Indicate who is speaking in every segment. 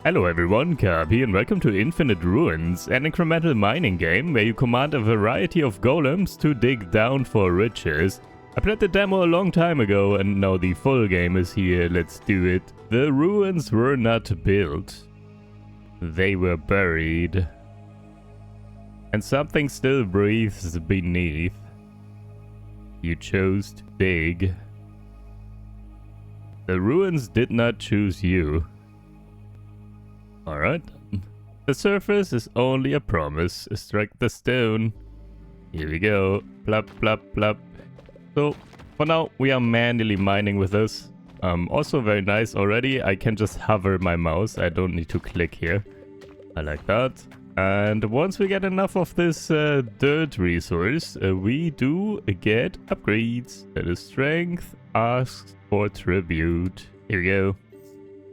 Speaker 1: Hello everyone, Carb here and welcome to Infinite Ruins, an incremental mining game where you command a variety of golems to dig down for riches. I played the demo a long time ago and now the full game is here, let's do it. The ruins were not built. They were buried. And something still breathes beneath. You chose to dig. The ruins did not choose you. Alright. The surface is only a promise. Strike the stone. Here we go. Plop, plop, plop. So, for now, we are manually mining with this. Also very nice already. I can just hover my mouse. I don't need to click here. I like that. And once we get enough of this dirt resource, we do get upgrades. That is strength asks for tribute. Here we go.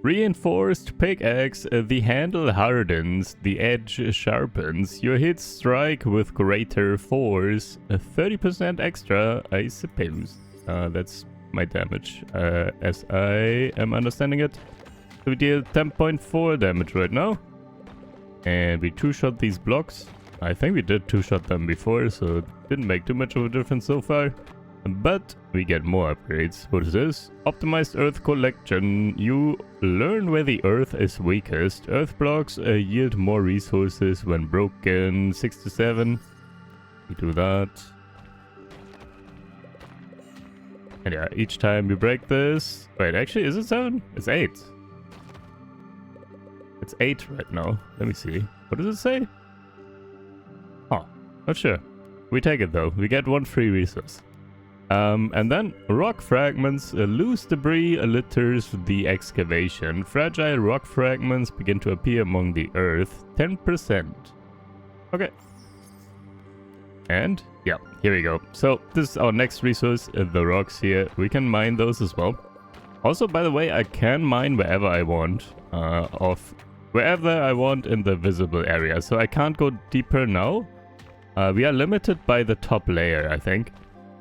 Speaker 1: Reinforced pickaxe, the handle hardens, the edge sharpens, your hits strike with greater force, 30% extra, I suppose. That's my damage, as I am understanding it. So we deal 10.4 damage right now. And we two-shot these blocks. I think we did two-shot them before, so it didn't make too much of a difference so far. But we get more upgrades. What is this? Optimized Earth Collection. You learn where the Earth is weakest. Earth blocks yield more resources when broken. 6 to 7. We do that. And yeah, each time we break this... Wait, actually, is it 7? It's 8. It's 8 right now. Let me see. What does it say? Oh, not sure. We take it though. We get one free resource. And then rock fragments, loose debris litters the excavation. Fragile rock fragments begin to appear among the earth. 10%. Okay. And yeah, here we go. So this is our next resource, the rocks here. We can mine those as well. Also, by the way, I can mine wherever I want, wherever I want in the visible area. So I can't go deeper now. We are limited by the top layer, I think.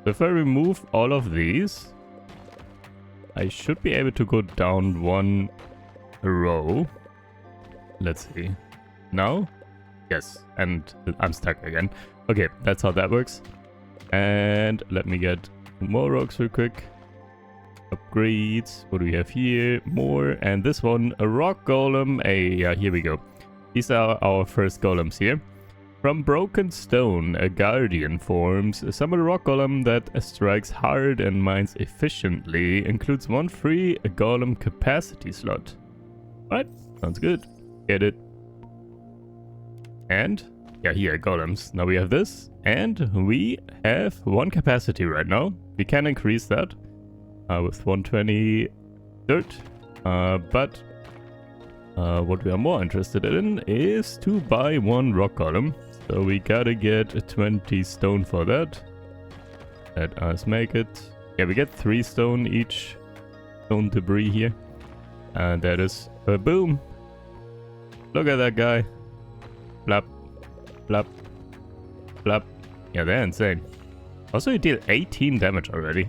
Speaker 1: If I remove all of these, I should be able to go down one row. Let's see. Now? Yes. And I'm stuck again. Okay, that's how that works. And let me get more rocks real quick. Upgrades. What do we have here? More. And this one, a rock golem. Yeah, here we go. These are our first golems here. From broken stone, a guardian forms. Summon a rock golem that strikes hard and mines efficiently. Includes one free golem capacity slot. Alright, sounds good. Get it. And, yeah, here, golems. Now we have this. And we have one capacity right now. We can increase that with 120 dirt. But what we are more interested in is to buy one rock golem. So we gotta get 20 stone for that. Let us make it. Yeah, we get 3 stone each. Stone debris here. And that is a boom. Look at that guy. Flap. Flap. Flap. Yeah, they're insane. Also, you deal 18 damage already.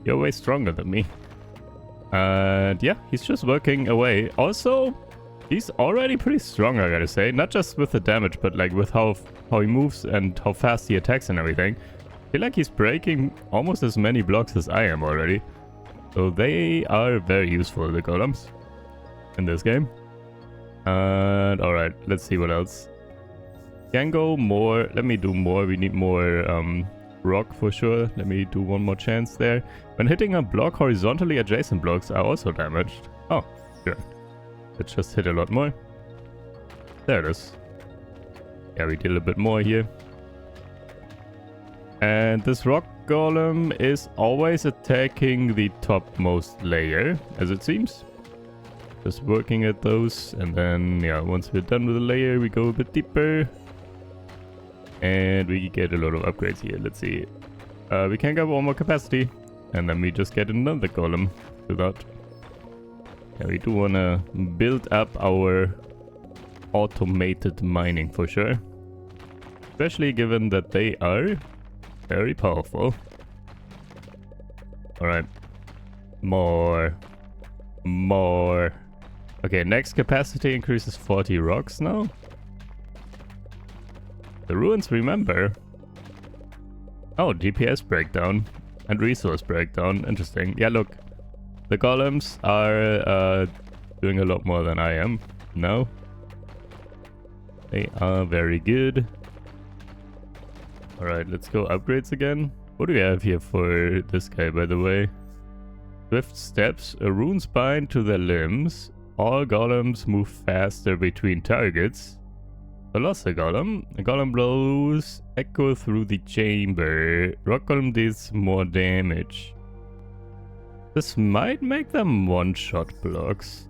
Speaker 1: You're way stronger than me. And yeah, he's just working away. Also... he's already pretty strong, I gotta say. Not just with the damage, but like with how he moves and how fast he attacks and everything. I feel like he's breaking almost as many blocks as I am already. So they are very useful, the golems, in this game. And alright, let's see what else. Can go more. Let me do more. We need more rock for sure. Let me do one more chance there. When hitting a block, horizontally adjacent blocks are also damaged. Oh, sure. Let's just hit a lot more. There it is. Yeah, we did a bit more here. And this rock golem is always attacking the topmost layer, as it seems. Just working at those. And then, yeah, once we're done with the layer, we go a bit deeper. And we get a lot of upgrades here. Let's see. We can get one more capacity. And then we just get another golem to that. Yeah, we do want to build up our automated mining for sure. Especially given that they are very powerful. Alright. More. Okay, next capacity increases 40 rocks now. The ruins, remember. Oh, DPS breakdown and resource breakdown. Interesting. Yeah, look. The golems are doing a lot more than I am now. They are very good. Alright, let's go upgrades again. What do we have here for this guy, by the way? Swift steps. Runes bind to their limbs. All golems move faster between targets. I lost a golem. A golem blows echo through the chamber. Rock golem deals more damage. This might make them one-shot blocks.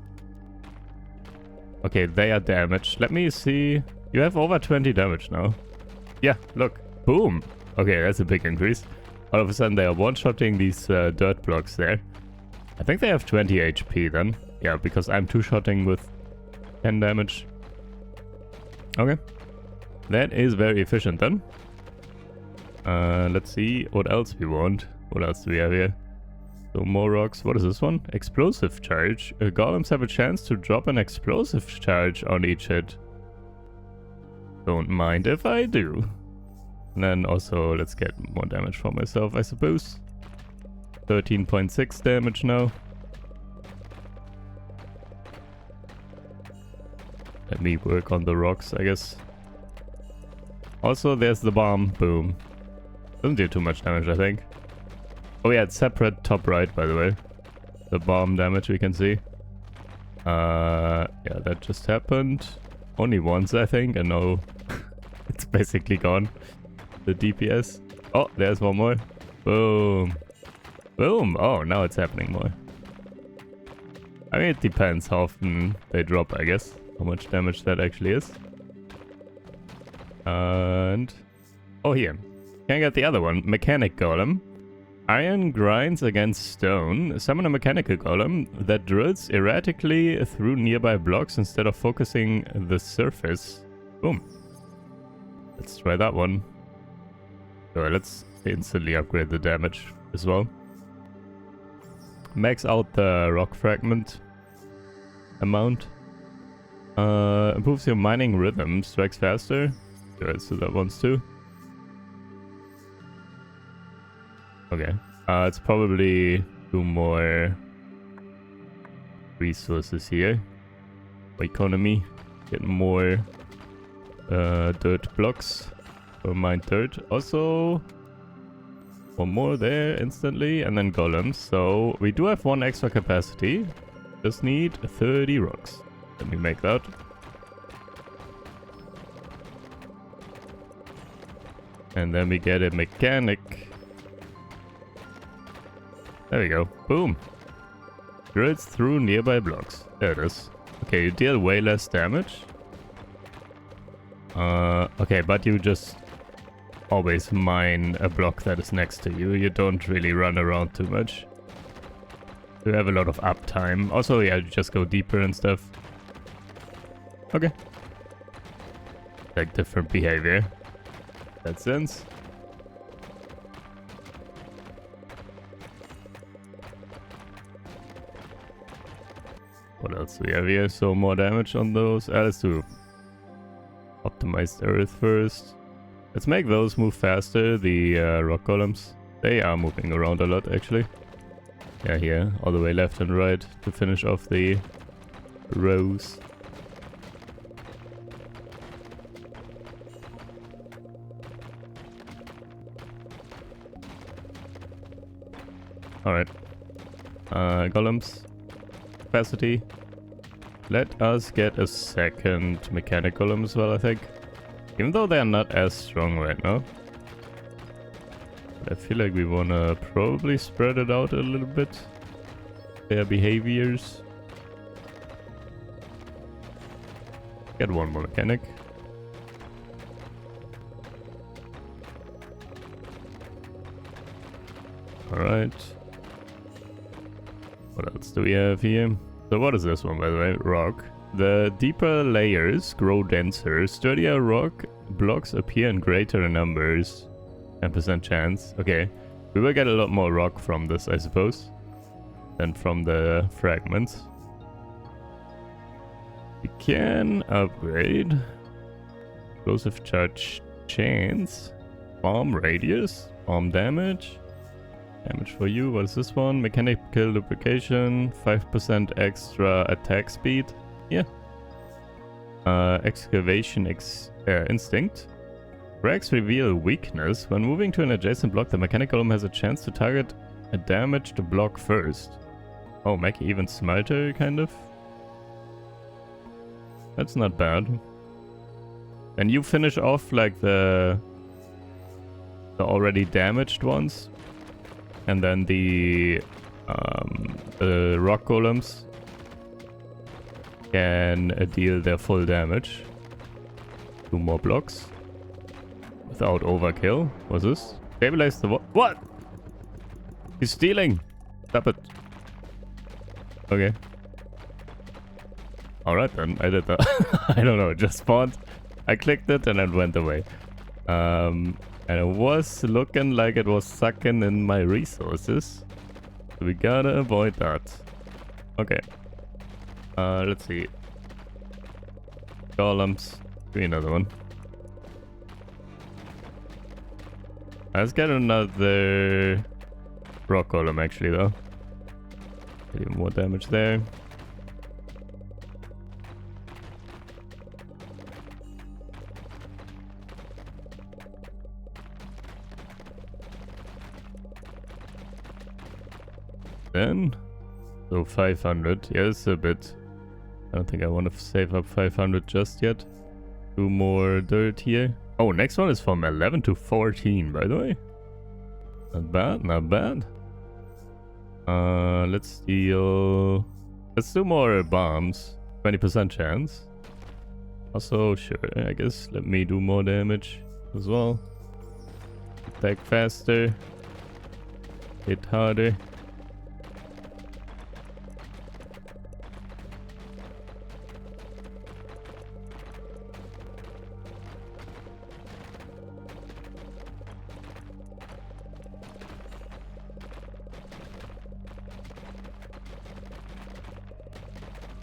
Speaker 1: Okay, they are damaged. Let me see. You have over 20 damage now. Yeah, look. Boom. Okay, that's a big increase. All of a sudden they are one-shotting these dirt blocks there. I think they have 20 HP then. Yeah, because I'm two-shotting with 10 damage. Okay. That is very efficient then. Let's see what else we want. What else do we have here? So more rocks. What is this one? Explosive charge. Golems have a chance to drop an explosive charge on each hit. Don't mind if I do. And then also let's get more damage for myself, I suppose. 13.6 damage now. Let me work on the rocks, I guess. Also, there's the bomb. Boom. Doesn't do too much damage, I think. Oh yeah, it's separate top right, by the way. The bomb damage we can see. Yeah, that just happened. Only once, I think, and now it's basically gone. The DPS. Oh, there's one more. Boom. Boom. Oh, now it's happening more. I mean, it depends how often they drop, I guess. How much damage that actually is. And... oh, here. Can I get the other one? Mechanic Golem. Iron grinds against stone. Summon a mechanical golem that drills erratically through nearby blocks instead of focusing the surface. Boom. Let's try that one. So let's instantly upgrade the damage as well. Max out the rock fragment amount. Improves your mining rhythm. Strikes faster. Let's do that once too. Okay. It's probably 2 more resources here. Economy. Get more dirt blocks for mine dirt. Also, 1 more there instantly, and then golems. So we do have 1 extra capacity. Just need 30 rocks. Let me make that. And then we get a mechanic. There we go. Boom. Drills through nearby blocks. There it is. Okay, you deal way less damage. Okay, but you just always mine a block that is next to you. You don't really run around too much. You have a lot of uptime. Also, yeah, you just go deeper and stuff. Okay. Like different behavior. That sense. What else do we have here? So more damage on those. Let's do optimize the earth first. Let's make those move faster, the rock golems. They are moving around a lot actually. Yeah, here, all the way left and right to finish off the rows. Alright. Golems. Capacity. Let us get a second mechanic golem as well, I think. Even though they are not as strong right now. But I feel like we wanna probably spread it out a little bit. Their behaviors. Get 1 more mechanic. Alright. What else do we have here? So what is this one, by the way? Rock. The deeper layers grow denser. Sturdier rock blocks appear in greater numbers. 10% chance. Okay. We will get a lot more rock from this, I suppose, than from the fragments. We can upgrade explosive charge chains, bomb radius, bomb damage. Damage for you, what is this one? Mechanical duplication, 5% extra attack speed. Yeah. Excavation instinct. Cracks reveal weakness. When moving to an adjacent block, the mechanical golem has a chance to target a damaged block first. Oh, make it even smarter, kind of. That's not bad. And you finish off like the already damaged ones. And then the rock golems can deal their full damage. 2 more blocks. Without overkill. What's this? Stabilize the what? He's stealing! Stop it. Okay. Alright then, I did that. I don't know, it just spawned. I clicked it and it went away. And it was looking like it was sucking in my resources. So we gotta avoid that. Okay. Let's see. Golems. Do another one. Let's get another rock golem actually though. Get even more damage there. Then, so 500, yes, a bit. I don't think I want to save up 500 just yet. 2 more dirt here. Oh, next one is from 11 to 14, by the way. Not bad, not bad. Let's steal... Let's do more bombs. 20% chance. Also, sure, I guess let me do more damage as well. Attack faster. Hit harder.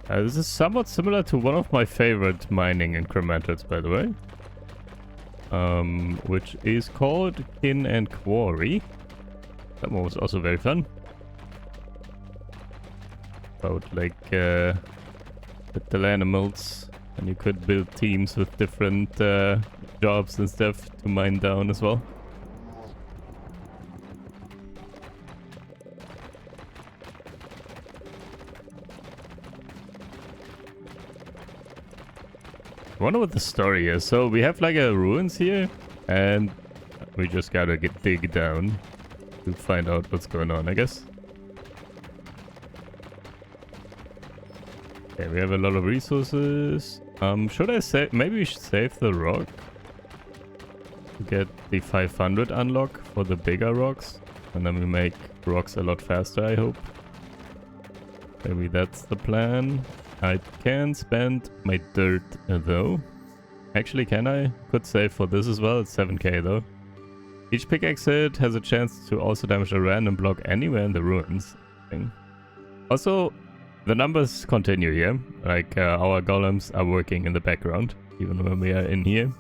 Speaker 1: This is somewhat similar to one of my favorite mining incrementals, by the way. Which is called Kin and Quarry. That one was also very fun. About like little animals, and you could build teams with different jobs and stuff to mine down as well. I wonder what the story is. So we have like a ruins here, and we just gotta dig down to find out what's going on, I guess. Okay, we have a lot of resources. Should I save? Maybe we should save the rock to get the 500 unlock for the bigger rocks, and then we make rocks a lot faster, I hope. Maybe that's the plan. I can spend my dirt though. Actually, can I? Could save for this as well. It's 7k though. Each pickaxe hit has a chance to also damage a random block anywhere in the ruins. Also, the numbers continue here. Like our golems are working in the background, even when we are in here.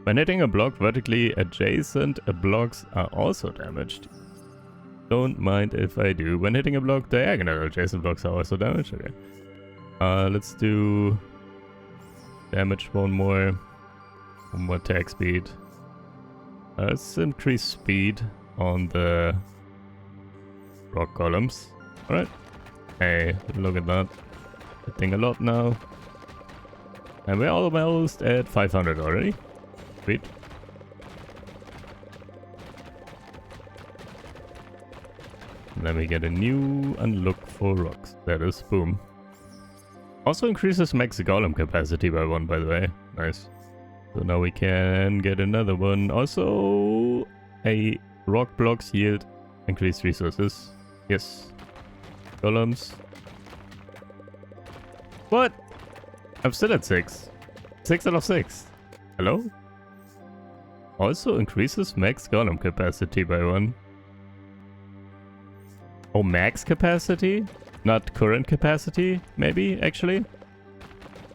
Speaker 1: When hitting a block vertically adjacent, blocks are also damaged. Don't mind if I do. When hitting a block diagonal, adjacent blocks are also damaged. Okay. Let's do damage one more attack speed. Let's increase speed on the rock golems. Alright. Hey, look at that. Hitting a lot now. And we're almost at 500 already. Sweet. And then we get a new unlock for rocks. That is boom. Also increases max golem capacity by 1, by the way. Nice. So now we can get another one. Also, a rock blocks yield increased resources. Yes. Golems. What? I'm still at 6. 6 out of 6. Hello? Also increases max golem capacity by 1. Oh, max capacity? Not current capacity, maybe, actually?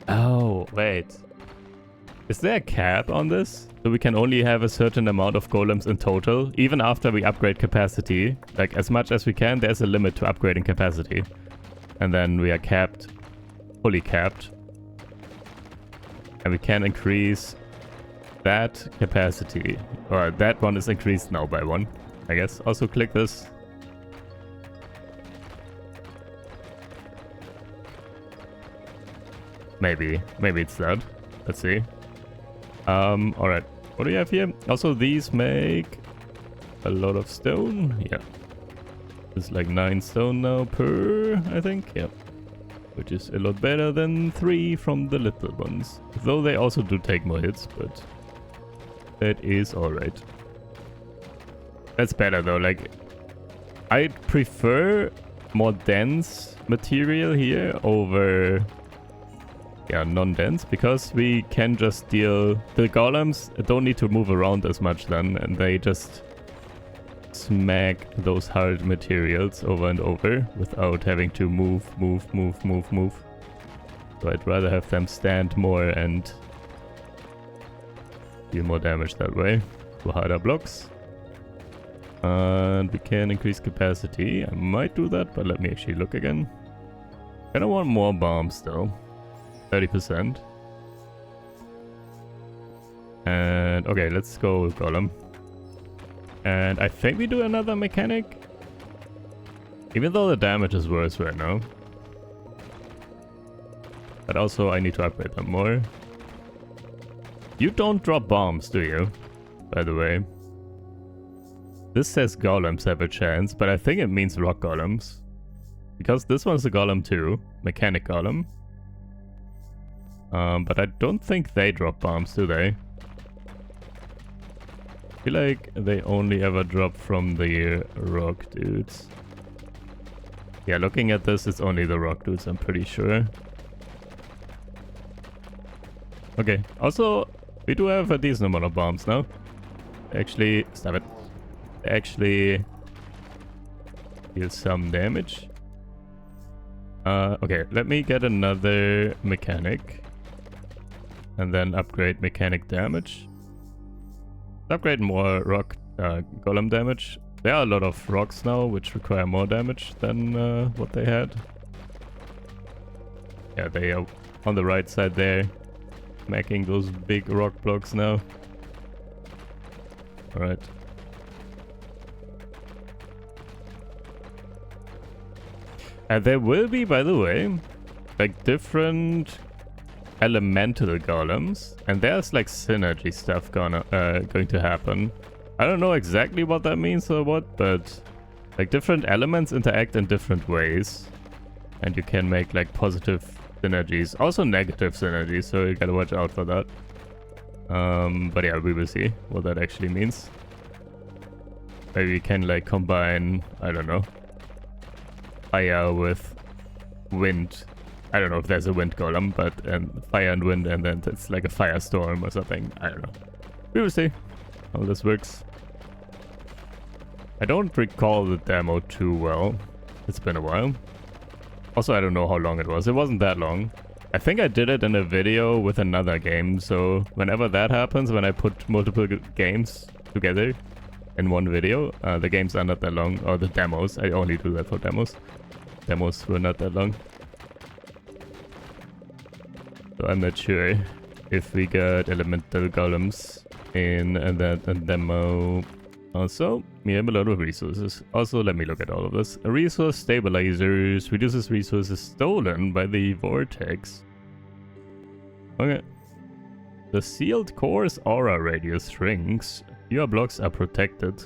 Speaker 1: Oh, wait. Is there a cap on this? So we can only have a certain amount of golems in total, even after we upgrade capacity. Like, as much as we can, there's a limit to upgrading capacity. And then we are capped, fully capped. And we can increase that capacity. Or that one is increased now by 1, I guess. Also click this. Maybe it's that. Let's see. Alright. What do we have here? Also, these make a lot of stone. Yeah. It's like 9 stone now per, I think. Yeah. Which is a lot better than 3 from the little ones. Though they also do take more hits, but that is alright. That's better though. Like, I'd prefer more dense material here over... yeah, non-dense, because we can just deal... the golems don't need to move around as much then, and they just smack those hard materials over and over without having to move. So I'd rather have them stand more and deal more damage that way to harder blocks. And we can increase capacity. I might do that, but let me actually look again. Kinda want more bombs though. 30%. And okay, let's go golem. And I think we do another mechanic. Even though the damage is worse right now. But also I need to upgrade them more. You don't drop bombs, do you? By the way. This says golems have a chance, but I think it means rock golems. Because this one's a golem too. Mechanic golem. But I don't think they drop bombs, do they? I feel like they only ever drop from the rock dudes. Yeah, looking at this, it's only the rock dudes, I'm pretty sure. Okay, also, we do have a decent amount of bombs now. Actually, stop it. Actually, deal some damage. Okay, let me get another mechanic. And then upgrade mechanic damage. Upgrade more rock golem damage. There are a lot of rocks now, which require more damage than what they had. Yeah, they are on the right side there, making those big rock blocks now. Alright. And there will be, by the way, like different elemental golems, and there's like synergy stuff going to happen. I don't know exactly what that means or what, but like different elements interact in different ways, and you can make like positive synergies, also negative synergies, so you gotta watch out for that. But yeah, we will see what that actually means. Maybe we can like combine, I don't know, fire with wind. I don't know if there's a wind golem, but fire and wind, and then it's like a firestorm or something. I don't know. We will see how this works. I don't recall the demo too well. It's been a while. Also, I don't know how long it was. It wasn't that long. I think I did it in a video with another game, so whenever that happens, when I put multiple games together in one video, the games are not that long, or the demos. I only do that for demos. Demos were not that long. So I'm not sure if we got elemental golems in that demo. Also, we have a lot of resources. Also, let me look at all of this. Resource stabilizers reduces resources stolen by the vortex. Okay. The sealed core's aura radius shrinks. Your blocks are protected.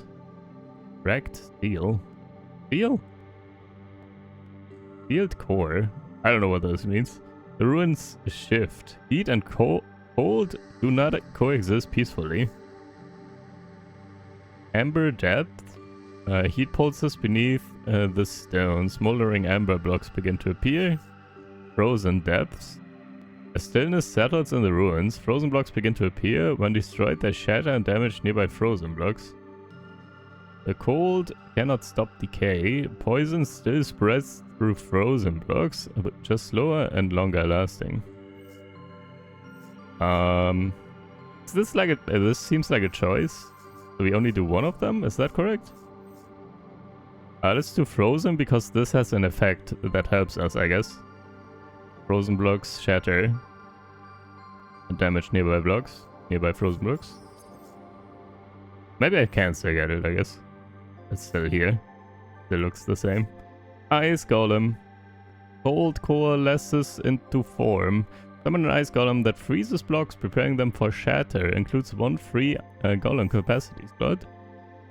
Speaker 1: Cracked steel. Steel? Sealed core. I don't know what this means. The ruins shift. Heat and cold do not coexist peacefully. Amber depth. Heat pulses beneath the stone. Smoldering amber blocks begin to appear. Frozen depths. A stillness settles in the ruins. Frozen blocks begin to appear. When destroyed, they shatter and damage nearby frozen blocks. The cold cannot stop decay. Poison still spreads through frozen blocks, but just slower and longer lasting. Is this like a... this seems like a choice. So we only do one of them? Is that correct? Let's do frozen because this has an effect that helps us, I guess. Frozen blocks shatter and damage nearby blocks. Nearby frozen blocks. Maybe I can still get it, I guess. It's still here. Still looks the same. Ice Golem. Cold coalesces into form. Summon an Ice Golem that freezes blocks, preparing them for shatter. Includes one free Golem capacity slot.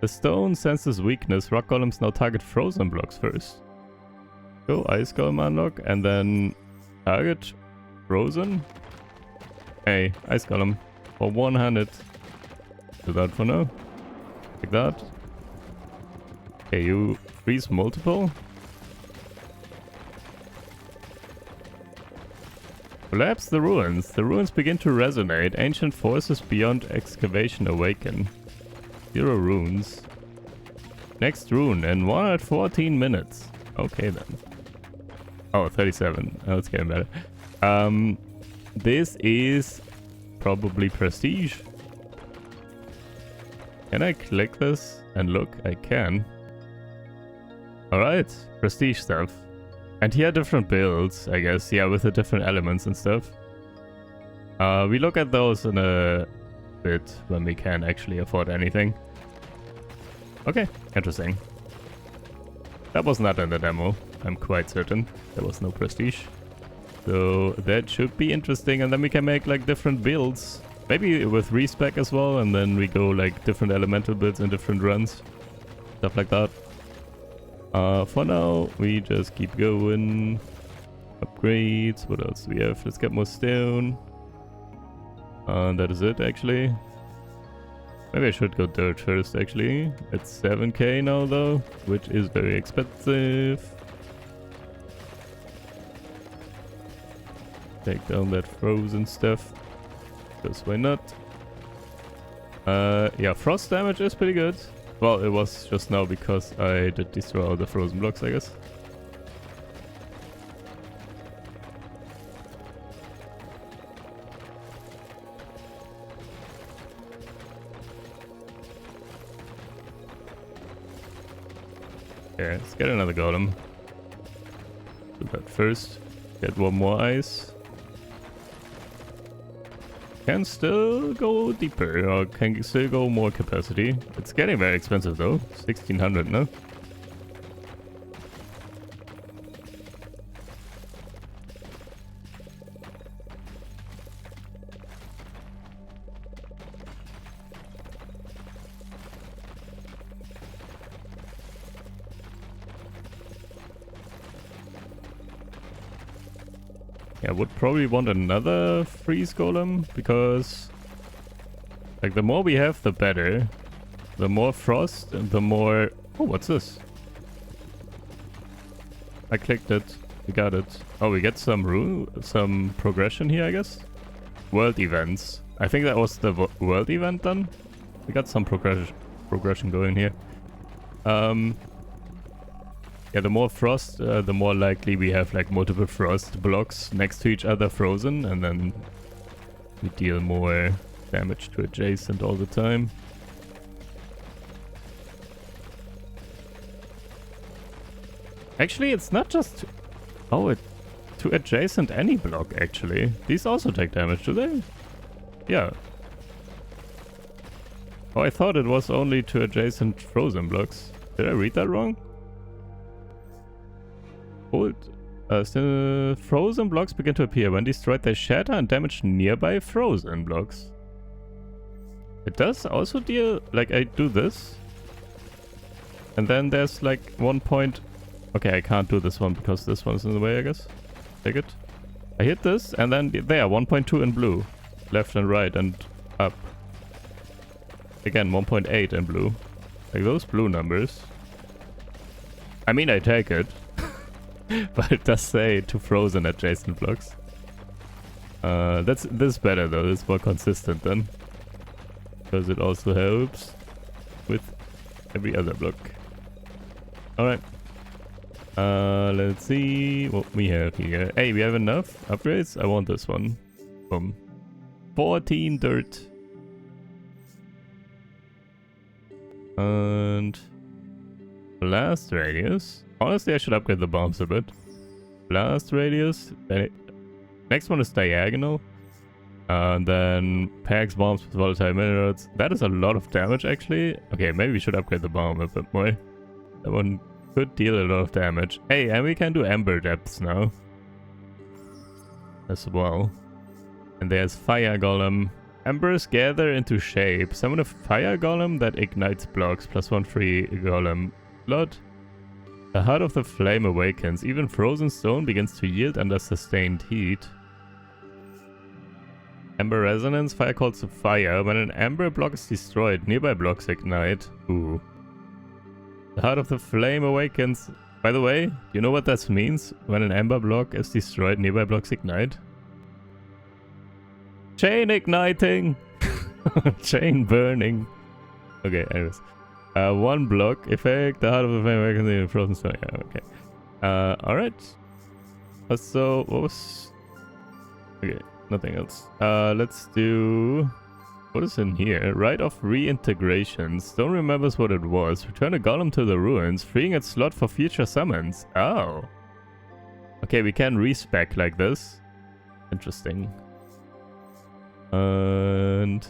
Speaker 1: The stone senses weakness. Rock Golems now target frozen blocks first. Go Ice Golem unlock and then target frozen. Hey, Ice Golem for 100. Do that for now. Like that. Okay, you freeze multiple. Collapse the ruins. The ruins begin to resonate. Ancient forces beyond excavation awaken. 0 runes. Next rune in 114 minutes. Okay then. Oh, 37. Oh, it's getting better. This is probably prestige. Can I click this and look? I can. Alright, prestige stuff. And here are different builds, I guess. Yeah, with the different elements and stuff. We look at those in a bit when we can actually afford anything. Okay, interesting. That was not in the demo. I'm quite certain. There was no prestige. So that should be interesting. And then we can make like different builds. Maybe with respec as well. And then we go like different elemental builds in different runs. Stuff like that. For now, we just keep going. Upgrades. What else do we have? Let's get more stone. That is it, actually. Maybe I should go dirt first, actually. It's 7k now, though, which is very expensive. Take down that frozen stuff. Because why not? Yeah, frost damage is pretty good. Well, it was just now because I did destroy all the frozen blocks, I guess. Okay, let's get another golem. Do that first. Get one more ice. Can still go deeper, or can still go more capacity. It's getting very expensive though. 1600, no? Yeah, would probably want another freeze golem, because like the more we have, the better. The more frost and the more... Oh, what's this? I clicked it. We got it. Oh, we get some progression here, I guess. World events. I think that was the world event done. We got some progression going here. Yeah, the more frost, the more likely we have like multiple frost blocks next to each other frozen, and then we deal more damage to adjacent all the time. Actually, it's not just... Oh, to adjacent any block, actually. These also take damage, do they? Yeah. Oh, I thought it was only to adjacent frozen blocks. Did I read that wrong? Frozen blocks begin to appear. When destroyed, they shatter and damage nearby frozen blocks. It does also deal... Like, I do this. And then there's like 1 point... Okay, I can't do this one because this one's in the way, I guess. Take it. I hit this, and then there, 1.2 in blue. Left and right and up. Again, 1.8 in blue. Like those blue numbers. I mean, I take it. But it does say to frozen adjacent blocks. This is better though, this is more consistent then. Because it also helps with every other block. Alright. Let's see what we have here. Hey, we have enough upgrades? I want this one. Boom. 14 dirt. And blast radius. Honestly, I should upgrade the bombs a bit. Blast radius. Next one is diagonal. And then packs bombs with volatile minerals. That is a lot of damage, actually. Okay, maybe we should upgrade the bomb a bit more. That one could deal a lot of damage. Hey, and we can do ember depths now as well. And there's fire golem. Embers gather into shape. Summon a fire golem that ignites blocks. +1 free golem slot. The heart of the flame awakens. Even frozen stone begins to yield under sustained heat. Ember resonance. Fire calls to fire. When an ember block is destroyed, nearby blocks ignite. Ooh. The heart of the flame awakens. By the way, you know what that means? When an ember block is destroyed, nearby blocks ignite. Chain igniting! Chain burning. Okay, anyways. 1 block effect. The heart of the flame awakens in frozen stone. Yeah, okay. Alright. So, what was... Okay, nothing else. Let's do... What is in here? Rite of reintegration. Stone remembers what it was. Return a golem to the ruins, freeing its slot for future summons. Oh. Okay, we can respec like this. Interesting. And...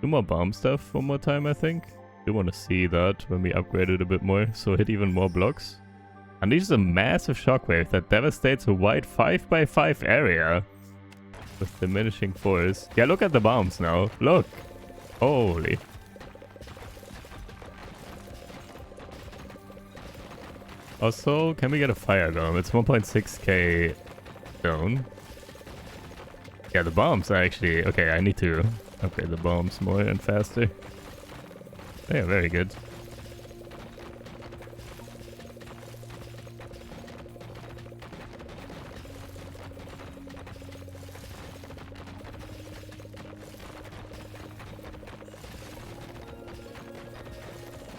Speaker 1: do more bomb stuff one more time, I think. Do want to see that when we upgrade it a bit more, so hit even more blocks. Unleashes a massive shockwave that devastates a wide 5x5 area. With diminishing force. Yeah, look at the bombs now. Look. Holy. Also, can we get a fire golem? It's 1.6k stone. Yeah, the bombs are actually... Okay, I need to upgrade the bombs more and faster. Yeah, very good.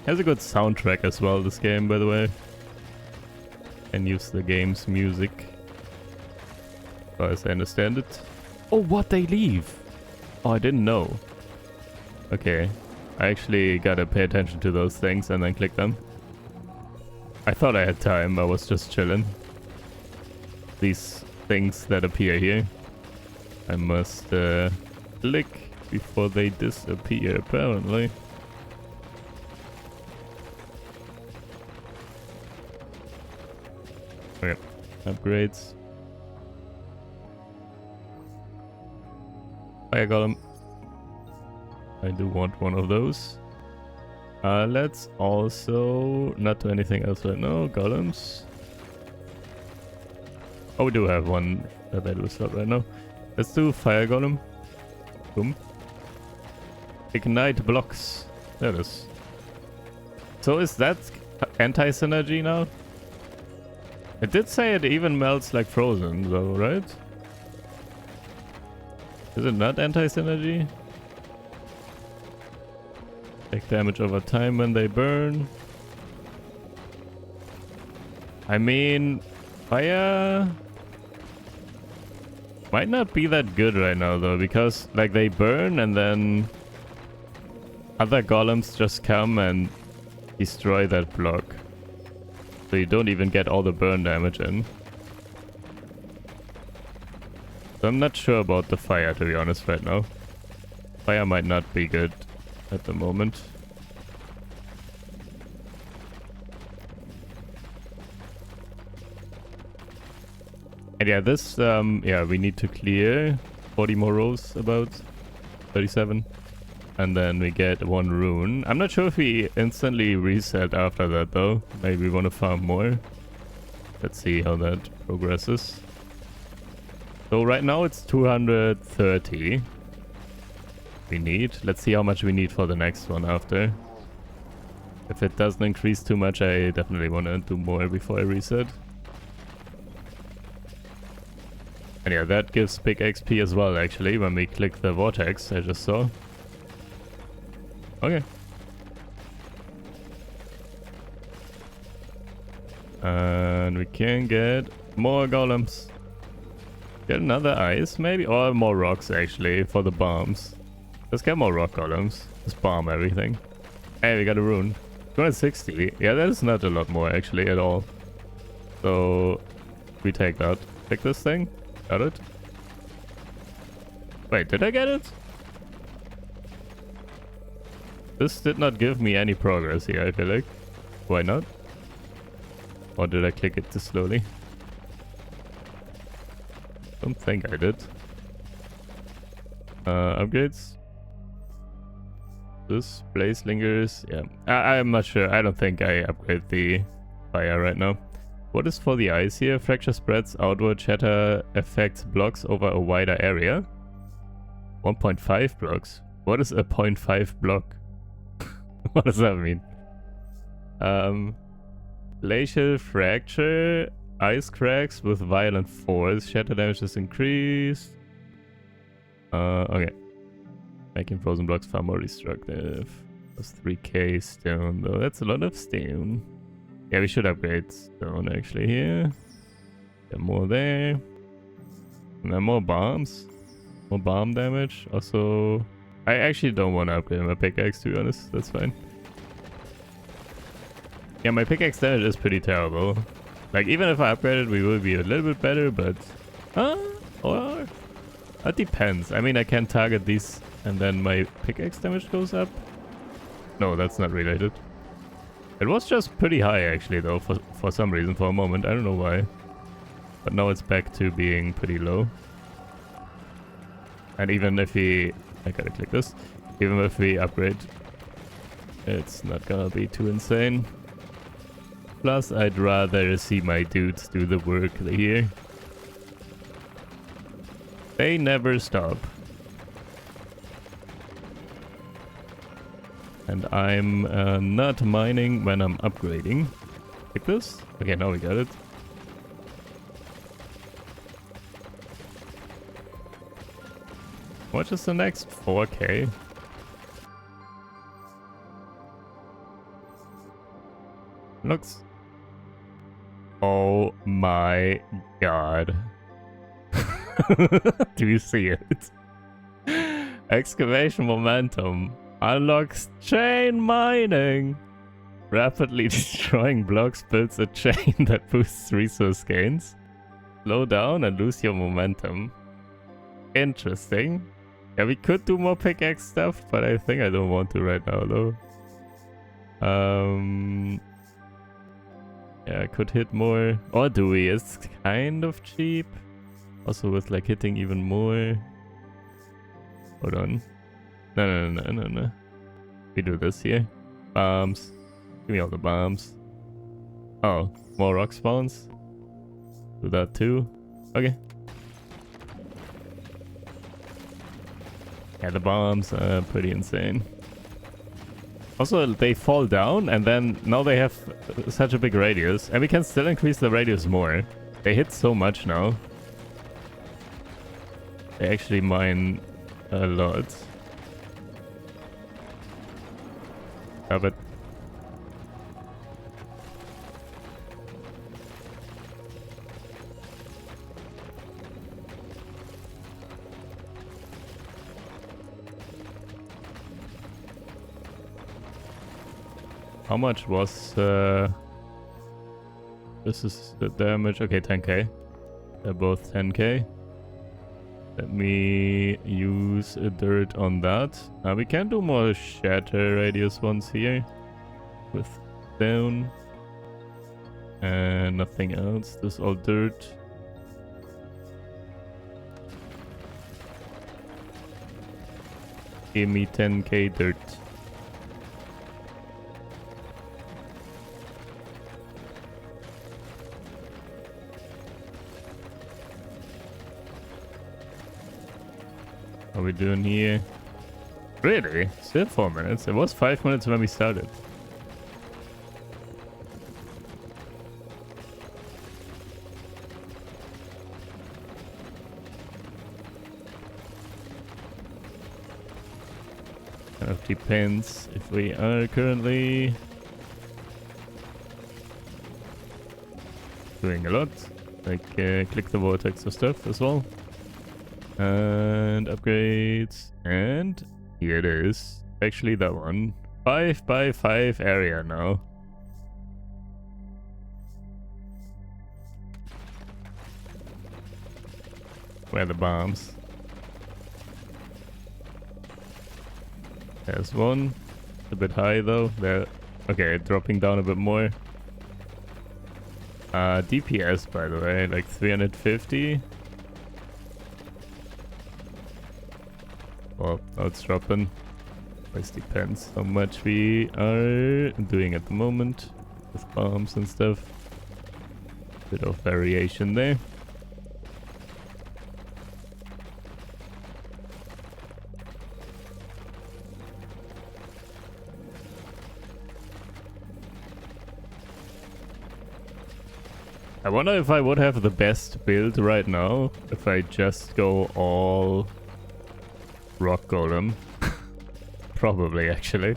Speaker 1: Has a good soundtrack as well, this game, by the way. And use the game's music. As far as I understand it. Oh, what? They leave? Oh, I didn't know. Okay. I actually gotta pay attention to those things and then click them. I thought I had time, I was just chilling. These things that appear here. I must click before they disappear, apparently. Okay, upgrades. Fire golem. I do want one of those. Let's also not do anything else right now. Golems. Oh, we do have one that I do slot right now. Let's do fire golem. Boom. Ignite blocks. There it is. So is that anti-synergy now? It did say it even melts like frozen though, right? Is it not anti-synergy? Take damage over time when they burn. I mean, fire might not be that good right now though, because like they burn and then other golems just come and destroy that block. So you don't even get all the burn damage in. So I'm not sure about the fire, to be honest, right now. Fire might not be good at the moment. And yeah, this, yeah, we need to clear 40 more rows, about 37. And then we get 1 rune. I'm not sure if we instantly reset after that though. Maybe we want to farm more. Let's see how that progresses. So right now it's 230 we need. Let's see how much we need for the next one after. If it doesn't increase too much, I definitely want to do more before I reset. And yeah, that gives big XP as well actually when we click the vortex I just saw. Okay. And we can get more golems. Get another ice, maybe? Or more rocks, actually, for the bombs. Let's get more rock golems. Just bomb everything. Hey, we got a rune. 260. Yeah, that is not a lot more, actually, at all. So, we take that. Take this thing. Got it. Wait, did I get it? This did not give me any progress here, I feel like. Why not? Or did I click it too slowly? Don't think I did. Upgrades. This blaze lingers. Yeah, I'm not sure. I don't think I upgrade the fire right now. What is for the ice here? Fracture spreads outward. Shatter affects blocks over a wider area. 1.5 blocks. What is a 0.5 block? What does that mean? Glacial fracture. Ice cracks with violent force. Shatter damage is increased. Okay. Making frozen blocks far more destructive. Plus 3k stone though. That's a lot of stone. Yeah, we should upgrade stone actually here. Get more there. And then more bombs. More bomb damage. Also, I actually don't want to upgrade my pickaxe, to be honest. That's fine. Yeah, my pickaxe damage is pretty terrible. Like, even if I upgrade it, we will be a little bit better, but... or... That depends. I mean, I can target these and then my pickaxe damage goes up. No, that's not related. It was just pretty high, actually, though, for some reason, for a moment. I don't know why. But now it's back to being pretty low. And even if we... I gotta click this. Even if we upgrade, it's not gonna be too insane. Plus, I'd rather see my dudes do the work here. They never stop. And I'm not mining when I'm upgrading. Like this? Okay, now we got it. What is the next? 4k? Looks... Oh my god. Do you see it? Excavation momentum. Unlocks chain mining. Rapidly destroying blocks builds a chain that boosts resource gains. Slow down and lose your momentum. Interesting. Yeah, we could do more pickaxe stuff, but I think I don't want to right now though. Yeah, I could hit more. Or do we? It's kind of cheap. Also with like hitting even more. Hold on. No. We do this here. Bombs. Give me all the bombs. Oh, more rock spawns. Do that too. Okay. Yeah, the bombs are pretty insane. Also, they fall down and then now they have such a big radius. And we can still increase the radius more. They hit so much now. They actually mine a lot. But how much was this is the damage? Okay, 10k. They're both 10k. Let me use a dirt on that. We can do more shatter radius ones here. With stone. And nothing else. This is all dirt. Give me 10k dirt. What are we doing here? Really? Still 4 minutes? It was 5 minutes when we started. Kind of depends if we are currently doing a lot. Like, click the vortex or stuff as well. And upgrades. And here it is. Actually, that one. 5x5 area now. Where are the bombs? There's one. A bit high though. There. Okay, dropping down a bit more. DPS, by the way, like 350. Well, now it's dropping. Always depends how much we are doing at the moment with bombs and stuff. Bit of variation there. I wonder if I would have the best build right now if I just go all rock golem. Probably, actually.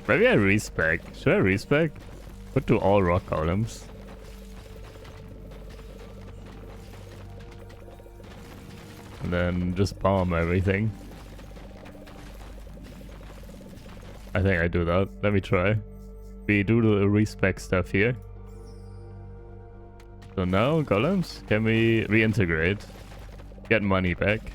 Speaker 1: Maybe I respec. Should I respec? Put to all rock golems. And then just bomb everything. I think I do that. Let me try. We do the respec stuff here. So now, golems, can we reintegrate? Get money back.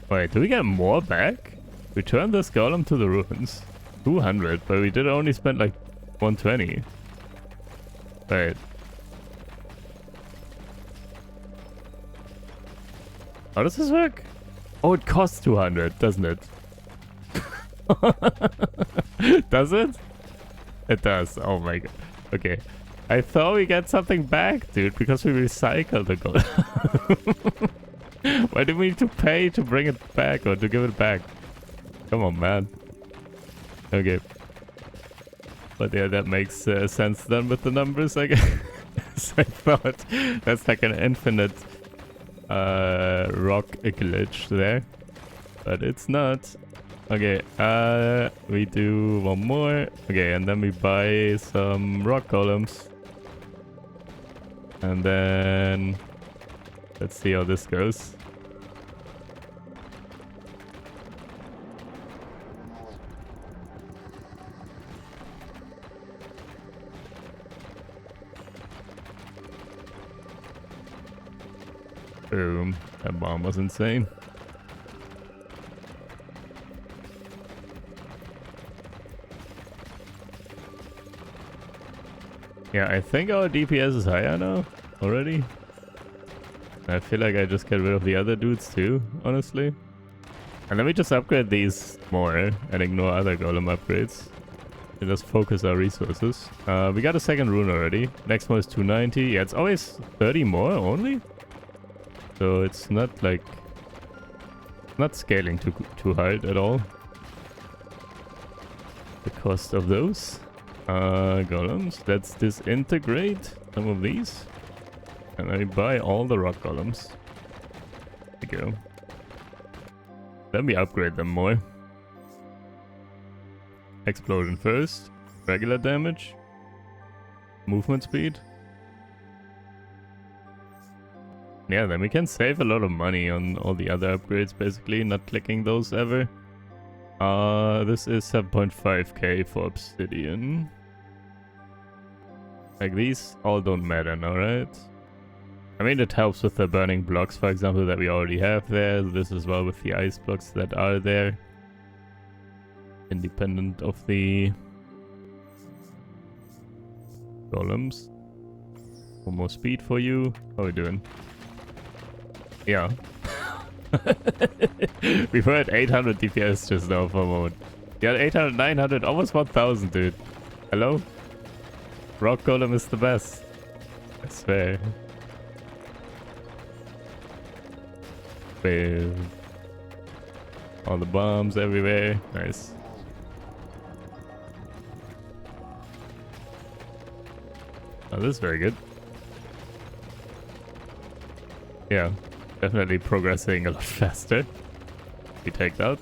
Speaker 1: Wait, do we get more back? Return this golem to the ruins. 200, but we did only spend like 120. Wait. How does this work? Oh, it costs 200, doesn't it? Does it? It does. Oh my god. Okay. I thought we get something back, dude, because we recycled the gold. Why do we need to pay to bring it back or to give it back? Come on, man. Okay. But yeah, that makes sense then with the numbers, I guess. I thought that's like an infinite rock glitch there. But it's not. Okay, we do one more. Okay, and then we buy some rock golems. And then let's see how this goes. Boom. That bomb was insane. Yeah, I think our DPS is higher now, already. I feel like I just get rid of the other dudes too, honestly. And let me just upgrade these more and ignore other golem upgrades. And just focus our resources. We got a second rune already. Next one is 290. Yeah, it's always 30 more only. So it's not like... not scaling too hard at all. The cost of those. Golems. Let's disintegrate some of these. And I buy all the rock golems. There we go. Let me upgrade them more. Explosion first. Regular damage. Movement speed. Yeah, then we can save a lot of money on all the other upgrades, basically. Not clicking those ever. This is 7.5k for obsidian. Like, these all don't matter now, right? I mean, it helps with the burning blocks, for example, that we already have there. This as well with the ice blocks that are there. Independent of the golems. One more speed for you. How are we doing? Yeah. We were at 800 DPS just now for a moment. Yeah, 800, 900, almost 1000, dude. Hello? Rock Golem is the best. I swear. Boom. All the bombs everywhere. Nice. Oh, this is very good. Yeah. Definitely progressing a lot faster. We take that.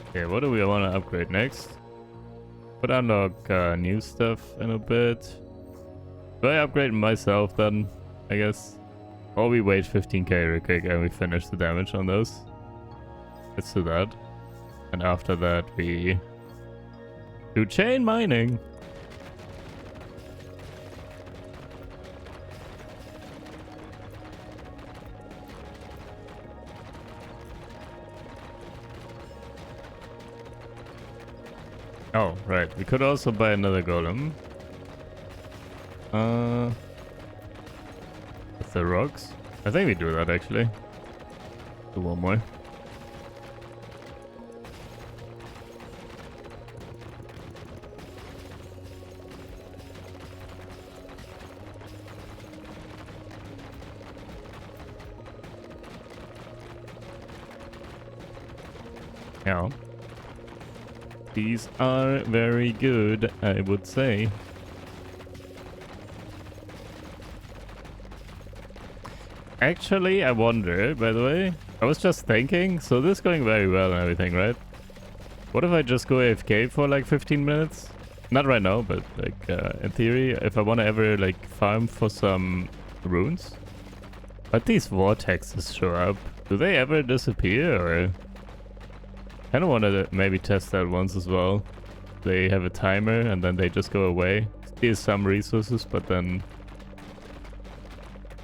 Speaker 1: Okay, what do we want to upgrade next? Would unlock new stuff in a bit. Do I upgrade myself then? I guess. Or we wait 15k real quick and we finish the damage on those. Let's do that. And after that we do chain mining. Oh, right. We could also buy another golem. With the rocks. I think we do that actually. Do one more. Yeah. These are very good, I would say. Actually, I wonder, by the way, I was just thinking, so this is going very well and everything, right? What if I just go AFK for like 15 minutes? Not right now, but like in theory, if I want to ever like farm for some runes. But these vortexes show up. Do they ever disappear or... I kind of want to maybe test that once as well. They have a timer and then they just go away. Steal some resources, but then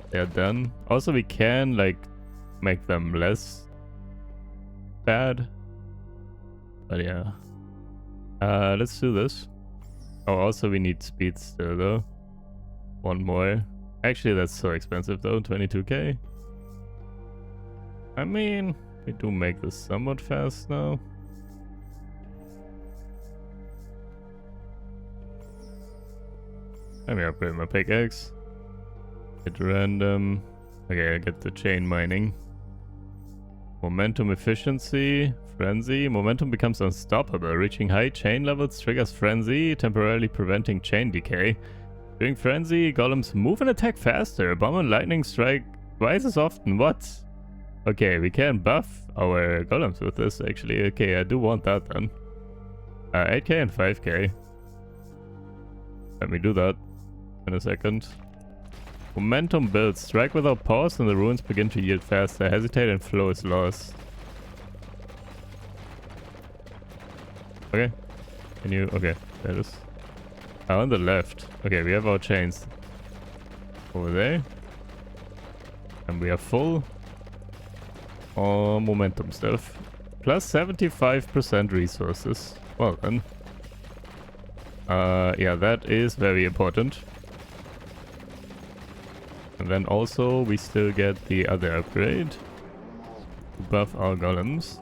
Speaker 1: they're done. Also, we can like make them less bad. But yeah. Let's do this. Oh, also we need speed still though. One more. Actually, that's so expensive though, 22k. I mean... we do make this somewhat fast now. Let me upgrade my pickaxe. Hit random. Okay, I get the chain mining. Momentum efficiency. Frenzy. Momentum becomes unstoppable. Reaching high chain levels triggers frenzy, temporarily preventing chain decay. During frenzy, golems move and attack faster. Bomb and lightning strike twice as often. What? Okay, we can buff our golems with this actually. Okay, I do want that then. 8k and 5k. Let me do that in a second. Momentum builds. Strike without pause and the runes begin to yield faster. Hesitate and flow is lost. Okay. Can you... okay, there it is. On the left. Okay, we have our chains over there. And we are full. Momentum stuff. Plus 75% resources. Well then. Yeah, that is very important. And then also we still get the other upgrade. To buff our golems.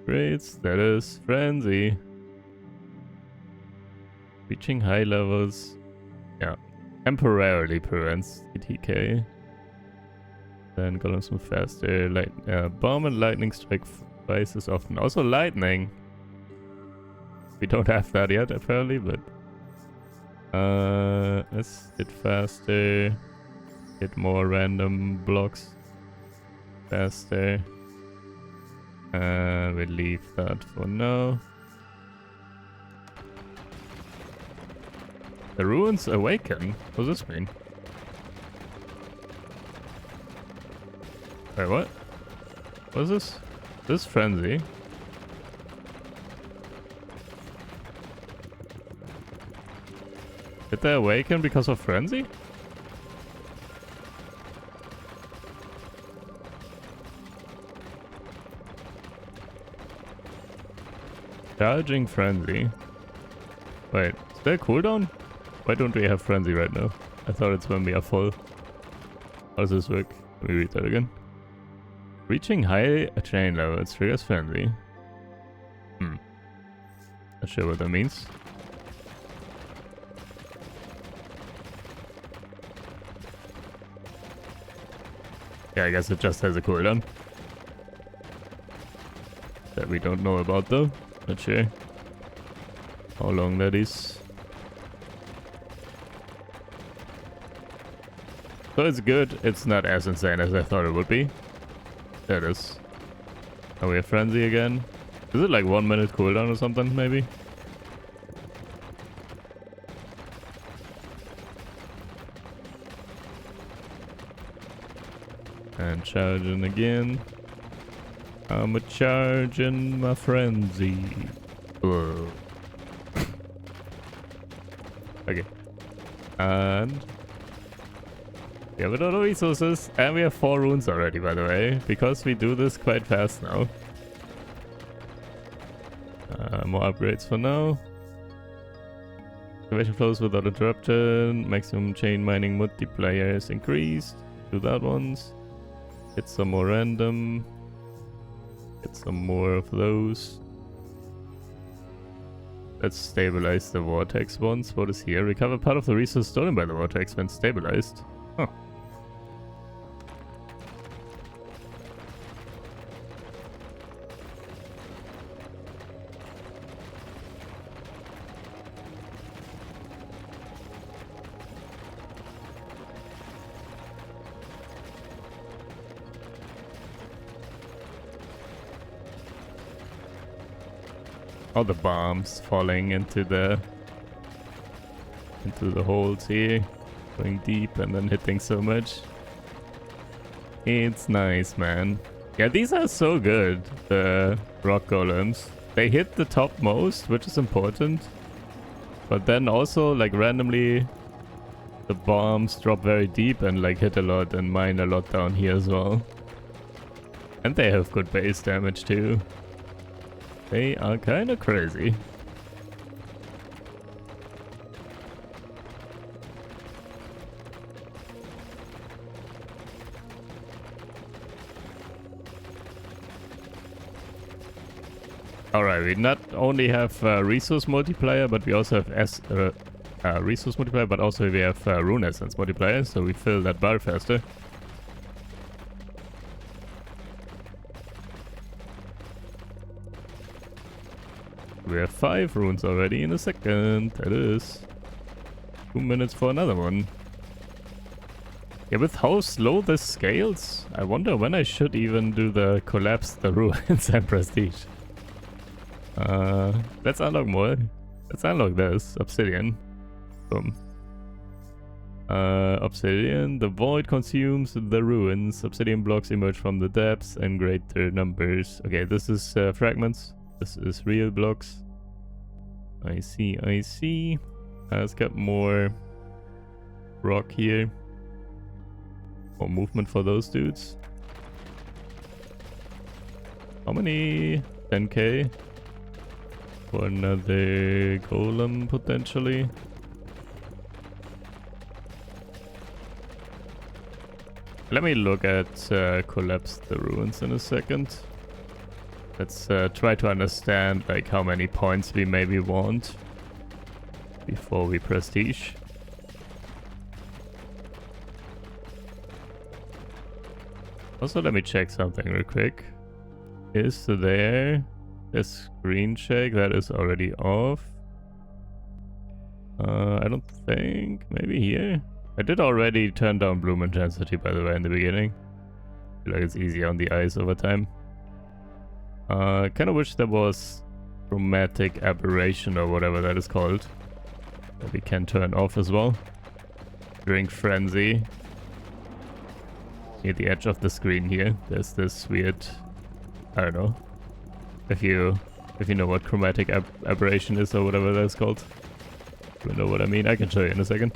Speaker 1: Great, status, frenzy. Reaching high levels, yeah, temporarily prevents TTK. Then golems move faster. Bomb and lightning strike twice as often. Also lightning. We don't have that yet apparently, but let's hit faster. Hit more random blocks faster. We'll leave that for now. The ruins awaken? What does this mean? Wait, what? What is this? This frenzy? Did they awaken because of frenzy? Charging frenzy. Wait, is there a cooldown? Why don't we have frenzy right now? I thought it's when we are full. How does this work? Let me read that again. Reaching high chain levels triggers frenzy. Not sure what that means. Yeah, I guess it just has a cooldown. That we don't know about though. Not sure how long that is. So it's good. It's not as insane as I thought it would be. There it is. Are we have Frenzy again? Is it like 1 minute cooldown or something, maybe? And charging again. I'm a-charging my Frenzy. Whoa. Okay. And we have a lot of resources, and we have 4 runes already, by the way, because we do this quite fast now. More upgrades for now. Activation flows without interruption. Maximum chain mining multiplier is increased. Do that once. Get some more random. Get some more of those. Let's stabilize the vortex once. What is here? Recover part of the resource stolen by the vortex when stabilized. Huh. All the bombs falling into the holes here, going deep and then hitting so much. It's nice, man. Yeah, these are so good, the rock golems. They hit the top most, which is important. But then also, like, randomly, the bombs drop very deep and like hit a lot and mine a lot down here as well. And they have good base damage too. They are kind of crazy. Alright, we not only have resource multiplier, but we also have resource multiplier, but also we have rune essence multiplier, so we fill that bar faster. We have 5 runes already in a second. That is 2 minutes for another one. Yeah, with how slow this scales, I wonder when I should even do the collapse the ruins and prestige. Let's unlock more. Let's unlock this. Obsidian. Boom. Obsidian. The void consumes the ruins. Obsidian blocks emerge from the depths in greater numbers. Okay, this is fragments. This is real blocks. I see, I see. Let's get more rock here. More movement for those dudes. How many? 10k? For another golem, potentially. Let me look at collapse the ruins in a second. Let's try to understand like how many points we maybe want before we prestige. Also, let me check something real quick. Is there a screen check that is already off? I don't think. Maybe here? I did already turn down bloom intensity, by the way, in the beginning. I feel like it's easier on the eyes over time. I kind of wish there was chromatic aberration or whatever that is called that we can turn off as well during frenzy. Near the edge of the screen here, there's this weird, I don't know if you know what chromatic aberration is or whatever that's called. You know what I mean? I can show you in a second.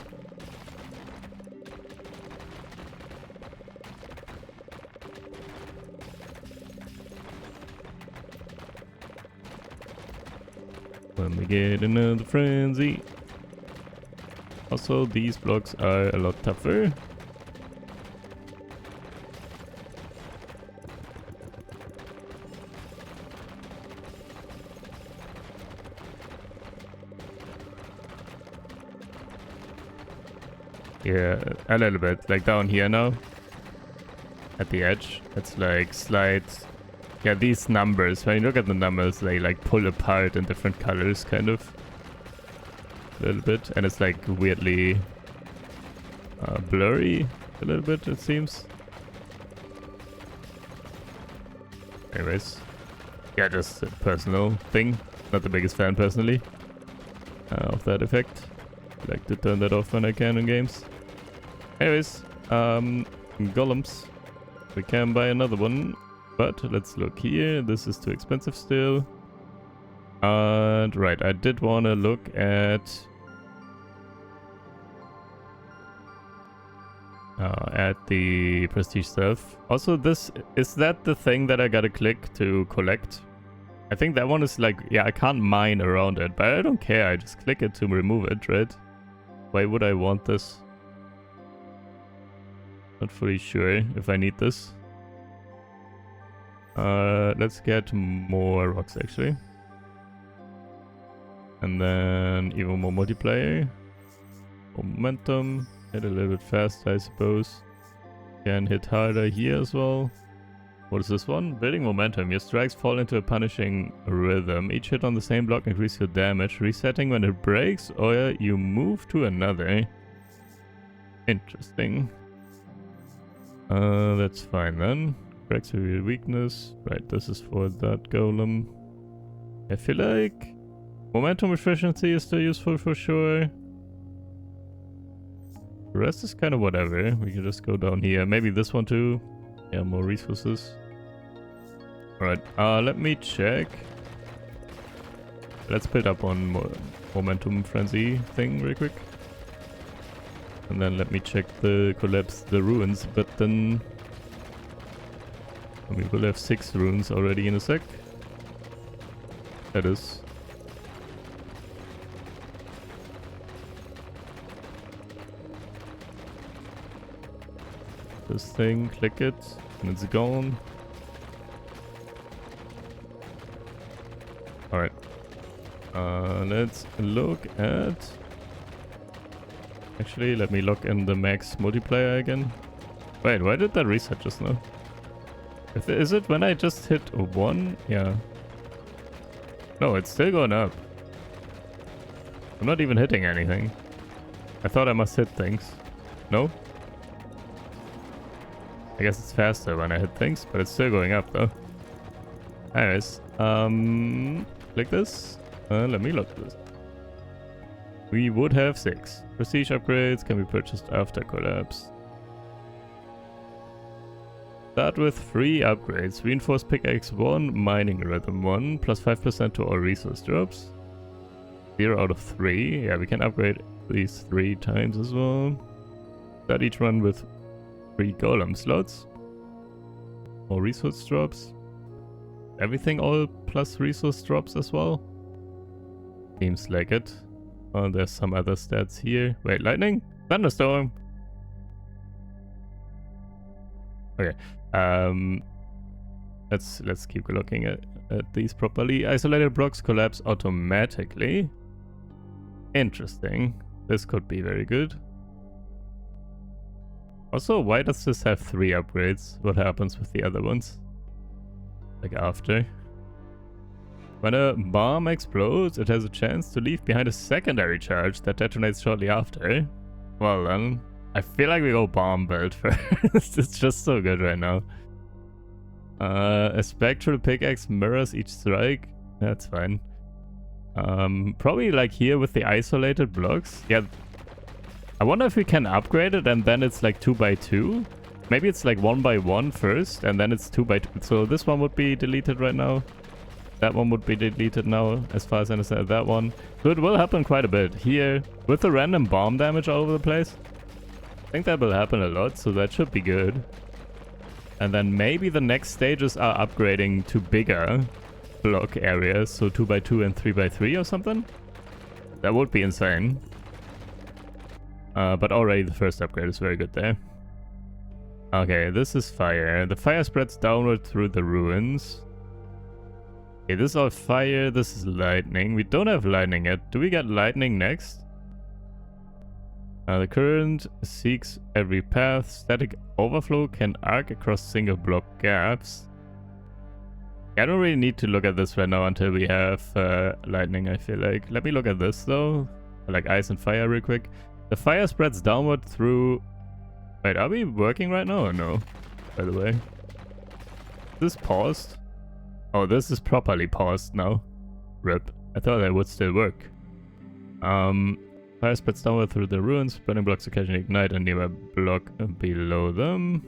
Speaker 1: When we get another frenzy. Also, these blocks are a lot tougher. Yeah, a little bit. Like down here now. At the edge. It's like slight. Yeah, these numbers, when you look at the numbers, they like pull apart in different colors, kind of. A little bit. And it's like weirdly blurry. a little bit, it seems. Anyways. Yeah, just a personal thing. Not the biggest fan personally of that effect. I like to turn that off when I can in games. Anyways, Golems. We can buy another one, but let's look here. This is too expensive still. And right, I did want to look at the prestige stuff. Also, is that the thing that I gotta click to collect? I think that one is like, yeah, I can't mine around it, but I don't care. I just click it to remove it, right? Why would I want this? Not fully sure if I need this. Let's get more rocks actually. And then even more multiplayer. Momentum. Hit a little bit faster, I suppose. Can hit harder here as well. What is this one? Building momentum. Your strikes fall into a punishing rhythm. Each hit on the same block increases your damage, resetting when it breaks, or you move to another. Interesting. That's fine then. Cracks reveal weakness. Right, this is for that golem. I feel like momentum efficiency is still useful for sure. The rest is kind of whatever. We can just go down here. Maybe this one too. Yeah, more resources. Alright, let me check. Let's build up on momentum frenzy thing real quick. And then let me check the collapse the ruins button. We will have 6 runes already in a sec. That is. This thing, click it, and it's gone. Alright. Let's look at... Actually, let me lock in the max multiplier again. Wait, why did that reset just now? Is it when I just hit 1? Yeah. No, it's still going up. I'm not even hitting anything. I thought I must hit things. No? I guess it's faster when I hit things, but it's still going up though. Anyways, click this. Let me look this. We would have 6. Prestige upgrades can be purchased after collapse. Start with 3 upgrades. Reinforced pickaxe 1, mining rhythm 1, plus 5% to all resource drops. 0 out of 3. Yeah, we can upgrade these 3 times as well. Start each run with 3 golem slots. More resource drops. Everything all plus resource drops as well. Seems like it. Oh, there's some other stats here. Wait, lightning? Thunderstorm! Okay. Let's keep looking at these properly. Isolated blocks collapse automatically. Interesting. This could be very good. Also, why does this have 3 upgrades? What happens with the other ones? Like after? When a bomb explodes, it has a chance to leave behind a secondary charge that detonates shortly after. Well then, I feel like we go bomb build first. It's just so good right now. A spectral pickaxe mirrors each strike. That's fine. Probably like here with the isolated blocks. Yeah. I wonder if we can upgrade it and then it's like 2x2. Maybe it's like 1x1 first and then it's 2x2. So this one would be deleted right now. That one would be deleted now, as far as I understand that one. So it will happen quite a bit. Here, with the random bomb damage all over the place, I think that will happen a lot, so that should be good. And then maybe the next stages are upgrading to bigger block areas, so 2x2 and 3x3 or something. That would be insane. But already the first upgrade is very good there. Okay, this is fire. The fire spreads downward through the ruins. Okay, this is all fire, this is lightning. We don't have lightning yet. Do we get lightning next? The current seeks every path. Static overflow can arc across single block gaps. I don't really need to look at this right now until we have lightning, I feel like. Let me look at this though. Like ice and fire real quick. The fire spreads downward through Wait, are we working right now or no? By the way. Is this paused? Oh, this is properly paused now. RIP. I thought it would still work. Fire spreads downward through the ruins. Burning blocks occasionally ignite a nearby block below them.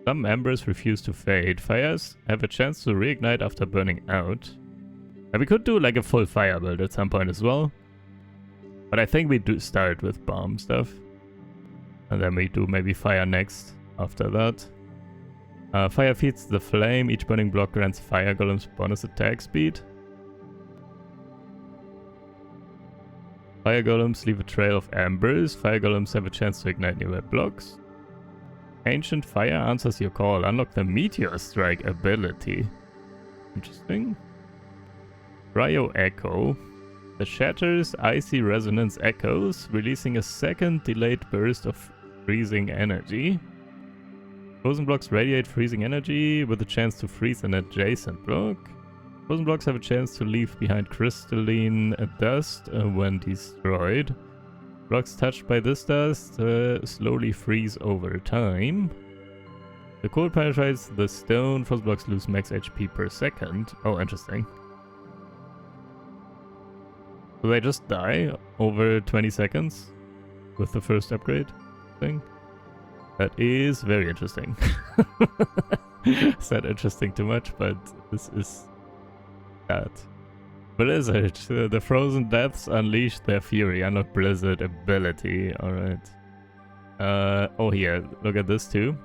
Speaker 1: Some embers refuse to fade. Fires have a chance to reignite after burning out. And we could do like a full fire build at some point as well. But I think we do start with bomb stuff. And then we do maybe fire next after that. Fire feeds the flame. Each burning block grants fire golems bonus attack speed. Fire golems leave a trail of embers. Fire golems have a chance to ignite nearby blocks. Ancient fire answers your call. Unlock the meteor strike ability. Interesting. Cryo echo. The shatters icy resonance echoes, releasing a second delayed burst of freezing energy. Frozen blocks radiate freezing energy with a chance to freeze an adjacent block. Frozen blocks have a chance to leave behind crystalline dust when destroyed. Blocks touched by this dust slowly freeze over time. The cold penetrates the stone. Frozen blocks lose max HP per second. Oh, interesting. So they just die over 20 seconds with the first upgrade thing? That is very interesting. It's not interesting too much, but this is that. Blizzard. The frozen depths unleash their fury. Unlock Blizzard ability. Alright. Oh here, look at this too.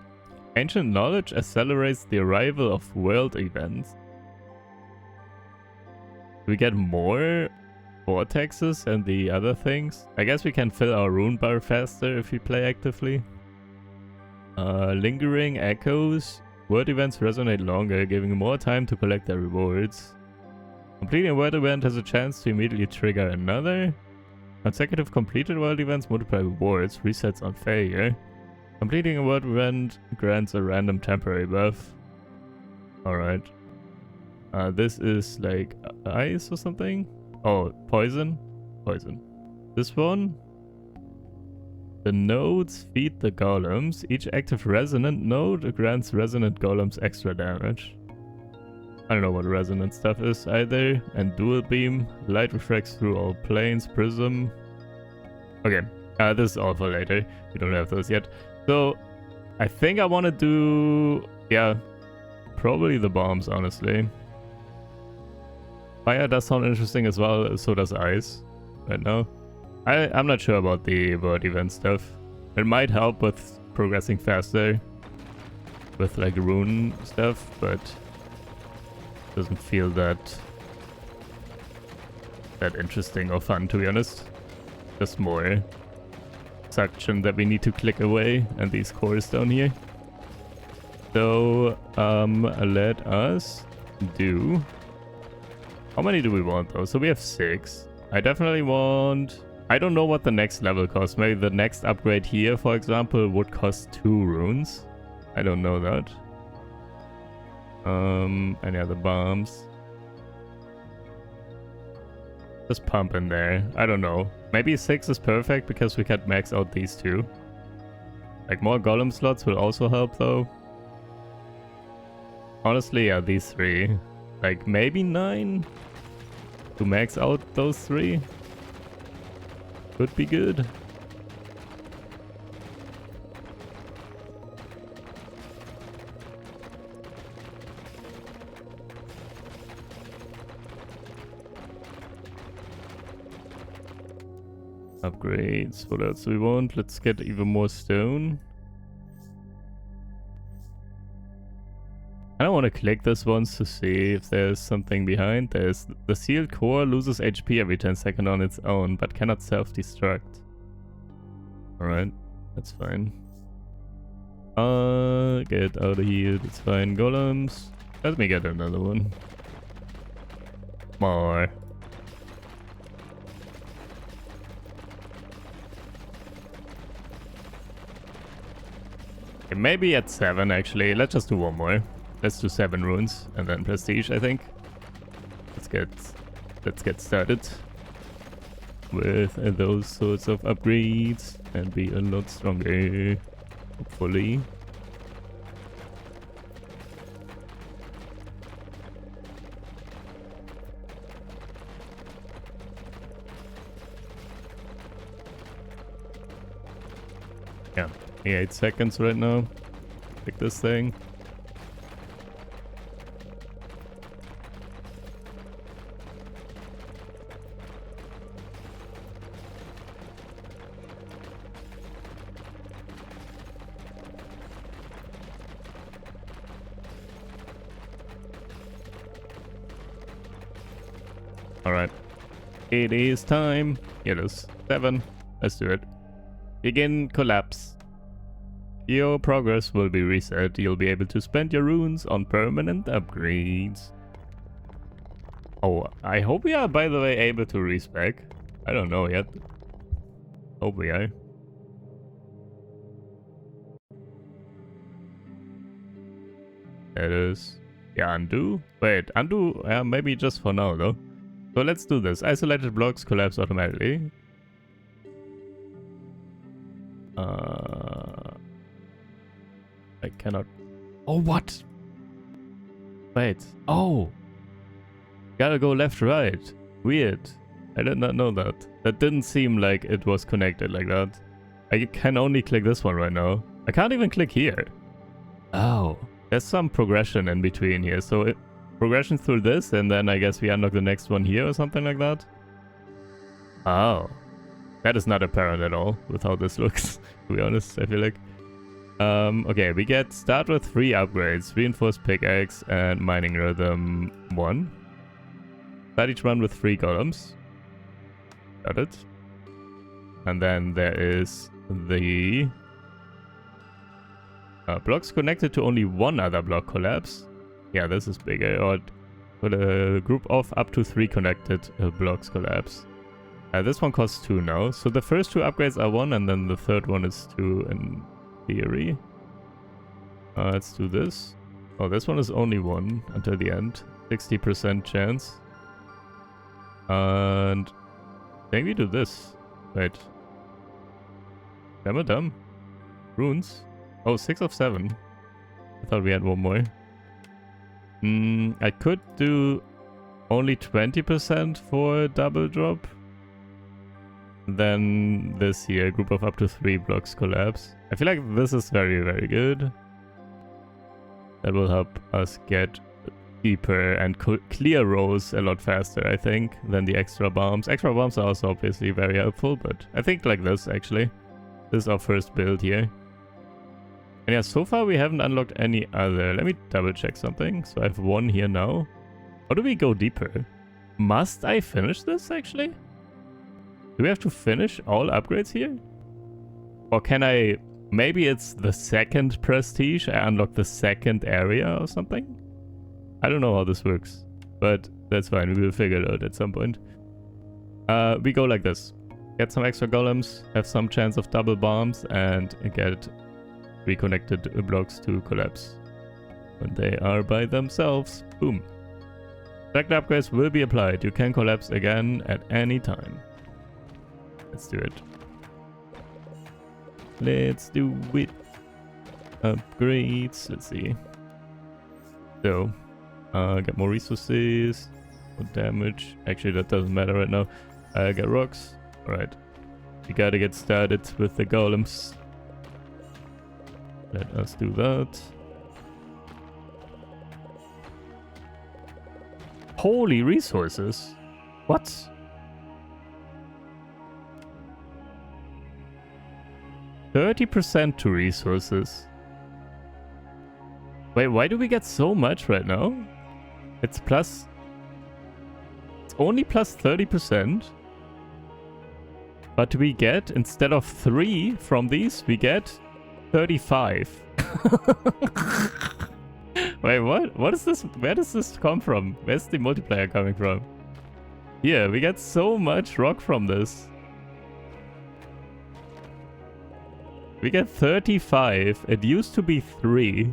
Speaker 1: Ancient knowledge accelerates the arrival of world events. Do we get more vortexes and the other things? I guess we can fill our rune bar faster if we play actively. Lingering echoes. World events resonate longer, giving more time to collect their rewards. Completing a world event has a chance to immediately trigger another. Consecutive completed world events multiply rewards, resets on failure. Completing a world event grants a random temporary buff. Alright. This is like ice or something? Oh, poison? Poison. This one? The nodes feed the golems. Each active resonant node grants resonant golems extra damage. I don't know what resonant stuff is either. And dual beam. Light refracts through all planes. Prism. Okay. This is all for later. We don't have those yet. So, I think I want to do... yeah, probably the bombs, honestly. Fire does sound interesting as well, so does ice right now. I'm not sure about the world event stuff. It might help with progressing faster with like rune stuff, but doesn't feel that interesting or fun, to be honest. Just more suction that we need to click away and these cores down here. So let us do... how many do we want though? So we have 6. I definitely want... I don't know what the next level costs. Maybe the next upgrade here, for example, would cost 2 runes. I don't know that. Any other bombs? Just pump in there. I don't know. Maybe 6 is perfect because we can max out these 2. Like more golem slots will also help though. Honestly, yeah, these 3. Like maybe 9 to max out those 3. Could be good. Upgrades. What else do we want? Let's get even more stone. I don't want to click this once to see if there's something behind. There's the sealed core loses HP every 10 seconds on its own, but cannot self-destruct. Alright, that's fine. Get out of here, that's fine. Golems. Let me get another one. More. Okay, maybe at 7 actually. Let's just do one more. Let's do 7 runes and then prestige, I think. Let's get started with those sorts of upgrades and be a lot stronger. Hopefully. Yeah, 8 seconds right now. Pick this thing. Alright. It is time. It is 7. Let's do it. Begin collapse. Your progress will be reset. You'll be able to spend your runes on permanent upgrades. Oh, I hope we are, by the way, able to respec. I don't know yet. Hope we are. It is. Yeah, undo. Wait, undo. Maybe just for now, though. So let's do this. Isolated blocks collapse automatically. I cannot. Oh, what? Wait. Oh. Gotta go left, right. Weird. I did not know that. That didn't seem like it was connected like that. I can only click this one right now. I can't even click here. Oh. There's some progression in between here. So progression through this, and then I guess we unlock the next one here or something like that. Oh. That is not apparent at all with how this looks, to be honest, I feel like. Okay, we start with 3 upgrades. Reinforced pickaxe and mining rhythm 1. Start each one with 3 golems. Got it. And then there is the blocks connected to only one other block collapse. Yeah, this is bigger. Or with a group of up to 3 connected blocks collapse. This one costs 2 now. So the first 2 upgrades are 1, and then the third one is 2 in theory. Let's do this. Oh, this one is only 1 until the end. 60% chance. And maybe do this. Wait. Am I dumb? Runes? Oh, 6 of 7. I thought we had one more. I could do only 20% for double drop. Then this here, group of up to 3 blocks collapse. I feel like this is very, very good. That will help us get deeper and clear rows a lot faster, I think, than the extra bombs. Extra bombs are also obviously very helpful, but I think like this, actually. This is our first build here. And yeah, so far we haven't unlocked any other. Let me double check something. So I have 1 here now. How do we go deeper? Must I finish this, actually? Do we have to finish all upgrades here? Or can I... Maybe it's the second prestige. I unlock the second area or something? I don't know how this works. But that's fine. We will figure it out at some point. We go like this. Get some extra golems. Have some chance of double bombs. And get reconnected blocks to collapse. When they are by themselves. Boom. Select upgrades will be applied. You can collapse again at any time. Let's do it. Let's do it. Upgrades. Let's see. So, get more resources. More damage. Actually, that doesn't matter right now. Get rocks. Alright. We gotta get started with the golems. Let us do that. Holy resources. What? %30 to resources. Wait, why do we get so much right now? It's plus... It's only plus 30%. But we get, instead of 3 from these, we get 35. Wait, what? What is this? Where does this come from? Where's the multiplier coming from? Yeah, we get so much rock from this. We get 35. It used to be 3.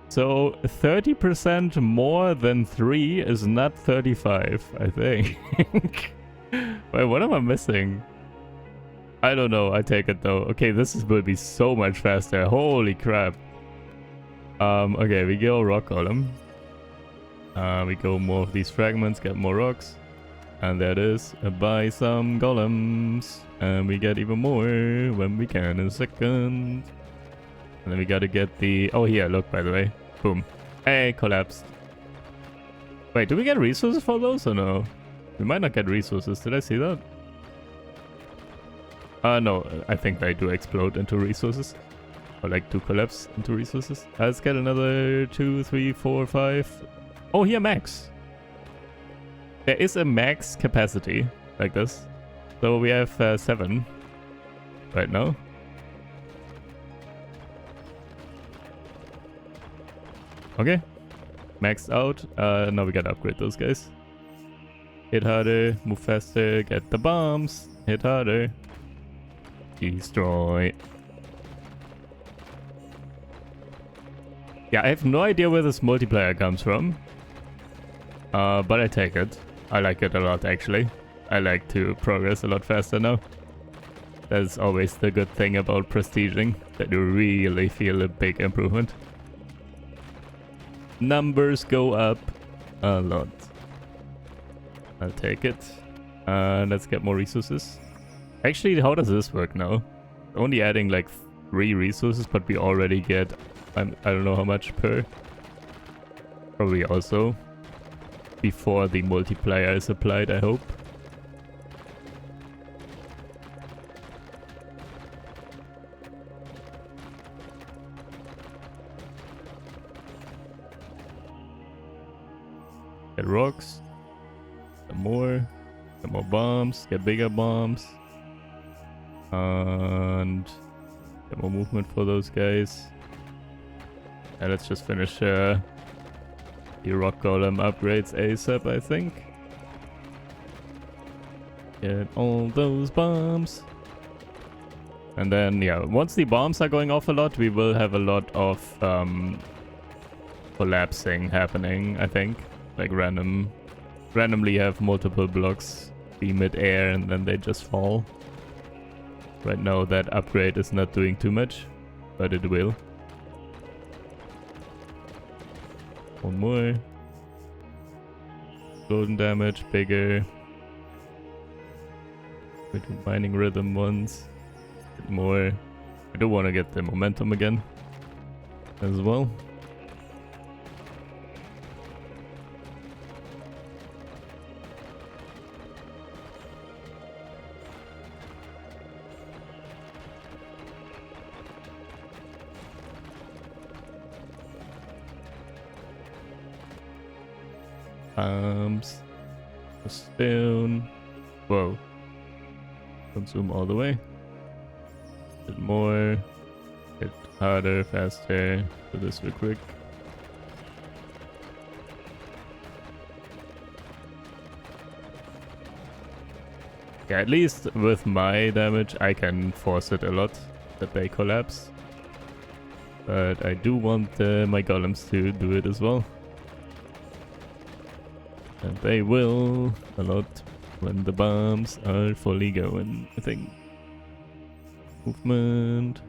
Speaker 1: So 30% more than 3 is not 35, I think. Wait, what am I missing? I don't know. I take it though. Okay, will be so much faster. Holy crap. Okay, we go rock golem. We go more of these fragments, get more rocks. And that is buy some golems. And we get even more when we can in a second. And then we gotta get the... Oh, here, look, by the way. Boom. Hey, collapsed. Wait, do we get resources for those or no? We might not get resources. Did I see that? No, I think they do explode into resources. Or like do collapse into resources. Let's get another 2, 3, 4, 5. Oh, here, max. There is a max capacity like this. So we have 7 right now. Okay. Maxed out. Now we gotta upgrade those guys. Hit harder, move faster, get the bombs. Hit harder. Destroy. Yeah, I have no idea where this multiplayer comes from. But I take it. I like it a lot, actually. I like to progress a lot faster now. That's always the good thing about prestiging, that you really feel a big improvement. Numbers go up a lot. I'll take it. Let's get more resources. Actually, how does this work now? Only adding like 3 resources, but we already get... I don't know how much per. Probably also before the multiplier is applied, I hope. Get rocks. Some more bombs. Get bigger bombs. And get more movement for those guys. And let's just finish the rock golem upgrades ASAP, I think. Get all those bombs. And then, yeah, once the bombs are going off a lot, we will have a lot of collapsing happening, I think. Like randomly have multiple blocks be mid-air and then they just fall. Right now that upgrade is not doing too much, but it will. One more. Golden damage, bigger. We do mining rhythm ones. Bit more. I do want to get the momentum again as well. Stone. Whoa. Consume all the way. Bit more. Hit harder, faster. Do this real quick. Yeah, at least with my damage I can force it a lot that they collapse. But I do want my golems to do it as well. And they will a lot when the bombs are fully going, I think. Movement.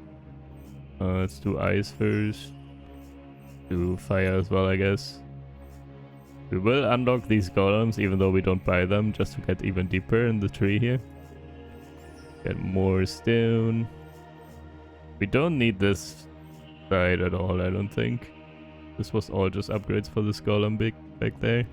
Speaker 1: Let's do ice first. Do fire as well, I guess. We will unlock these golems even though we don't buy them, just to get even deeper in the tree here. Get more stone. We don't need this side at all, I don't think. This was all just upgrades for this golem back there.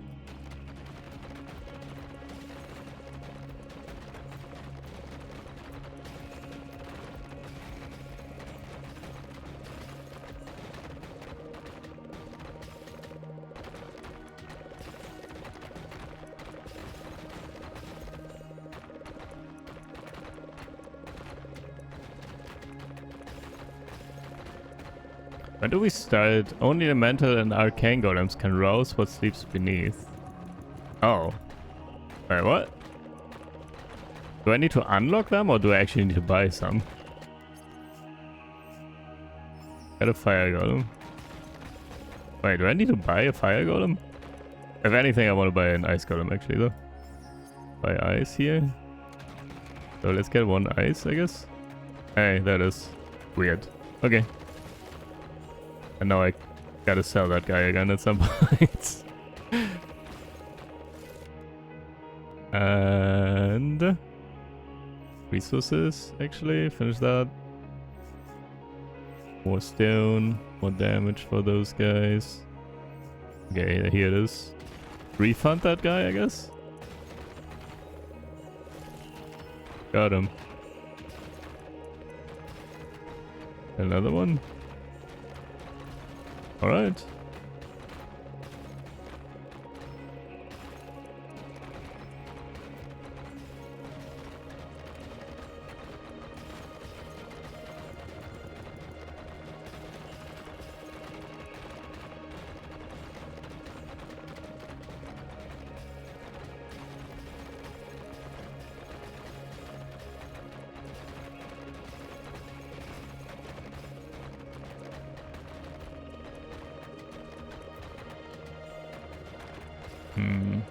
Speaker 1: When do we start? Only the mental and arcane golems can rouse what sleeps beneath. Oh. Wait, what? Do I need to unlock them or do I actually need to buy some? Got a fire golem. Wait, do I need to buy a fire golem? If anything, I want to buy an ice golem actually though. Buy ice here. So let's get one ice, I guess. Hey, that is weird. Okay. And now I gotta sell that guy again at some point. And resources, actually, finish that. More stone, more damage for those guys. Okay, here it is. Refund that guy, I guess. Got him. Another one. Alright.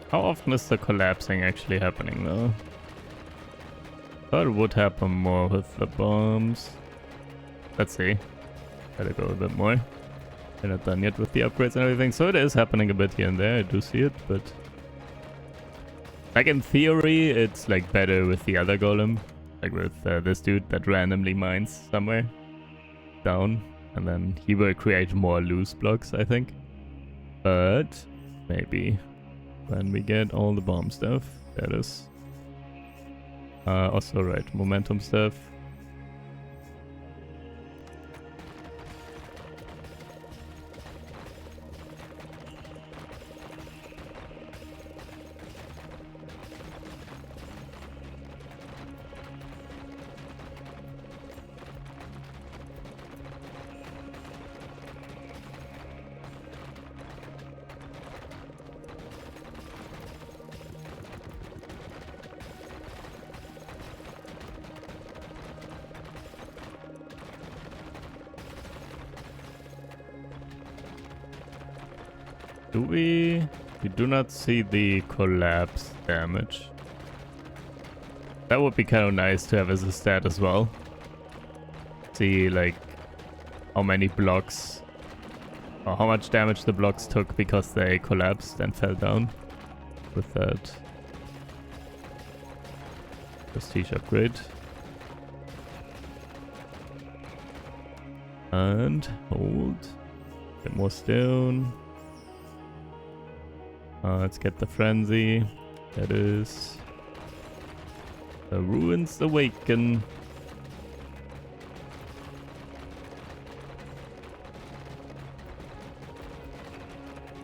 Speaker 1: How often is the collapsing actually happening though? Thought it would happen more with the bombs. Let's see. Gotta go a bit more. We're not done yet with the upgrades and everything, so it is happening a bit here and there. I do see it, but like in theory, it's like better with the other golem, like with this dude that randomly mines somewhere down, and then he will create more loose blocks, I think. But maybe when we get all the bomb stuff, that is. Also, right, momentum stuff. We do not see the collapse damage. That would be kind of nice to have as a stat as well. See like how many blocks or how much damage the blocks took because they collapsed and fell down with that prestige upgrade. And hold. Get more stone. Let's get the frenzy. That is the ruins awaken.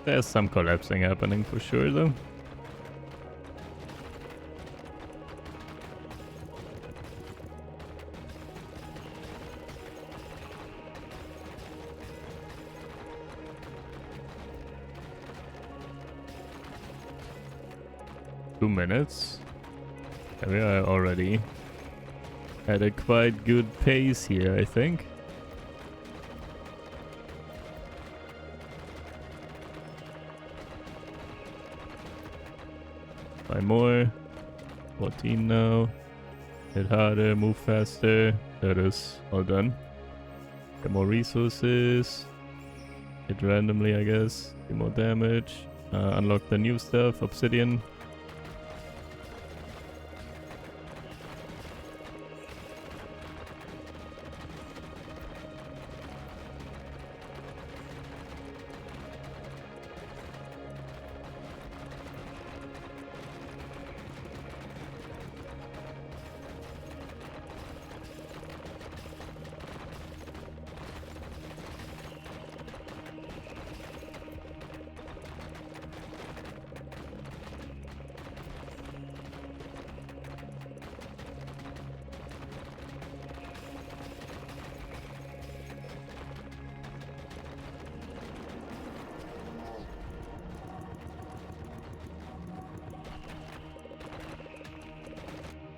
Speaker 1: There's some collapsing happening for sure though. Minutes. And we are already at a quite good pace here, I think. Five more. 14 now. Hit harder, move faster. That is all done. Get more resources. Hit randomly, I guess. Do more damage. Unlock the new stuff, obsidian.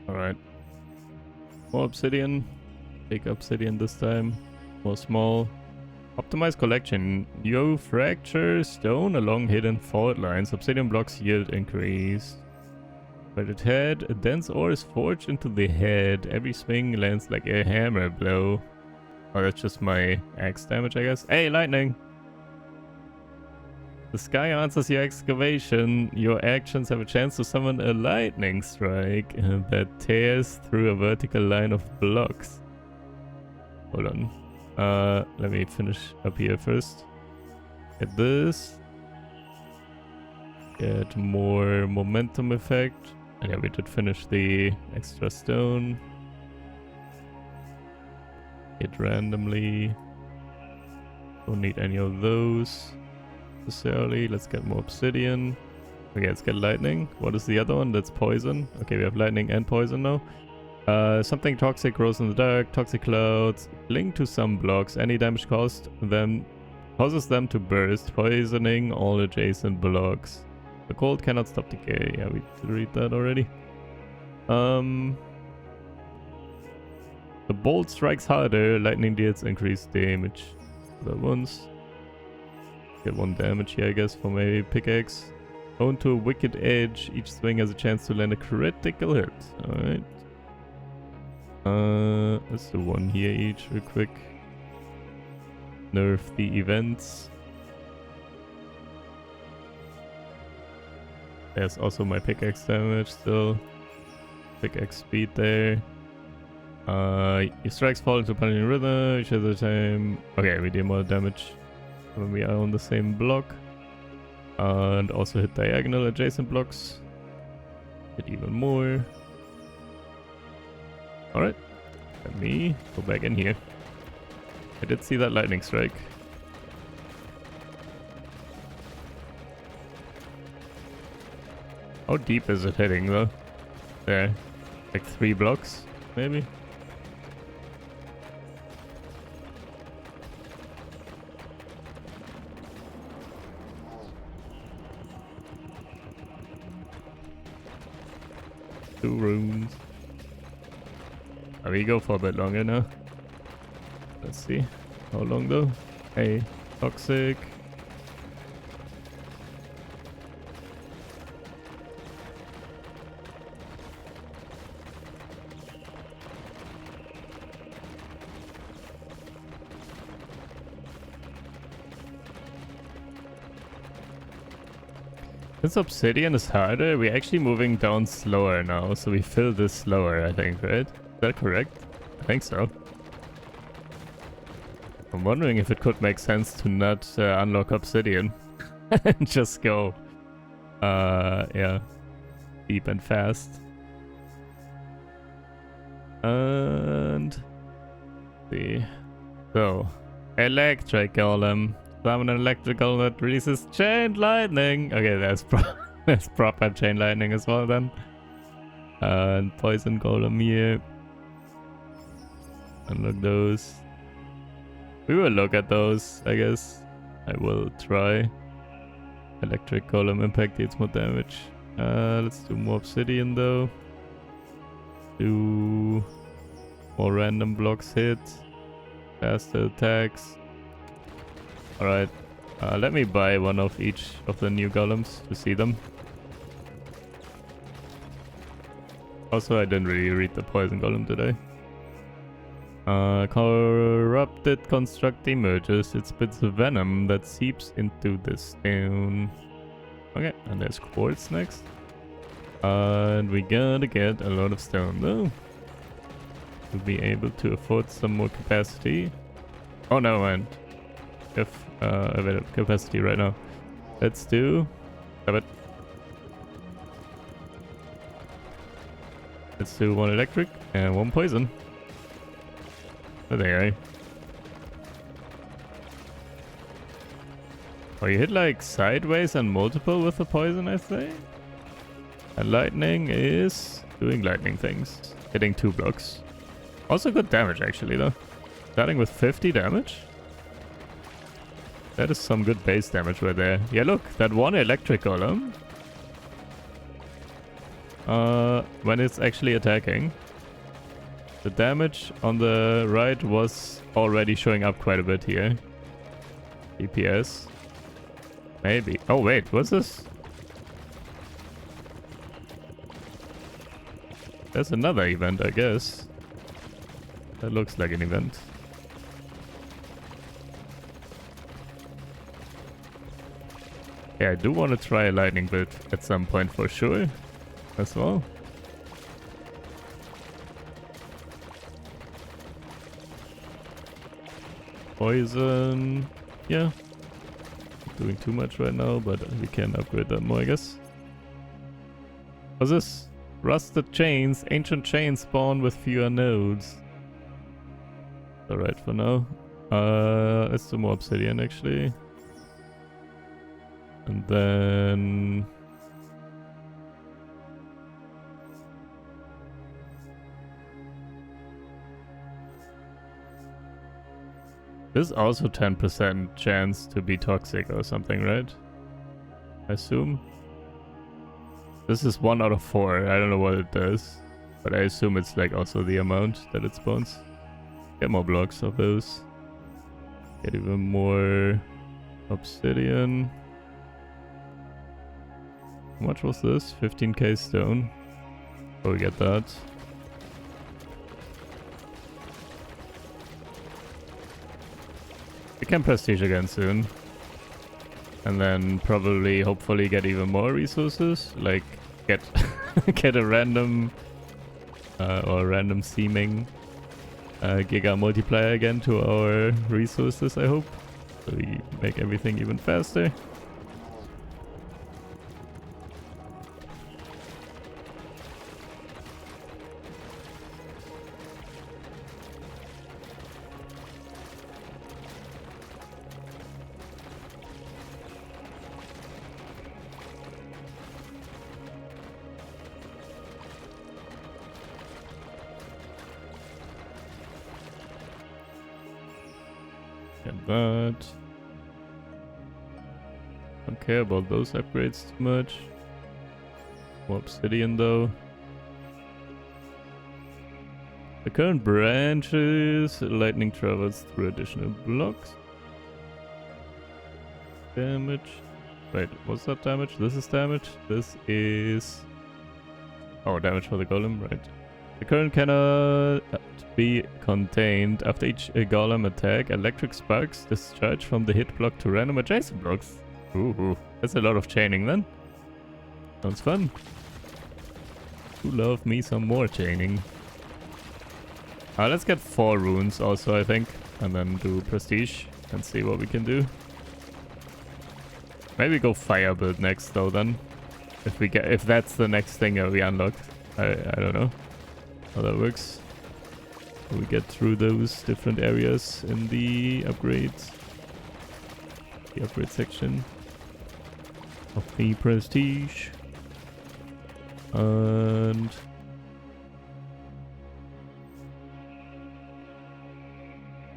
Speaker 1: Alright. More obsidian. Big obsidian this time. More small. Optimize collection. You fracture stone along hidden fault lines. Obsidian blocks yield increase. But it had a dense ore is forged into the head. Every swing lands like a hammer blow. Oh, that's just my axe damage, I guess. Hey, lightning! The sky answers your excavation. Your actions have a chance to summon a lightning strike that tears through a vertical line of blocks. Hold on. Let me finish up here first. Get this. Get more momentum effect. And yeah, we did finish the extra stone. Hit randomly. Don't need any of those necessarily. Let's get more obsidian. Okay, let's get lightning. What is the other one? That's poison. Okay, we have lightning and poison now. Something toxic grows in the dark. Toxic clouds link to some blocks. Any damage caused them causes them to burst, poisoning all adjacent blocks. The cold cannot stop decay. Yeah, we did read that already. The bolt strikes harder. Lightning deals increased damage. That once. Get 1 damage here, I guess, for my pickaxe. Own to a wicked edge. Each swing has a chance to land a critical hit. Alright. Let's do 1 here each real quick. Nerf the events. There's also my pickaxe damage still. Pickaxe speed there. Your strikes fall into punishing rhythm each other time. Okay, we do more damage when we are on the same block. And also hit diagonal adjacent blocks. Hit even more. Alright. Let me go back in here. I did see that lightning strike. How deep is it hitting though? There. Like 3 blocks, maybe? Two rooms. We go for a bit longer now. Let's see. How long though? Hey, toxic. Since obsidian is harder, we're actually moving down slower now, so we fill this slower, I think, right? Is that correct? I think so. I'm wondering if it could make sense to not unlock obsidian and just go, yeah, deep and fast. And see, so electric golem. Summon an electrical that releases chain lightning. Okay, there's proper chain lightning as well then. And poison golem here. Unlock those. We will look at those, I guess. I will try. Electric golem impact deals more damage. Let's do more obsidian though. Do more random blocks hit. Faster attacks. Alright, let me buy one of each of the new golems to see them. Also, I didn't really read the poison golem today. Corrupted construct emerges. It spits venom that seeps into the stone. Okay, and there's quartz next. And we gotta get a lot of stone though, to be able to afford some more capacity. Oh no, and if available capacity right now. Let's do have it. Let's do 1 electric and 1 poison. Oh, there you go. Oh, you hit like sideways and multiple with the poison, I think. And lightning is doing lightning things. Hitting 2 blocks. Also good damage actually though. Starting with 50 damage. That is some good base damage right there. Yeah, look, that 1 electric golem. When it's actually attacking, the damage on the right was already showing up quite a bit here. DPS. Maybe. Oh wait, what's this? There's another event, I guess. That looks like an event. Yeah, I do want to try a lightning build at some point for sure, as well. Poison, yeah. Not doing too much right now, but we can upgrade that more, I guess. What's this? Rusted chains, ancient chains spawn with fewer nodes. Alright for now. Let's do more obsidian actually. And then... There's also 10% chance to be toxic or something, right? I assume. This is 1 out of 4. I don't know what it does. But I assume it's like also the amount that it spawns. Get more blocks of those. Get even more obsidian. How much was this? 15k stone. Oh, we get that. We can prestige again soon. And then probably, hopefully get even more resources. Like, get get a random or random seeming giga multiplier again to our resources, I hope. So we make everything even faster. Get that. Don't care about those upgrades too much. More obsidian though. The current branches, lightning travels through additional blocks. Damage. Wait, what's that damage? This is damage. This is... Oh, damage for the golem, right. The current cannot be contained. After each golem attack, electric sparks discharge from the hit block to random adjacent blocks. Ooh, that's a lot of chaining then. Sounds fun. Do love me some more chaining. Let's get 4 runes also, I think. And then do prestige and see what we can do. Maybe go fire build next though then. If that's the next thing we unlock. I don't know how that works. We get through those different areas in the upgrades. The upgrade section of the prestige. And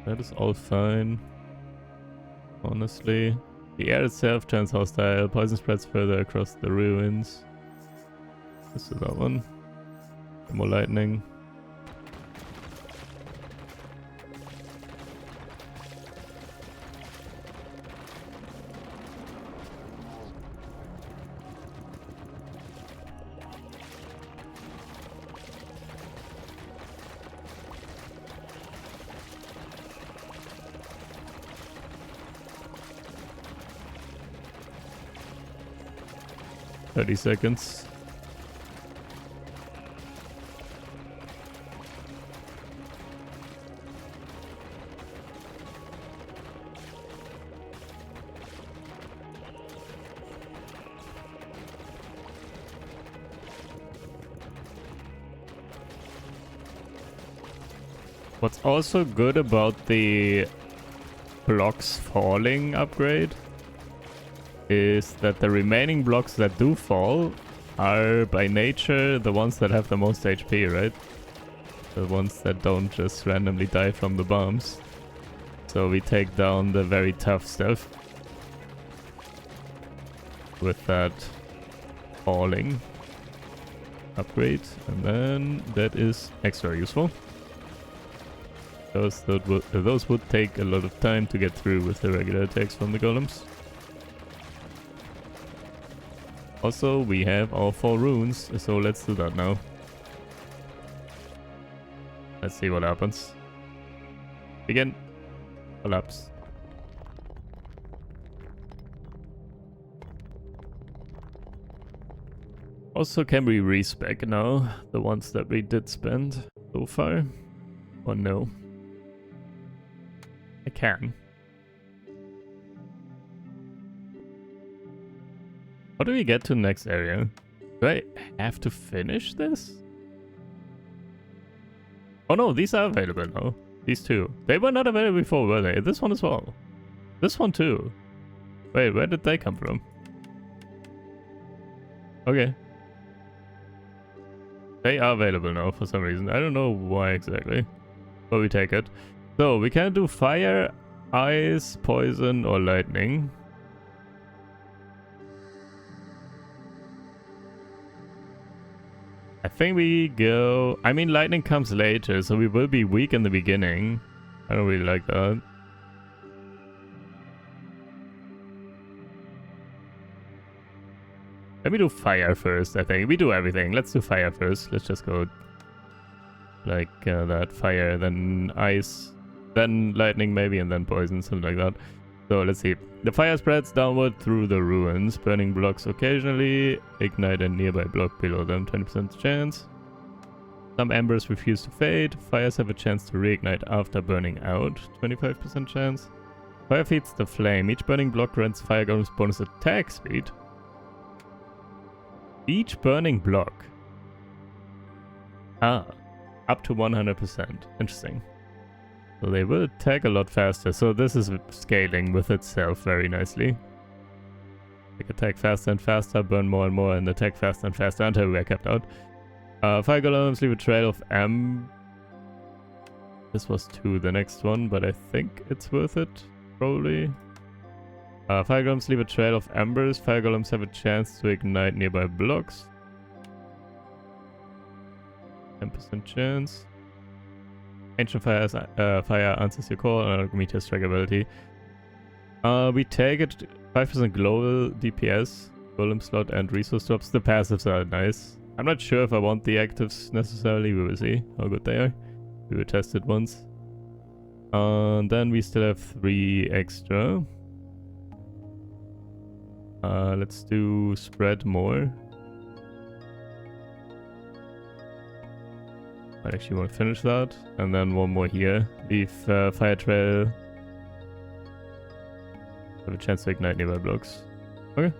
Speaker 1: that is all fine. Honestly. The air itself turns hostile. Poison spreads further across the ruins. This is that one. More lightning. $30. What's also good about the blocks falling upgrade is that the remaining blocks that do fall are by nature the ones that have the most HP, right? The ones that don't just randomly die from the bombs. So we take down the very tough stuff with that falling upgrade, and then that is extra useful. Those would take a lot of time to get through with the regular attacks from the golems. Also, we have our 4 runes, so let's do that now. Let's see what happens. Begin. Collapse. Also, can we respec now? The ones that we did spend so far? Or no? I can. How do we get to the next area? Do I have to finish this? Oh no, these are available now. These two. They were not available before, were they? This one as well. This one too. Wait, where did they come from? Okay. They are available now for some reason. I don't know why exactly. But we take it. So, we can do fire, ice, poison, or lightning. I think we go... I mean, lightning comes later, so we will be weak in the beginning. I don't really like that. Let me do fire first, I think. We do everything. Let's do fire first. Let's just go like that. Fire, then ice, then lightning maybe, and then poison, something like that. So let's see. The fire spreads downward through the ruins, burning blocks occasionally. Ignite a nearby block below them, 20% chance. Some embers refuse to fade. Fires have a chance to reignite after burning out, 25% chance. Fire feeds the flame. Each burning block grants fire golems bonus attack speed. Each burning block. Ah, up to 100%. Interesting. So they will attack a lot faster. So this is scaling with itself very nicely. Like attack faster and faster, burn more and more, and attack faster and faster until we are kept out. Fire golems leave a trail of This was 2, the next one, but I think it's worth it, probably. Fire golems leave a trail of embers. Fire golems have a chance to ignite nearby blocks. 10% chance. Ancient fire answers your call and meteor strike ability. We take it 5% global DPS, golem slot, and resource drops. The passives are nice. I'm not sure if I want the actives necessarily. We will see how good they are. We will test it once. And then we still have 3 extra. Let's do spread more. I actually want to finish that. And then one more here. Leave fire trail. Have a chance to ignite nearby blocks. Okay.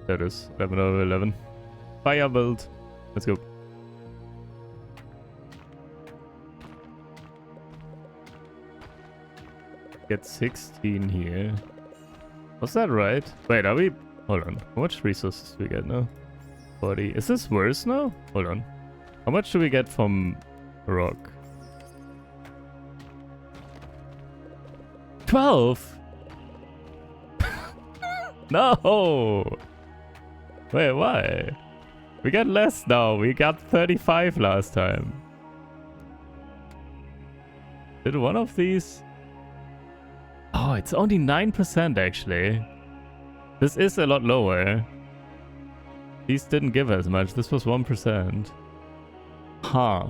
Speaker 1: There it is. 11 out of 11. Fire build. Let's go. Get 16 here. Was that right? Wait, are we... Hold on. How much resources do we get now? 40. Is this worse now? Hold on. How much do we get from rock? 12? No! Wait, why? We get less now. We got 35 last time. Did one of these... Oh, it's only 9% actually. This is a lot lower. These didn't give as much. This was 1%. Huh.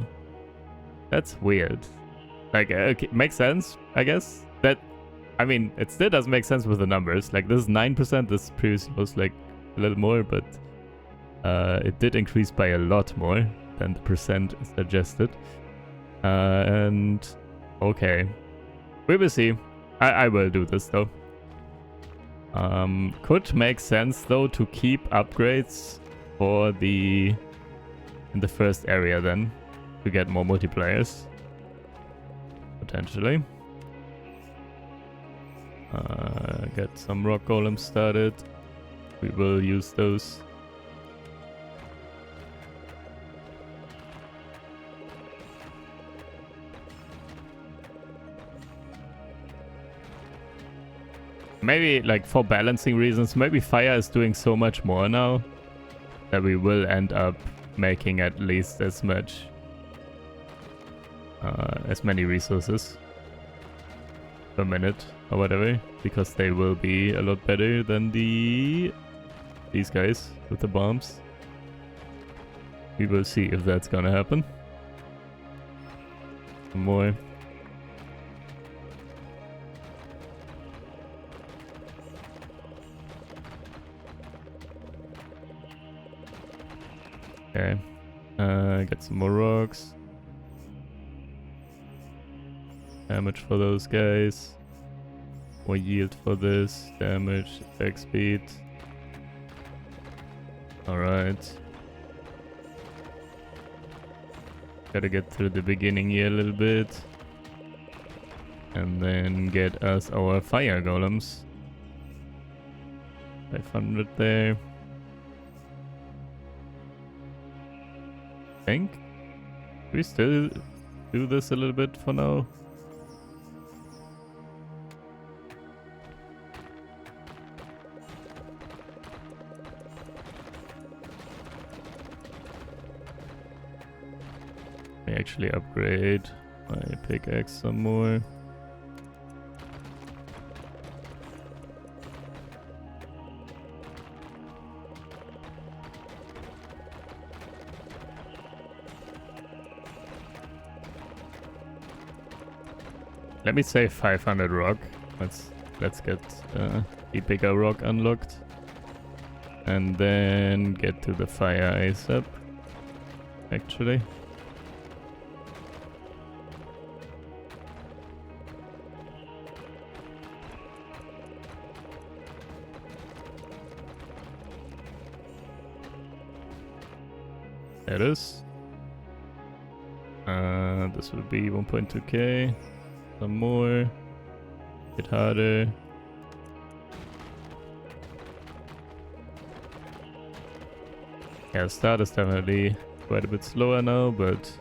Speaker 1: That's weird. Like, okay, makes sense, I guess. That, I mean, it still doesn't make sense with the numbers. Like, this is 9%. This previously was like a little more, but it did increase by a lot more than the percent suggested. And okay, we will see. I will do this though. Could make sense though to keep upgrades for in the first area then, to get more multiplayers potentially. Get some rock golems started. We will use those. Maybe, like, for balancing reasons, maybe fire is doing so much more now that we will end up making at least as much, as many resources per minute or whatever, because they will be a lot better than these guys with the bombs. We will see if that's gonna happen. More. Okay. Get some more rocks. Damage for those guys. More yield for this. Damage, attack speed. Alright. Gotta get through the beginning here a little bit. And then get us our fire golems. 500 there. Think? We still do this a little bit for now. I actually upgrade my pickaxe some more. Let me say 500 rock. Let's get the bigger rock unlocked. And then get to the fire ASAP. Actually. There it is. This would be 1.2k. Some more. Get harder. Yeah, start is definitely quite a bit slower now, but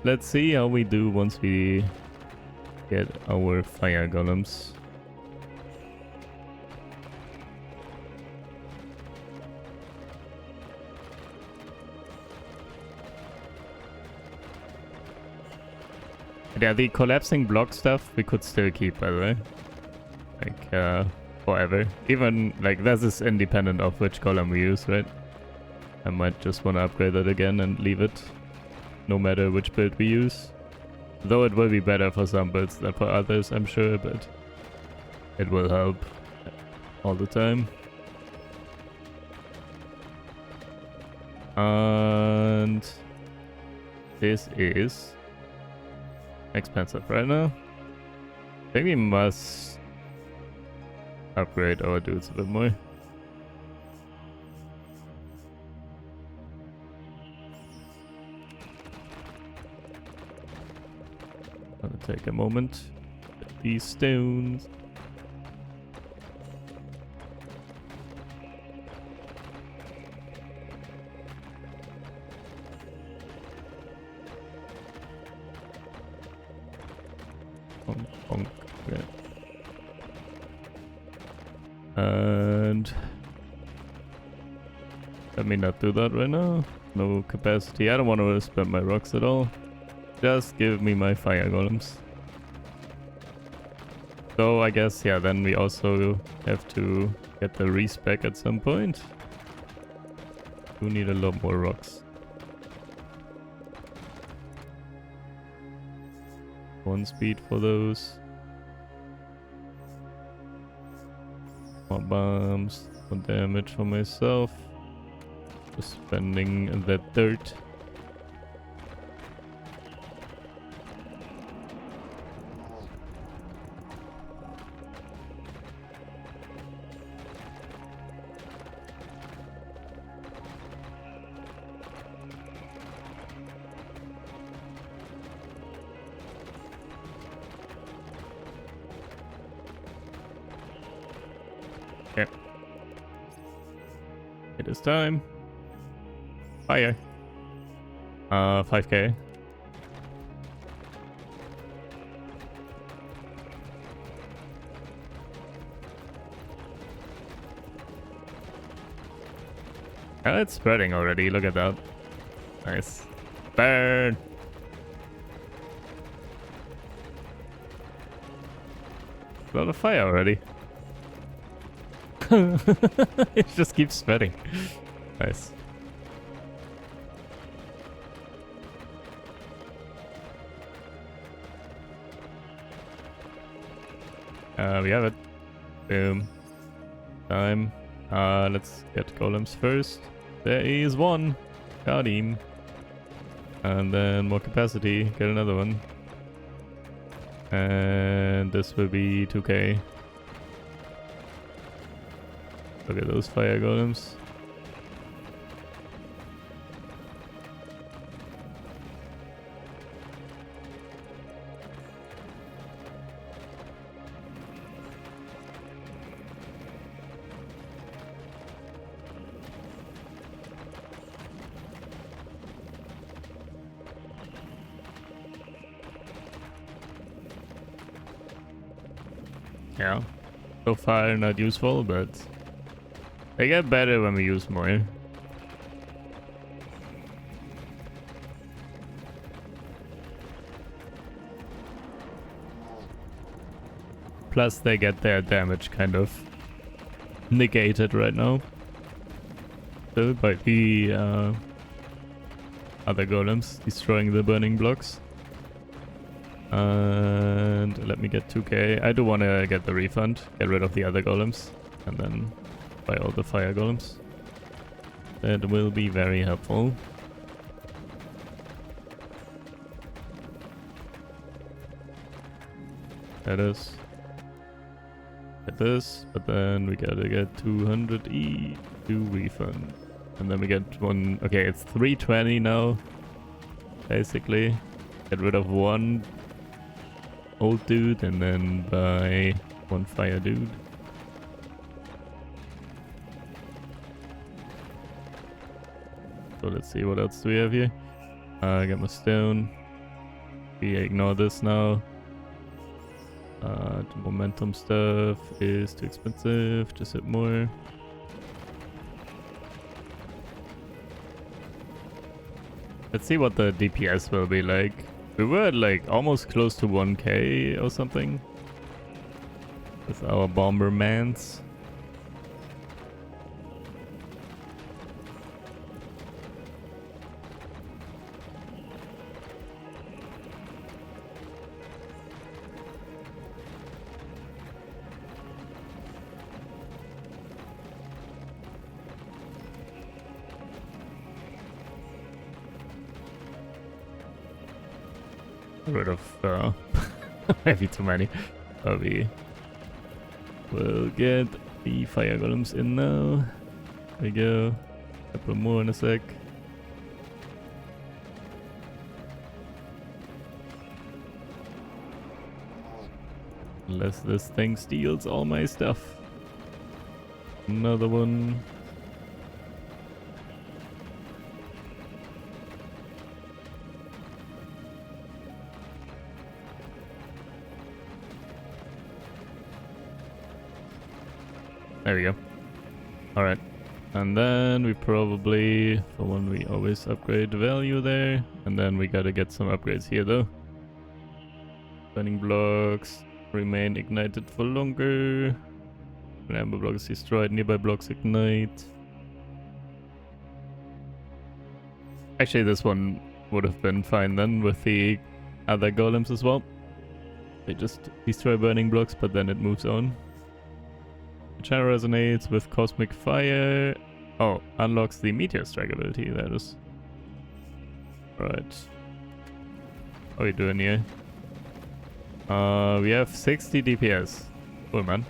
Speaker 1: let's see how we do once we get our fire golems. Yeah, the collapsing block stuff we could still keep, by the way. Like, forever. Even, like, this is independent of which golem we use, right? I might just want to upgrade it again and leave it, no matter which build we use. Though it will be better for some builds than for others, I'm sure, but it will help all the time. And this is expensive right now. I think we must upgrade our dudes a bit more. Gonna take a moment. Get these stones. Bonk. Yeah. And let me not do that right now. No capacity. I don't want to spend my rocks at all. Just give me my fire golems. So I guess, yeah, then we also have to get the respec at some point. We need a lot more rocks. One speed for those. More bombs, more damage for myself. Just spending that dirt. Okay. It is time. Fire. 5k. Oh, it's spreading already. Look at that. Nice. Burn. A lot of fire already. It just keeps spreading. Nice. We have it. Boom. Time. Let's get golems first. There is one. Got him. And then more capacity. Get another one. And this will be 2k. Look at those fire golems. Yeah, so far not useful, but they get better when we use more. Plus they get their damage kind of negated right now. So by the other golems destroying the burning blocks. And let me get 2k. I do want to get the refund, get rid of the other golems, and then buy all the fire golems. That will be very helpful. That is. Get this, but then we gotta get 200 to refund. And then we get one. Okay, it's 320 now. Basically. Get rid of one old dude and then buy one fire dude. So let's see, what else do we have here? I got my stone. We ignore this now. The momentum stuff is too expensive. Just hit more. Let's see what the DPS will be like. We were at like almost close to 1k or something with our bombermans. Rid of maybe too many. We will get the fire golems in now. There we go. Couple more in a sec. Unless this thing steals all my stuff. Another one. There we go. Alright. And then we probably, for one, we always upgrade the value there. And then we gotta get some upgrades here though. Burning blocks remain ignited for longer. When amber block is destroyed, nearby blocks ignite. Actually, this one would have been fine then with the other golems as well. They just destroy burning blocks, but then it moves on. Channel resonates with cosmic fire. Oh, unlocks the meteor strike ability. That is right. How are we doing here? We have 60 DPS. Cool, man.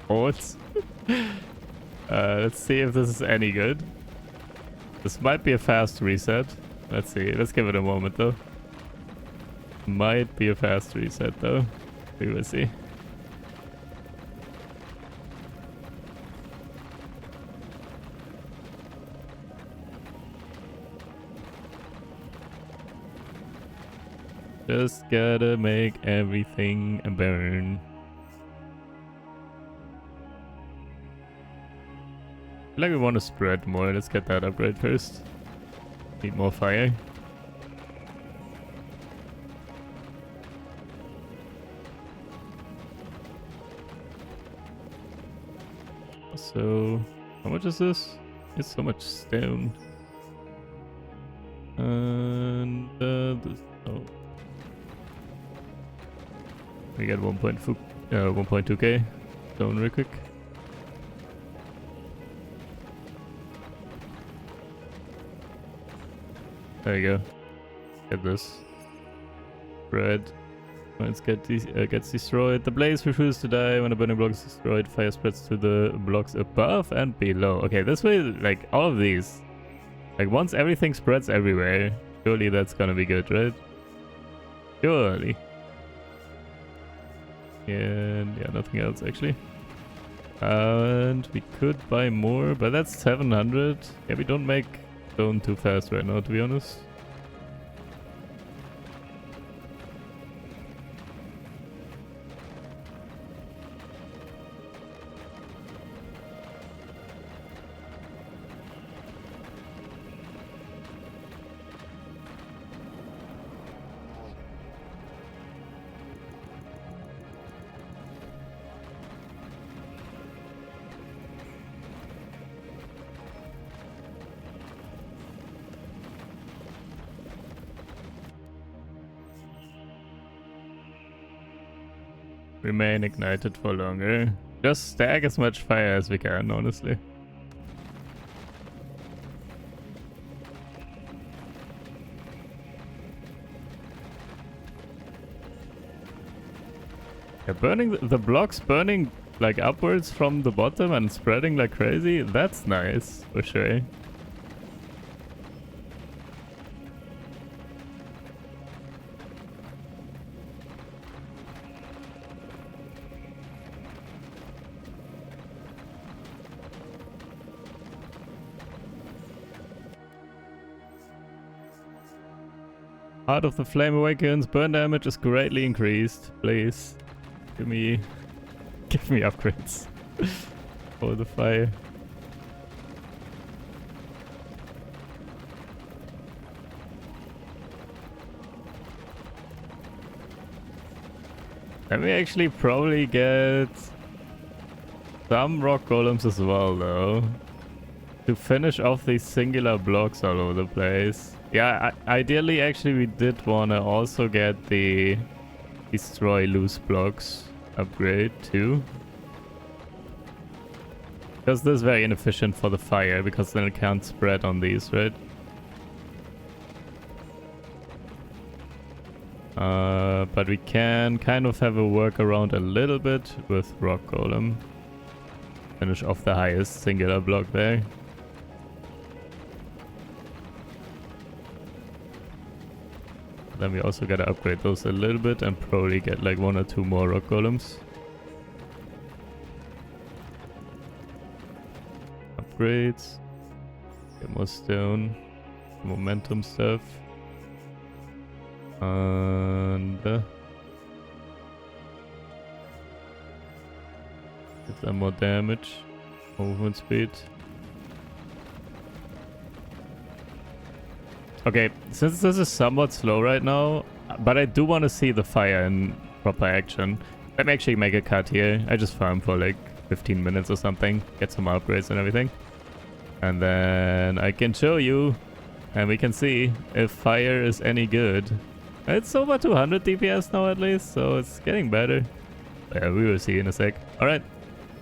Speaker 1: What? Let's see if this is any good. This might be a fast reset. Let's see. Let's give it a moment though. Might be a fast reset though. We will see. Just gotta make everything burn. I feel like we want to spread more. Let's get that upgrade first. Need more fire. So, how much is this? It's so much stone. And this, oh. We get 1.2k. Stone real quick. There you go. Get this. Bread. When it gets destroyed. The blaze refuses to die. When a burning block is destroyed, fire spreads to the blocks above and below. Okay, this way, like, all of these. Like, once everything spreads everywhere, surely that's gonna be good, right? Surely. And yeah, nothing else, actually. And we could buy more, but that's 700. Yeah, we don't make stone too fast right now, to be honest. Remain ignited for longer. Just stack as much fire as we can, honestly. Yeah, burning the blocks burning like upwards from the bottom and spreading like crazy, that's nice, for sure. Heart of the Flame awakens. Burn damage is greatly increased. Please, give me upgrades for the fire. Let me actually probably get some rock golems as well, though, to finish off these singular blocks all over the place. Yeah, ideally, actually, we did want to also get the destroy loose blocks upgrade too. Because this is very inefficient for the fire, because then it can't spread on these, right? But we can kind of have a workaround a little bit with rock golem. Finish off the highest singular block there. Then we also gotta upgrade those a little bit and probably get like 1 or 2 more rock golems. Upgrades. Get more stone. Momentum stuff. And get some more damage. Movement speed. Okay, since this is somewhat slow right now, but I do want to see the fire in proper action. Let me actually make a cut here. I just farm for like 15 minutes or something, get some upgrades and everything. And then I can show you, and we can see if fire is any good. It's over 200 DPS now at least, so it's getting better. Yeah, we will see in a sec. Alright,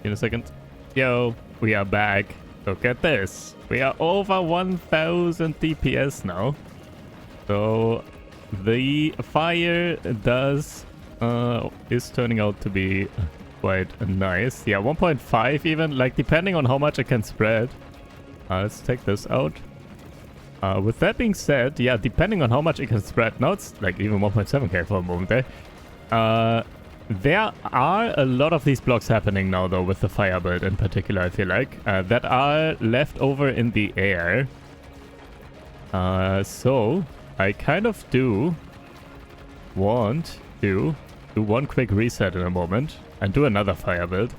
Speaker 1: in a second. Yo, we are back. Look at this. We are over 1000 DPS now. So the fire is turning out to be quite nice. Yeah, 1.5 even, like depending on how much it can spread. Let's take this out. With that being said, yeah, depending on how much it can spread. Now it's like even 1.7k for a moment there. There are a lot of these blocks happening now, though, with the fire build in particular, I feel like, that are left over in the air. So I kind of do want to do one quick reset in a moment and do another fire build.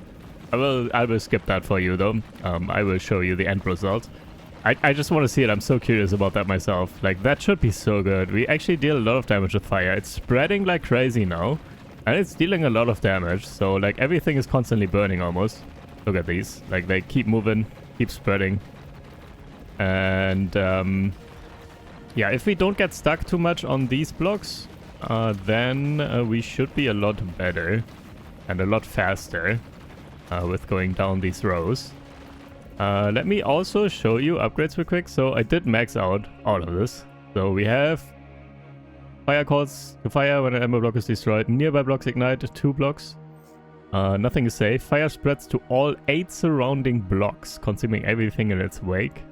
Speaker 1: I will skip that for you, though. I will show you the end result. I just want to see it. I'm so curious about that myself. Like, that should be so good. We actually deal a lot of damage with fire. It's spreading like crazy now. And it's dealing a lot of damage, so like everything is constantly burning almost. Look at these, like they keep moving, keep spreading. And yeah, if we don't get stuck too much on these blocks, then we should be a lot better and a lot faster with going down these rows. Let me also show you upgrades real quick. So I did max out all of this. So we have fire calls to fire when an ammo block is destroyed. Nearby blocks ignite 2 blocks. Nothing is safe. Fire spreads to all 8 surrounding blocks, consuming everything in its wake.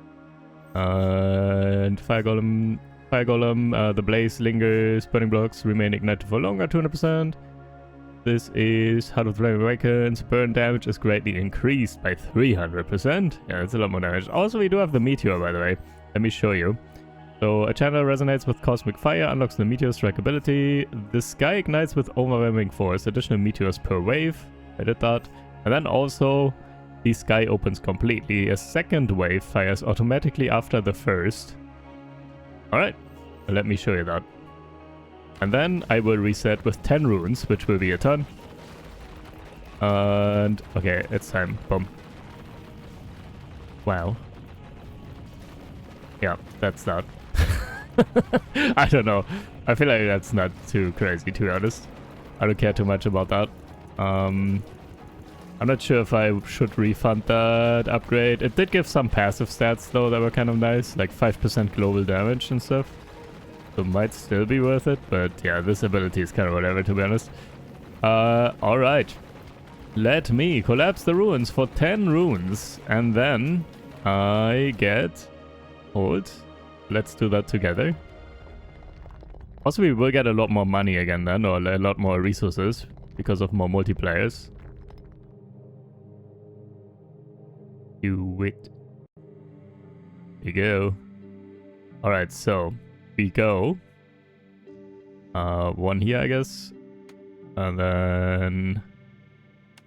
Speaker 1: And fire golem, the blaze lingers, burning blocks remain ignited for longer, 200%. This is Heart of the Flame Awakens. Burn damage is greatly increased by 300%. Yeah, that's a lot more damage. Also, we do have the meteor, by the way. Let me show you. So, a channel resonates with cosmic fire, unlocks the meteor strike ability. The sky ignites with overwhelming force, additional meteors per wave. I did that. And then also, the sky opens completely. A second wave fires automatically after the first. Alright, let me show you that. And then I will reset with 10 runes, which will be a ton. And okay, it's time. Boom. Wow. Yeah, that's that. I don't know. I feel like that's not too crazy, to be honest. I don't care too much about that. I'm not sure if I should refund that upgrade. It did give some passive stats, though, that were kind of nice. Like 5% global damage and stuff. So might still be worth it, but yeah, this ability is kind of whatever, to be honest. Alright. Let me collapse the ruins for 10 runes, and then I get... Hold. Let's do that together. Also, we will get a lot more money again then, or a lot more resources, because of more multiplayers. Do it. Here you go. Alright, so... we go. One here, I guess. And then...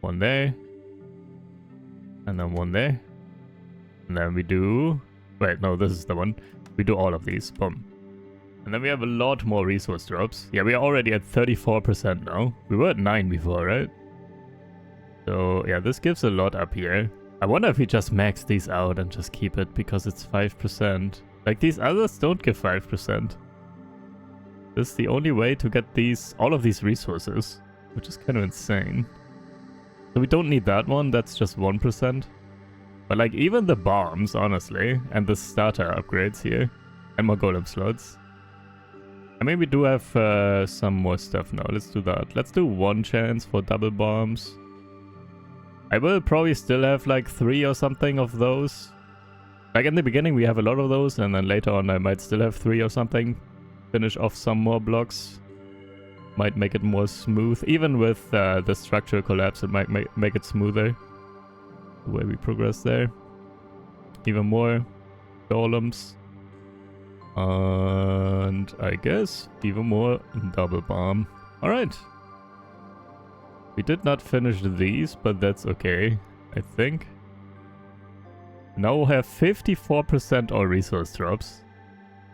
Speaker 1: one there. And then one there. And then we do... wait, no, this is the one. We do all of these. Boom. And then we have a lot more resource drops. Yeah, we are already at 34% now. We were at 9 before, right? So, yeah, this gives a lot up here. I wonder if we just max these out and just keep it because it's 5%. Like, these others don't give 5%. This is the only way to get these, all of these resources, which is kind of insane. So we don't need that one, that's just 1%. But like, even the bombs, honestly, and the starter upgrades here, and more golem slots. I mean, we do have some more stuff now, let's do that. Let's do 1 chance for double bombs. I will probably still have like 3 or something of those. Like in the beginning we have a lot of those, and then later on I might still have 3 or something. Finish off some more blocks. Might make it more smooth. Even with the structural collapse, it might make it smoother. The way we progress there. Even more golems. And I guess even more double bomb. Alright. We did not finish these, but that's okay, I think. Now we have 54% all resource drops.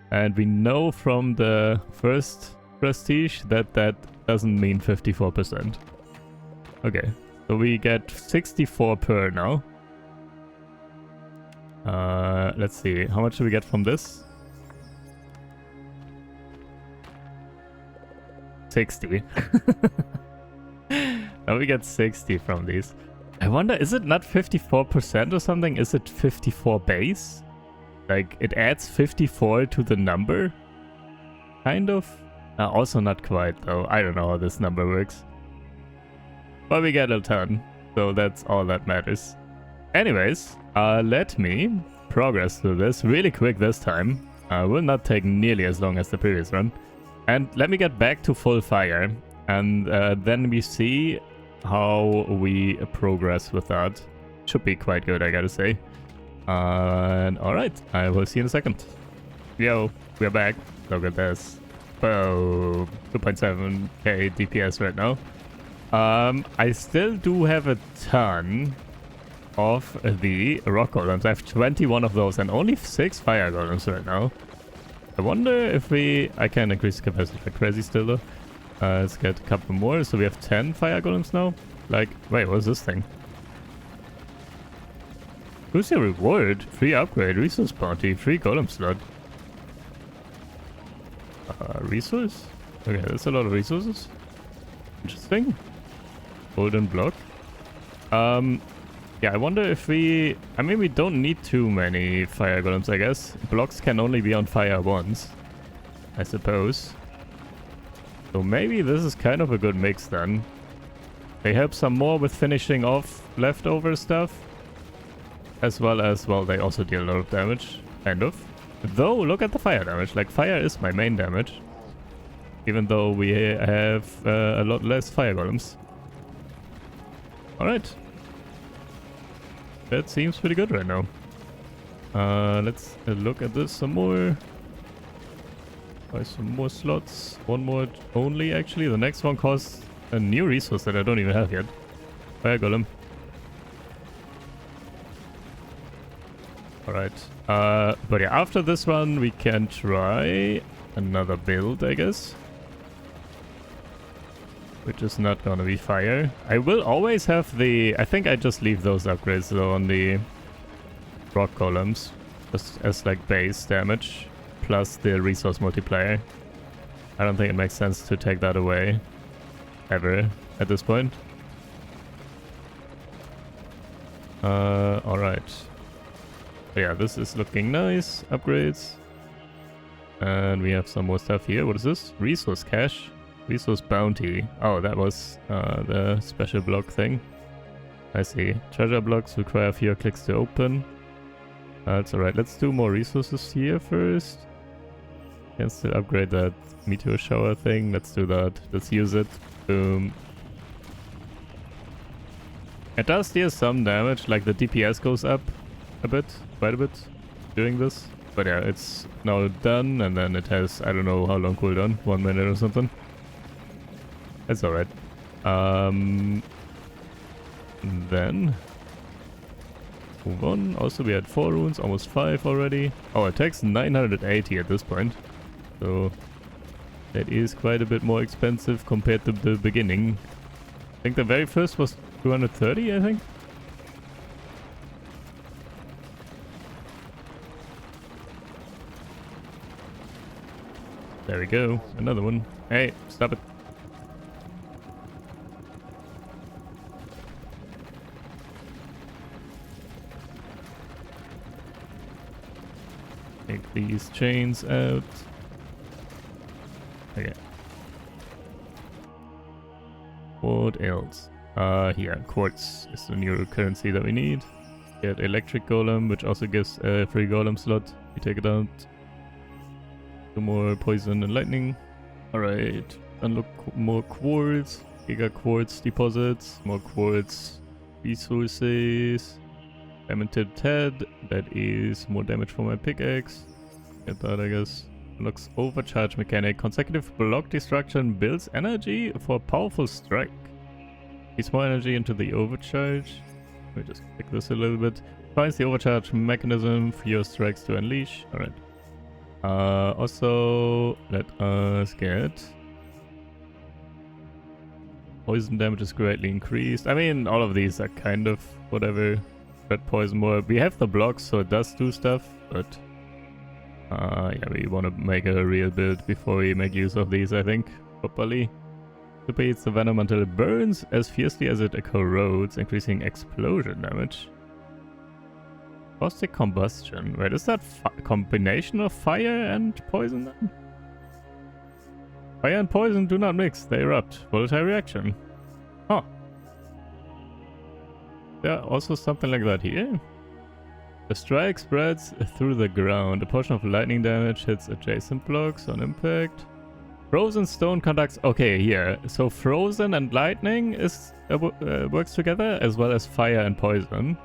Speaker 1: And we know from the first prestige that that doesn't mean 54%. Okay, so we get 64 per now. Let's see, how much do we get from this? 60. Now we get 60 from these. I wonder, is it not 54% or something? Is it 54 base? Like, it adds 54 to the number? Kind of? Also not quite, though. I don't know how this number works. But we get a ton, so that's all that matters. Anyways, let me progress through this really quick this time. Will not take nearly as long as the previous run. And let me get back to full fire. And then we see how we progress with that. Should be quite good, I gotta say. And alright, I will see you in a second. Yo, we're back. Look at this. Boom. 2.7k DPS right now. I still do have a ton of the rock golems. I have 21 of those and only 6 fire golems right now. I wonder if I can increase the capacity like crazy still though. Let's get a couple more. So we have 10 fire golems now. Like, wait, what's this thing? Who's your reward? Free upgrade, resource party, free golem slot. Resource? Okay, that's a lot of resources. Interesting. Golden block. Yeah, I wonder if we... I mean, we don't need too many fire golems, I guess. Blocks can only be on fire once, I suppose. So maybe this is kind of a good mix then. They help some more with finishing off leftover stuff. As well as, well, they also deal a lot of damage, kind of. Though, look at the fire damage. Like, fire is my main damage. Even though we have a lot less fire golems. Alright. That seems pretty good right now. Let's look at this some more. Buy some more slots. One more only, actually. The next one costs a new resource that I don't even have yet. Fire golem. Alright. But yeah, after this one, we can try another build, I guess. Which is not gonna be fire. I will always have the... I think I just leave those upgrades though on the rock golems. Just as like base damage. Plus the resource multiplier. I don't think it makes sense to take that away. Ever. At this point. Alright. So yeah, this is looking nice. Upgrades. And we have some more stuff here. What is this? Resource cache. Resource bounty. Oh, that was the special block thing. I see. Treasure blocks require fewer clicks to open. That's alright. Let's do more resources here first. Can still upgrade that meteor shower thing. Let's do that. Let's use it. Boom. It does deal some damage. Like the DPS goes up a bit. Quite a bit. Doing this. But yeah, it's now done. And then it has, I don't know how long cooldown. 1 minute or something. That's alright. Then move on. Also, we had 4 runes, almost 5 already. Oh, it takes 980 at this point. So that is quite a bit more expensive compared to the beginning. I think the very first was 230, I think. There we go. Another one. Hey, stop it. Take these chains out. Okay. What else? Here, quartz is the new currency that we need. Get electric golem, which also gives a free golem slot. You take it out. 2 more poison and lightning. Alright. Unlock more quartz. Giga quartz deposits. More quartz resources. Diamond tipped head. That is more damage for my pickaxe. Get that, I guess. Unlocks overcharge mechanic. Consecutive block destruction builds energy for powerful strike. Feeds more energy into the overcharge. Let me just click this a little bit. Finds the overcharge mechanism for your strikes to unleash. Alright. Also, let us get... Poison damage is greatly increased. I mean, all of these are kind of whatever. Red poison more. We have the blocks, so it does do stuff, but... yeah, we want to make a real build before we make use of these, I think, properly. Superheats the venom until it burns as fiercely as it corrodes, increasing explosion damage. Caustic combustion. Wait, is that combination of fire and poison then? Fire and poison do not mix, they erupt. Volatile reaction. Huh. Yeah, also something like that here. The strike spreads through the ground. A portion of lightning damage hits adjacent blocks on impact. Frozen stone conducts... Okay, here. So frozen and lightning is works together, as well as fire and poison.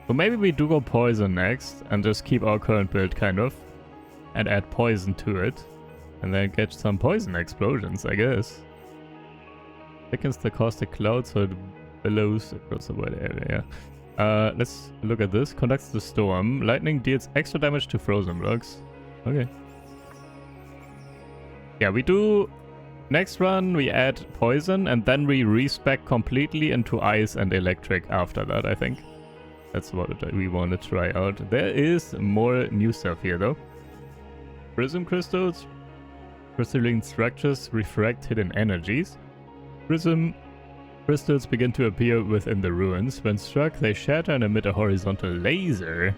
Speaker 1: So maybe we do go poison next, and just keep our current build, kind of. And add poison to it. And then get some poison explosions, I guess. Thickens the caustic cloud so it billows across the wide area, yeah. Let's look at this. Conducts the storm. Lightning deals extra damage to frozen blocks. Okay. Yeah, we do... Next run, we add poison, and then we respec completely into ice and electric after that, I think. That's what we want to try out. There is more new stuff here, though. Prism crystals. Crystalline structures refract hidden energies. Prism crystals begin to appear within the ruins. When struck, they shatter and emit a horizontal laser.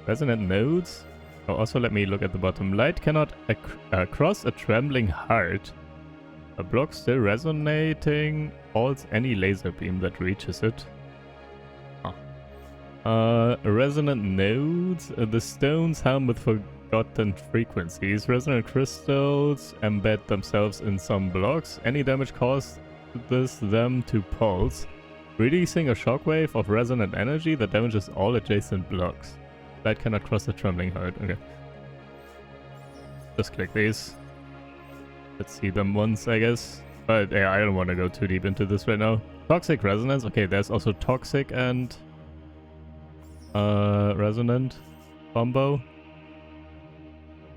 Speaker 1: Resonant nodes. Oh, also, let me look at the bottom. Light cannot cross a trembling heart. A block still resonating halts any laser beam that reaches it. Resonant nodes. The stones hum with forgotten frequencies. Resonant crystals embed themselves in some blocks. Any damage causes them to pulse, releasing a shockwave of resonant energy that damages all adjacent blocks. Light cannot cross a trembling heart. Okay. Just click these. Let's see them once, I guess. But yeah, I don't want to go too deep into this right now. Toxic resonance. Okay, there's also toxic and resonant combo.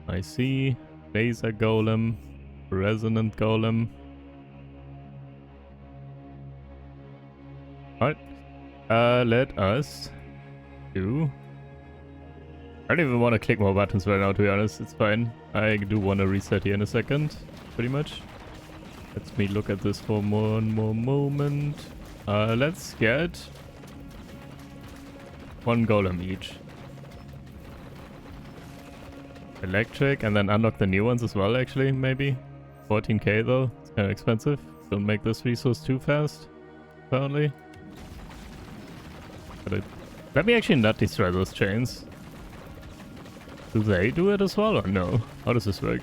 Speaker 1: I see. Laser golem. Resonant golem. Alright. Let us do... I don't even want to click more buttons right now, to be honest. It's fine. I do want to reset here in a second, pretty much. Let me look at this for one more moment. Let's get one golem each. Electric, and then unlock the new ones as well, actually, maybe. 14k though. It's kind of expensive. Don't make this resource too fast, apparently. Let me actually not destroy those chains. Do they do it as well or no? How does this work?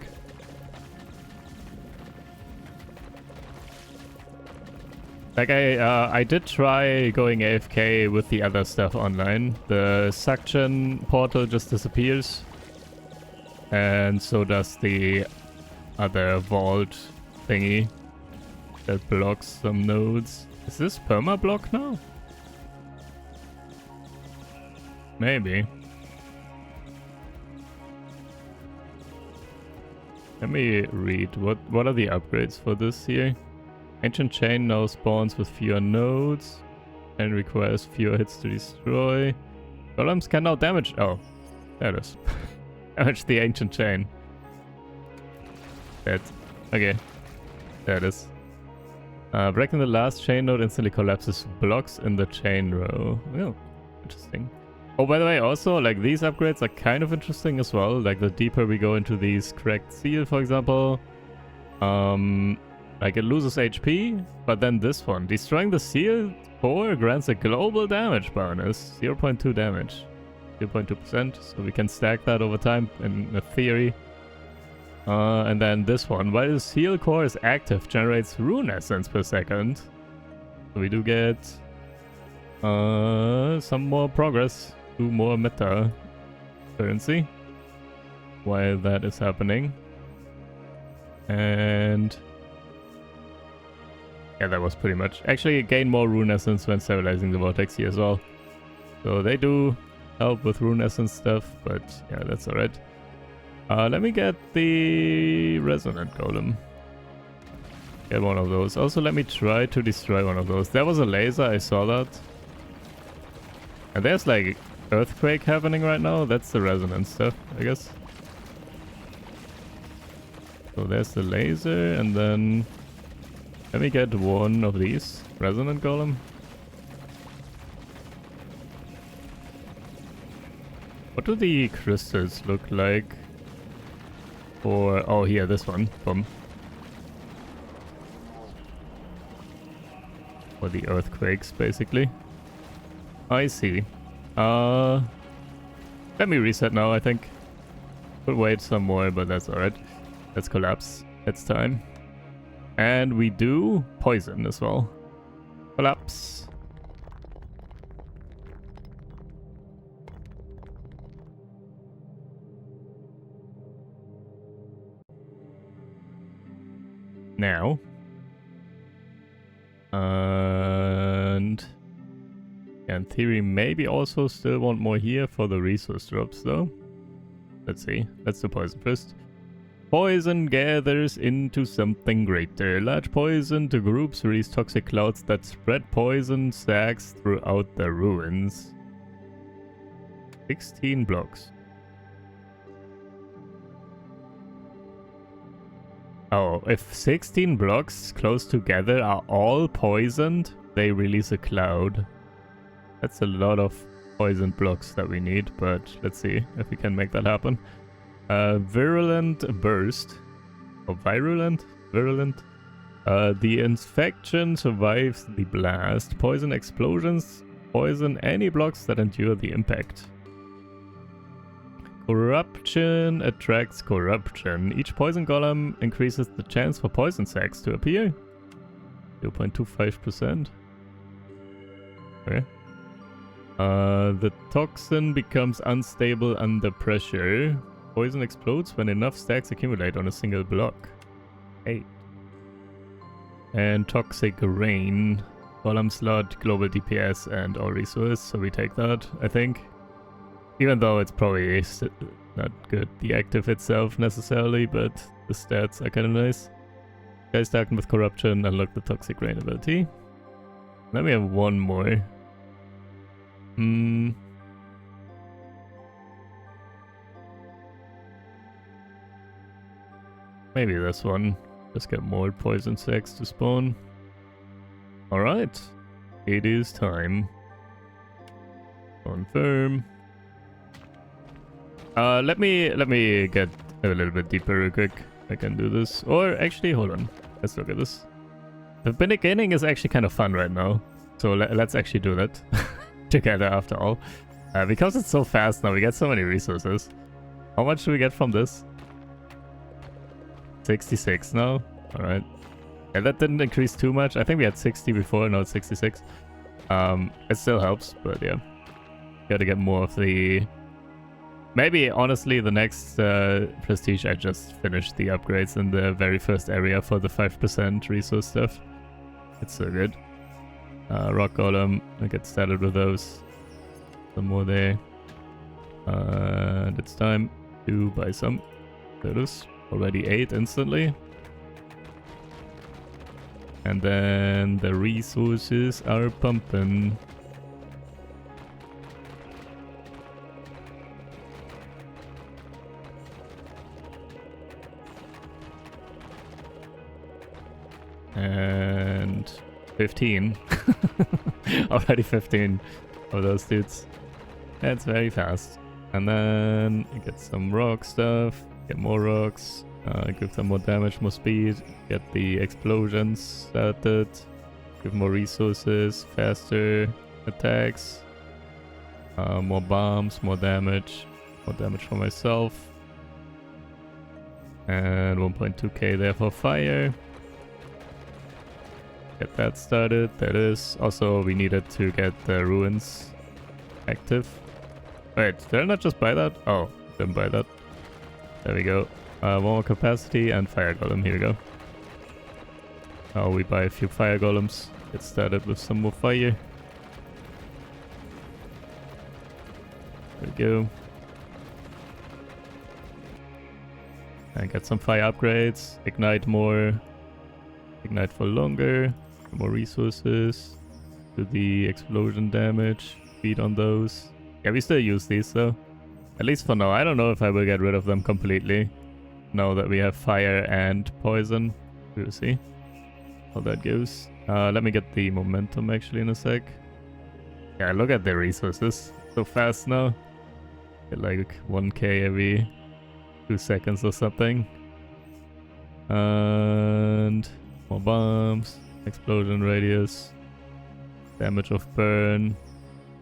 Speaker 1: Like I did try going AFK with the other stuff online. The suction portal just disappears. And so does the other vault thingy that blocks some nodes. Is this perma block now? Maybe. Let me read. What are the upgrades for this here? Ancient Chain now spawns with fewer nodes and requires fewer hits to destroy. Golems can now damage... Oh, there it is. Damage the Ancient Chain. Dead. Okay. There it is. Breaking the last chain node instantly collapses blocks in the chain row. Oh, interesting. Oh, by the way, also, like, these upgrades are kind of interesting as well. Like, the deeper we go into these cracked seal, for example. Like, it loses HP, but then this one. Destroying the seal core grants a global damage bonus. 0.2 damage. 0.2%, so we can stack that over time in theory. And then this one. While the seal core is active, generates rune essence per second. So we do get some more progress. 2 more meta currency while that is happening. And yeah, that was pretty much. Actually, gain more rune essence when stabilizing the vortex here as well. So they do help with rune essence stuff, but yeah, that's alright. Let me get the resonant golem. Get one of those. Also, let me try to destroy one of those. There was a laser, I saw that. And there's like earthquake happening right now. That's the resonance stuff, I guess. So there's the laser, and then let me get one of these. Resonant golem. What do the crystals look like? For... oh, here, this one. Boom. For the earthquakes, basically. I see. Let me reset now, I think. Could wait some more, but that's alright. Let's collapse. It's time. And we do poison as well. Collapse. Now. And in theory, maybe also still want more here for the resource drops, though. Let's see. Let's do poison first. Poison gathers into something greater. Large poison to groups release toxic clouds that spread poison stacks throughout the ruins. 16 blocks. Oh, if 16 blocks close together are all poisoned, they release a cloud. That's a lot of poisoned blocks that we need, but let's see if we can make that happen. Virulent burst. Or virulent? Virulent. The infection survives the blast. Poison explosions. Poison any blocks that endure the impact. Corruption attracts corruption. Each poison golem increases the chance for poison sacs to appear. 0.25%. Okay. The toxin becomes unstable under pressure. Poison explodes when enough stacks accumulate on a single block. 8. And toxic rain. Golem slot, global DPS, and all resource. So we take that, I think. Even though it's probably not good, the active itself necessarily, but the stats are kind of nice. Guys darkened with corruption, unlock the toxic rain ability. Let me have one more. Maybe this one. Just get more poison sacs to spawn. Alright. It is time. Confirm. Let me get a little bit deeper real quick. I can do this. Or actually, hold on. Let's look at this. The beginning is actually kind of fun right now. So let's actually do that together after all. Because it's so fast now, we get so many resources. How much do we get from this? 66 now. Alright. Yeah, that didn't increase too much. I think we had 60 before, now it's 66. It still helps, but yeah. Gotta get more of the... Maybe, honestly, the next prestige, I just finished the upgrades in the very first area for the 5% resource stuff. It's so good. Rock Golem, I get started with those. Some more there. And it's time to buy some. There it is. Already 8 instantly. And then the resources are pumping. And 15. Already 15 of those dudes. That's very fast. And then you get some rock stuff, get more rocks, give them more damage, more speed, get the explosions started, give more resources, faster attacks, more bombs, more damage for myself. And 1.2k there for fire. Get that started. That is. Also, we needed to get the ruins active. Wait, did I not just buy that? Oh, didn't buy that. There we go. One more capacity and fire golem. Here we go. Now we buy a few fire golems. Get started with some more fire. There we go. And get some fire upgrades. Ignite more. Ignite for longer. More resources. Do the explosion damage. Feed on those. Yeah, we still use these though. At least for now. I don't know if I will get rid of them completely. Now that we have fire and poison. We'll see how that goes. Let me get the momentum actually in a sec. Yeah, look at the resources. So fast now. Get like 1k every 2 seconds or something. And more bombs. Explosion radius. Damage of burn.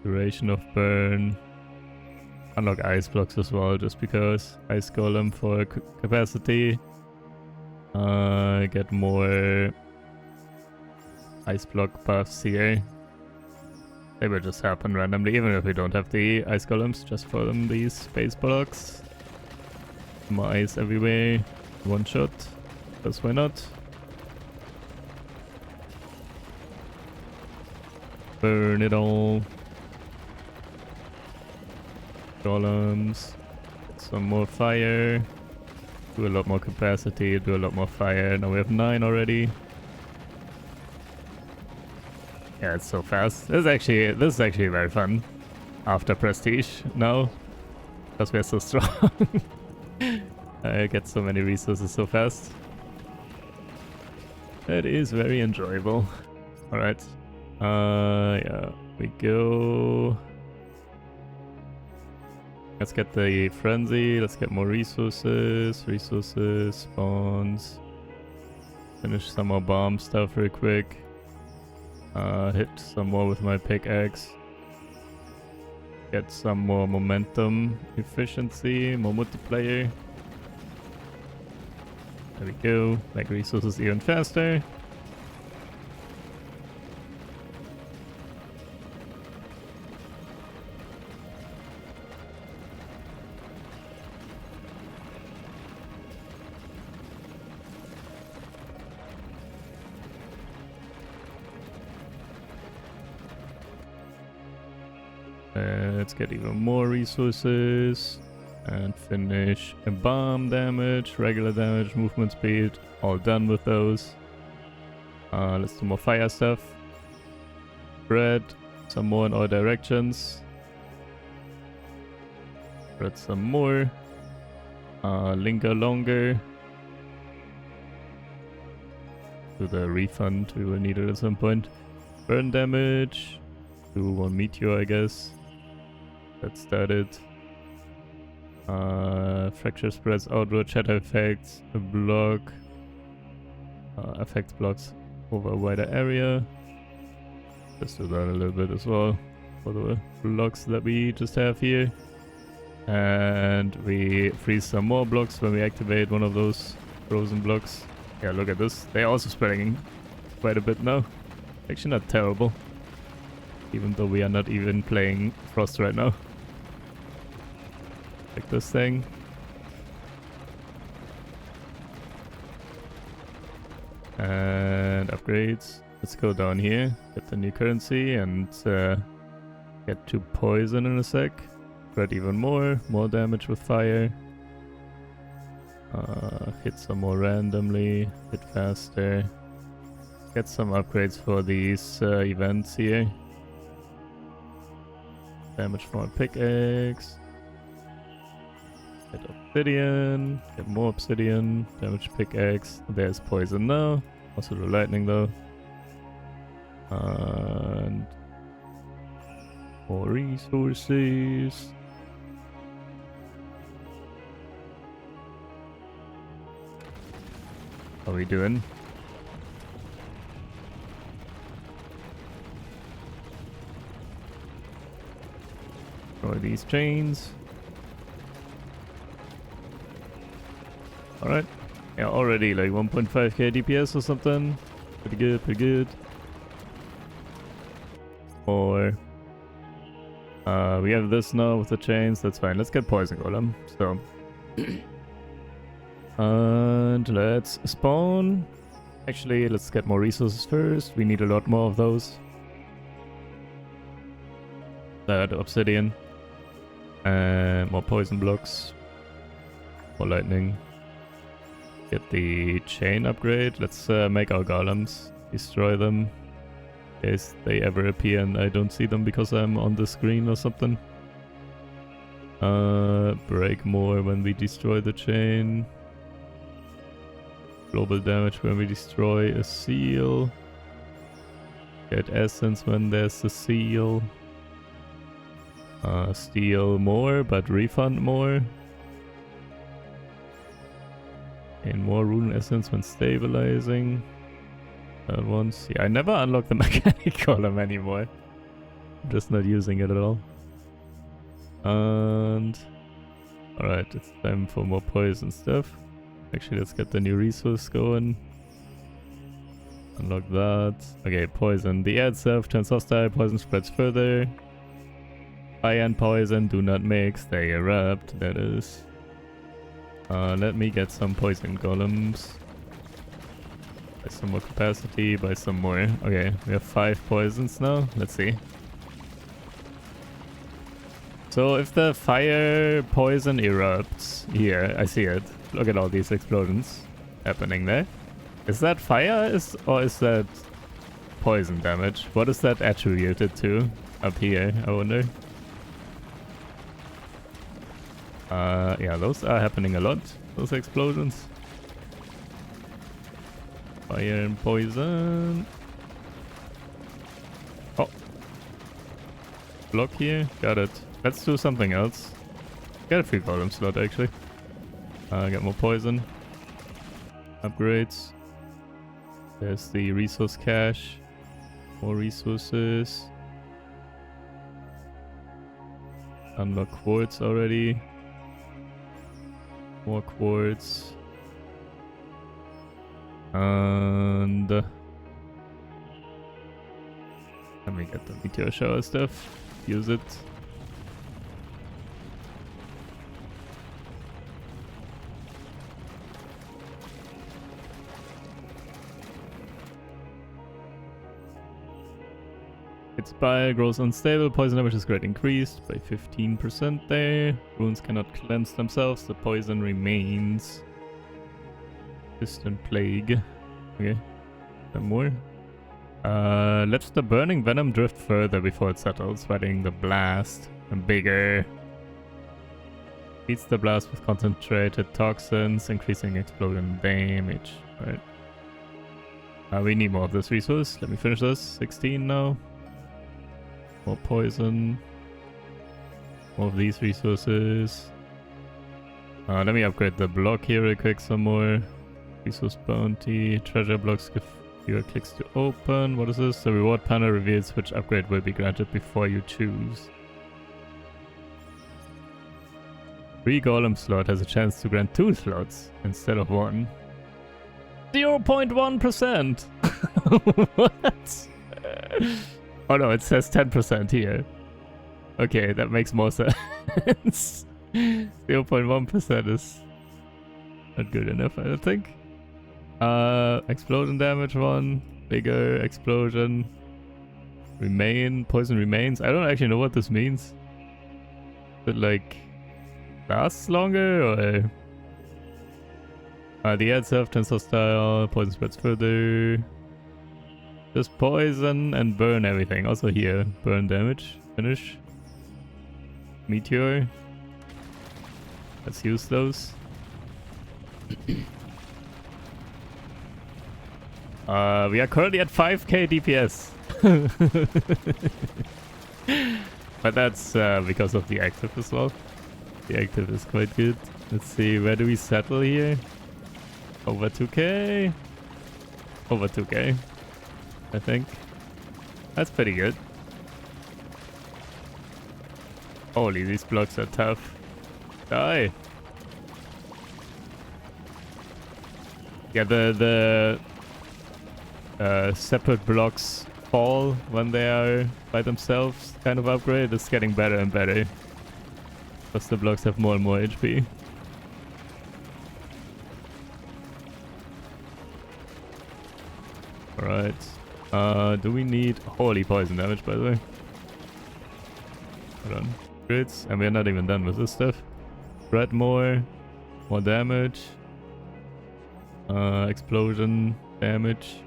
Speaker 1: Duration of burn. Unlock ice blocks as well, just because. Ice golem for capacity. Get more ice block buffs here. They will just happen randomly, even if we don't have the ice golems. Just for them, these space blocks. More ice everywhere. One shot. Because why not? Burn it all. Golems. Some more fire. Do a lot more capacity. Do a lot more fire. Now we have 9 already. Yeah, it's so fast. This is actually very fun. After prestige now. Because we're so strong. I get so many resources so fast. That is very enjoyable. Alright. Yeah, we go. Let's get the frenzy, let's get more resources, spawns. Finish some more bomb stuff real quick. Hit some more with my pickaxe. Get some more momentum, efficiency, more multiplayer. There we go, make resources even faster. Let's get even more resources and finish a bomb damage, regular damage, movement speed, all done with those. Let's do more fire stuff. Spread some more in all directions. Spread some more. Linger longer. Do the refund, we will need it at some point. Burn damage. Do one meteor, I guess. That started. Fracture spreads outward, shadow effects, a block. Affects blocks over a wider area. Just do that a little bit as well for the blocks that we just have here. And we freeze some more blocks when we activate one of those frozen blocks. Yeah, look at this. They're also spreading quite a bit now. Actually not terrible. Even though we are not even playing Frost right now. Like this thing. And upgrades. Let's go down here, get the new currency, and get to poison in a sec. Spread even more damage with fire. Hit some more randomly, hit faster. Get some upgrades for these events here. Damage for a pickaxe. Get obsidian. Get more obsidian. Damage pickaxe. There's poison now. Also the lightning though. And more resources. How are we doing? Destroy these chains. Alright. Yeah, already like 1.5k DPS or something. Pretty good, pretty good. Or we have this now with the chains, that's fine. Let's get poison golem. So and let's spawn. Actually, let's get more resources first. We need a lot more of those. That obsidian. And more poison blocks. More lightning. Get the chain upgrade. Let's make our golems. Destroy them. In case they ever appear and I don't see them because I'm on the screen or something. Break more when we destroy the chain. Global damage when we destroy a seal. Get essence when there's a seal. Steal more, but refund more. And more rune essence when stabilizing. That once. Yeah, I never unlock the mechanic column anymore. I'm just not using it at all. And alright, it's time for more poison stuff. Actually, let's get the new resource going. Unlock that. Okay, poison. The air itself turns hostile, poison spreads further. Fire and poison do not mix, they erupt, that is. Let me get some poison golems. Buy some more capacity, buy some more. Okay, we have 5 poisons now. Let's see. So if the fire poison erupts, here, I see it. Look at all these explosions happening there. Is that fire or is that poison damage? What is that attributed to up here, I wonder? Yeah, those are happening a lot, those explosions. Fire and poison. Oh. Block here. Got it. Let's do something else. Get a free golem slot actually. Get more poison. Upgrades. There's the resource cache. More resources. Unlock quartz already. More quartz. And let me get the meteor shower stuff. Use it. Its spire grows unstable. Poison damage is greatly increased by 15% there. Runes cannot cleanse themselves. The poison remains. Distant plague. Okay. Some more. Let the burning venom drift further before it settles, spreading the blast and bigger. Feeds the blast with concentrated toxins, increasing explosion damage. Alright. We need more of this resource. Let me finish this. 16 now. More poison. More of these resources. Let me upgrade the block here real quick some more. Resource bounty. Treasure blocks give fewer clicks to open. What is this? The reward panel reveals which upgrade will be granted before you choose. Free golem slot has a chance to grant 2 slots instead of 1. 0.1%! What? Oh no, it says 10% here. Okay, that makes more sense. 0.1% is not good enough, I don't think. Explosion damage 1. Bigger explosion. Poison remains. I don't actually know what this means. Is it like lasts longer or the ad itself turns hostile, poison spreads further. Just poison and burn everything. Also here, burn damage. Finish. Meteor. Let's use those. We are currently at 5k DPS. But that's because of the active as well. The active is quite good. Let's see, where do we settle here? Over 2k? Over 2k, I think. That's pretty good. Holy, these blocks are tough. Die! Yeah, the separate blocks fall when they are by themselves kind of upgrade. It's getting better and better. Because the blocks have more and more HP. Alright. Do we need holy poison damage, by the way? Hold on. Crits. And we're not even done with this stuff. Spread more damage. Explosion damage.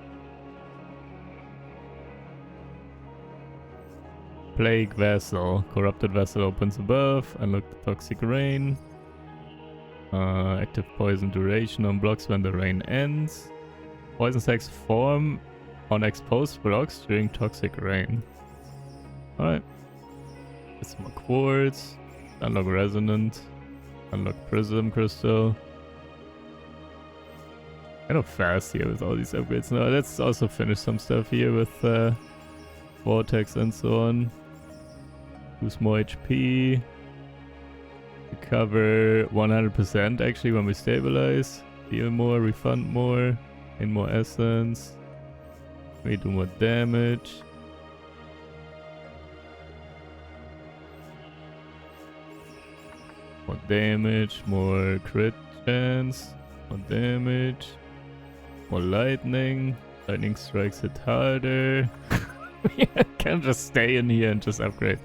Speaker 1: Plague Vessel. Corrupted Vessel opens above. Unlock the Toxic Rain. Active poison duration on blocks when the rain ends. Poison sacs form on exposed blocks during Toxic Rain. Alright. Get some more quartz. Unlock Resonant. Unlock Prism Crystal. Kind of fast here with all these upgrades. Now let's also finish some stuff here with Vortex and so on. Lose more HP. Recover 100% actually when we stabilize. Heal more, refund more. Gain more essence. We do more damage. More damage, more crit chance. More damage. More lightning. Lightning strikes it harder. We can just stay in here and just upgrade.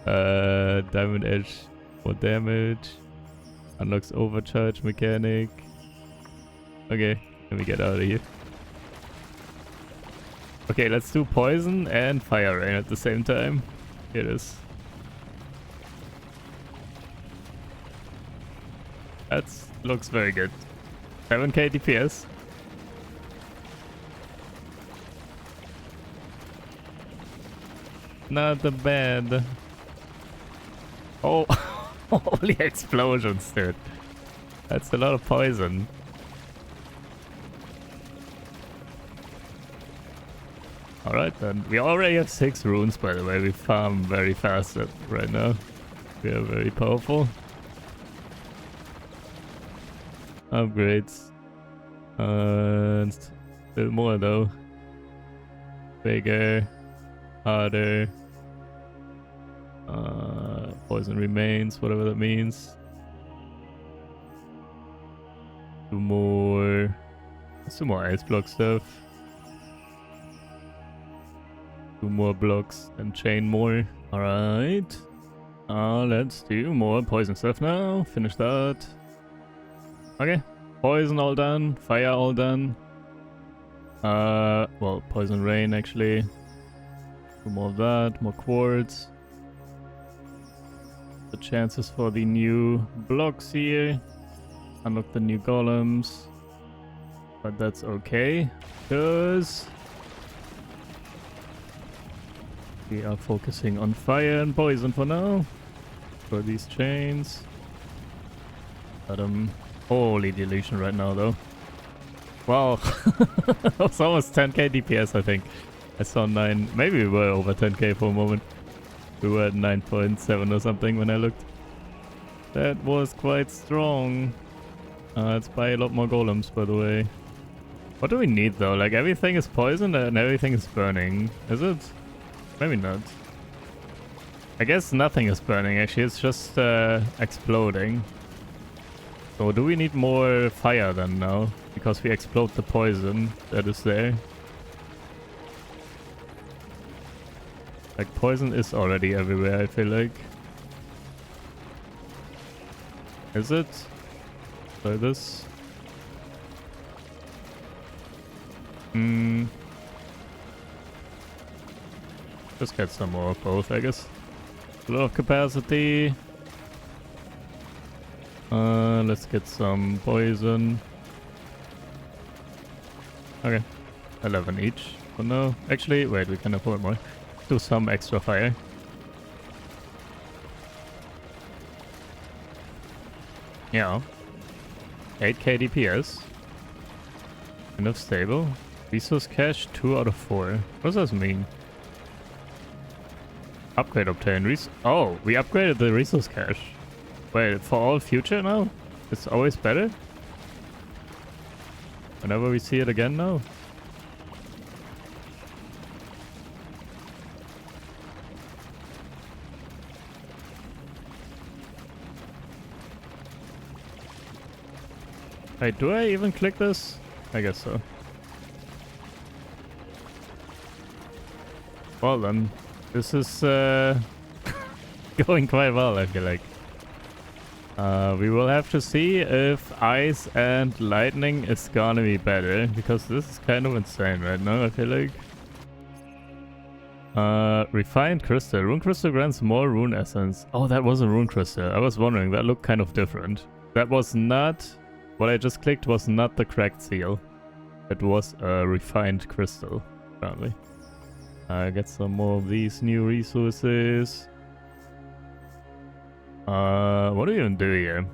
Speaker 1: Diamond Edge. More damage. Unlocks overcharge mechanic. Okay, let me get out of here. Okay, let's do poison and fire rain at the same time. Here it is. That looks very good. 7k DPS. Not the bad. Oh, holy explosions, dude. That's a lot of poison. Alright then. We already have 6 runes, by the way. We farm very fast right now. We are very powerful. Upgrades. And still more though. Bigger. Harder. Poison remains, whatever that means. 2 more. Let's do more ice block stuff. 2 more blocks and chain more. Alright. Let's do more poison stuff now. Finish that. Okay. Poison all done. Fire all done. Well, poison rain actually. 2 more of that. More quartz. The chances for the new blocks here. Unlock the new golems. But that's okay. Because we are focusing on fire and poison for now. For these chains. But holy delusion right now though. Wow. That was almost 10k DPS I think. I saw 9. Maybe we were over 10k for a moment. We were at 9.7 or something when I looked. That was quite strong. Let's buy a lot more golems by the way. What do we need though? Like everything is poisoned and everything is burning. Is it? Maybe not. I guess nothing is burning actually. It's just exploding. So do we need more fire then now? Because we explode the poison that is there. Like poison is already everywhere I feel like. Is it? Try this. Just get some more of both I guess. A lot of capacity. Let's get some poison. Okay. 11 each for now. Actually, wait, we can afford more. Do some extra fire. Yeah. 8k DPS. Kind of stable. Resource cache 2 out of 4. What does this mean? Upgrade obtained. Oh, we upgraded the resource cache. Wait, for all future now? It's always better? Whenever we see it again now? Wait, do I even click this? I guess so. Well then, this is going quite well I feel like. We will have to see if ice and lightning is gonna be better, because this is kind of insane right now I feel like. Refined crystal. Rune crystal grants more rune essence. Oh, that was a rune crystal. I was wondering, that looked kind of different. That was not... What I just clicked was not the cracked seal. It was a refined crystal, apparently. Get some more of these new resources. What do we even do here?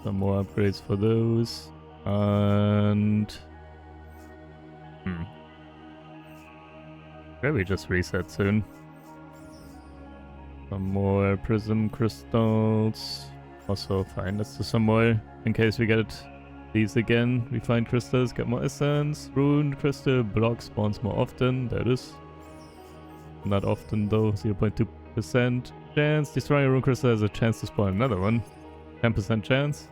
Speaker 1: Some more upgrades for those. And... Maybe just reset soon. Some more prism crystals. Also fine, let's do some more in case we get these again. Refined crystals, get more essence. Rune crystal block spawns more often. There it is. Not often though, 0.2% chance. Destroying a rune crystal has a chance to spawn another one. 10% chance.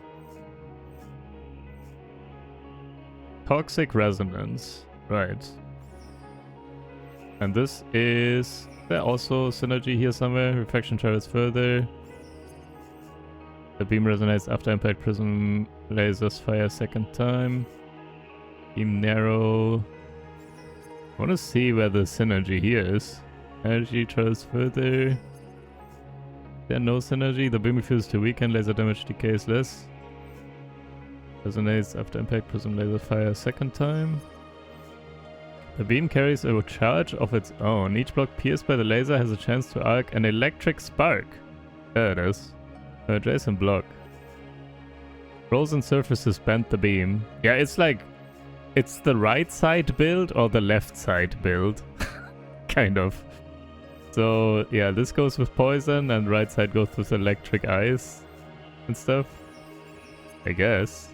Speaker 1: Toxic resonance. Right. And this is... There also synergy here somewhere. Reflection travels further. The beam resonates after impact. Prism lasers fire second time. Beam narrow. I want to see where the synergy here is. Energy travels further. There no synergy. The beam refuses to weaken. Laser damage decays less. Resonates after impact. Prism laser fire second time. The beam carries a charge of its own. Each block pierced by the laser has a chance to arc an electric spark. There it is. Adjacent block. Frozen surfaces bend the beam. Yeah, it's like... It's the right side build or the left side build. Kind of. So, yeah, this goes with poison and right side goes with electric ice and stuff. I guess.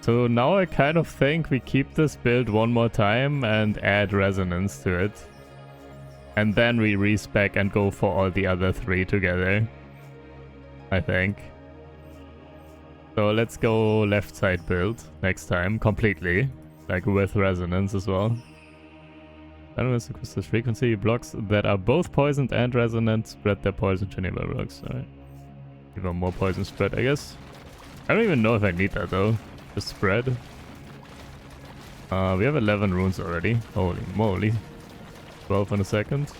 Speaker 1: So now I kind of think we keep this build one more time and add resonance to it. And then we respec and go for all the other three together. I think. So let's go left side build next time, completely. Like with resonance as well. Resonance across the frequency blocks that are both poisoned and resonant spread their poison to nearby blocks. Alright. Even more poison spread, I guess. I don't even know if I need that though. Just spread. We have 11 runes already. Holy moly. 12 in a second.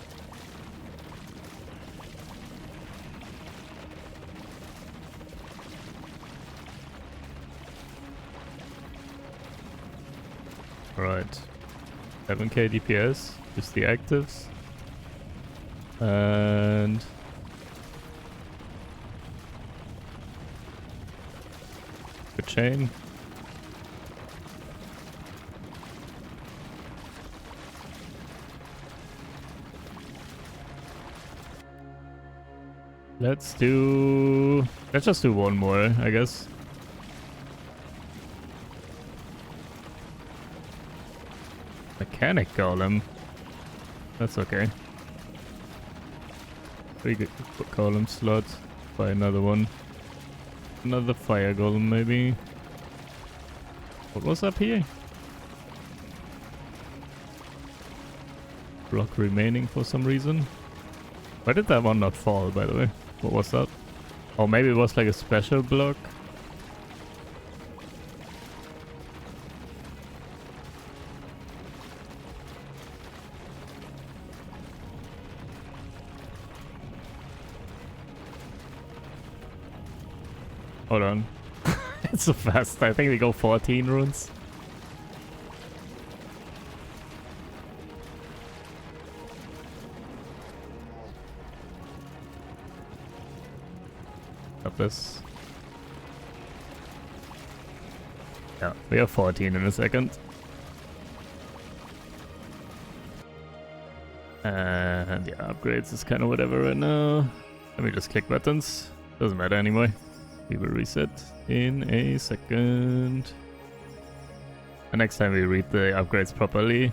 Speaker 1: Alright. 7k DPS. Just the actives. And... the chain. Let's just do one more, I guess. Mechanic golem. That's okay. 3 good golem slots. Buy another one. Another fire golem maybe. What was up here? Block remaining for some reason. Why did that one not fall, by the way? What was that? Oh, maybe it was like a special block. Hold on. It's so fast. I think we go 14 runes. Got this. Yeah, we have 14 in a second. And yeah, upgrades is kind of whatever right now. Let me just click buttons. Doesn't matter anymore. We will reset in a second. And next time we read the upgrades properly.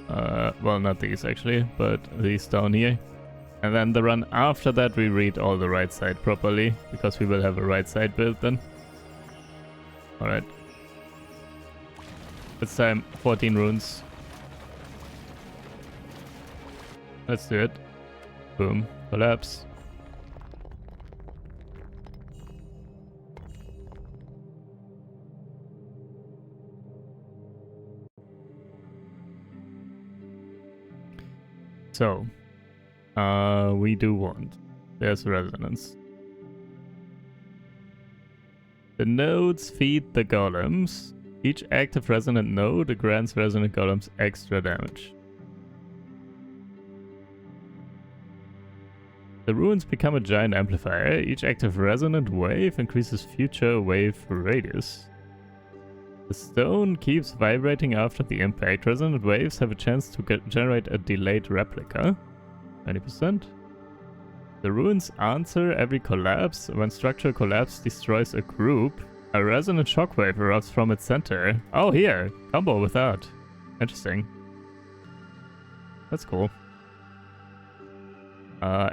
Speaker 1: Well, not these actually, but these down here. And then the run after that we read all the right side properly, because we will have a right side build then. Alright. This time 14 runes. Let's do it. Boom. Collapse. So, we do want. There's resonance. The nodes feed the golems. Each active resonant node grants resonant golems extra damage. The runes become a giant amplifier. Each active resonant wave increases future wave radius. The stone keeps vibrating after the impact. Resonant waves have a chance to generate a delayed replica. 20%. The runes answer every collapse. When structural collapse destroys a group, a resonant shockwave erupts from its center. Oh, here! Combo with that. Interesting. That's cool.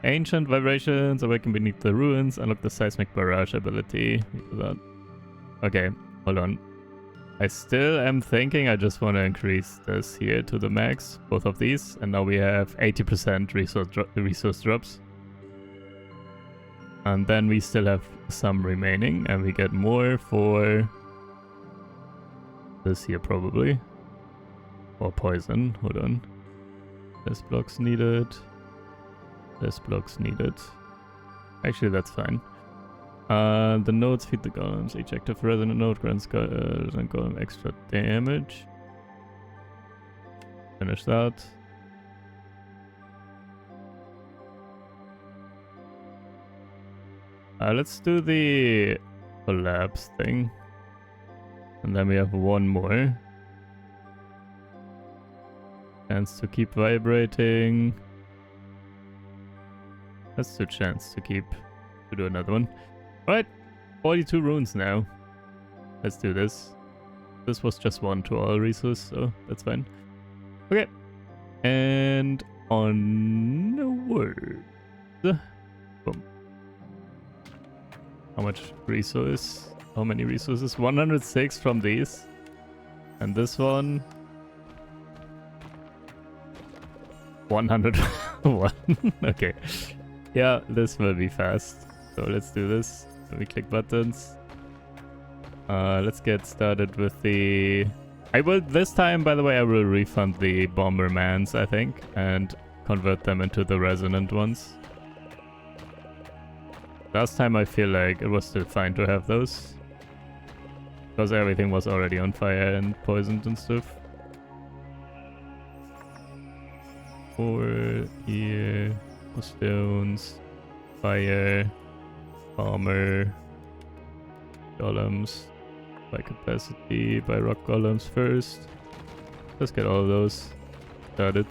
Speaker 1: Ancient vibrations awaken beneath the ruins. Unlock the seismic barrage ability. Okay, hold on. I still am thinking I just want to increase this here to the max, both of these, and now we have 80% resource drops. And then we still have some remaining, and we get more for this here probably. Or poison, hold on. Less blocks needed. Less blocks needed. Actually, that's fine. The nodes feed the golems. Each active resonant node grants golem extra damage. Finish that. Let's do the collapse thing. And then we have one more. Chance to keep vibrating. That's the chance to do another one. Alright, 42 runes now. Let's do this. This was just 1 to all resource, so that's fine. Okay. And onward. Boom. How much resource? How many resources? 106 from these. And this one 101. Okay. Yeah, this will be fast. So let's do this. Let me click buttons. Let's get started with the... this time, by the way, I will refund the Bombermans, I think, and convert them into the resonant ones. Last time I feel like it was still fine to have those. Because everything was already on fire and poisoned and stuff. 4 here, stones, fire, bomber, golems, by capacity, by rock golems first. Let's get all of those started.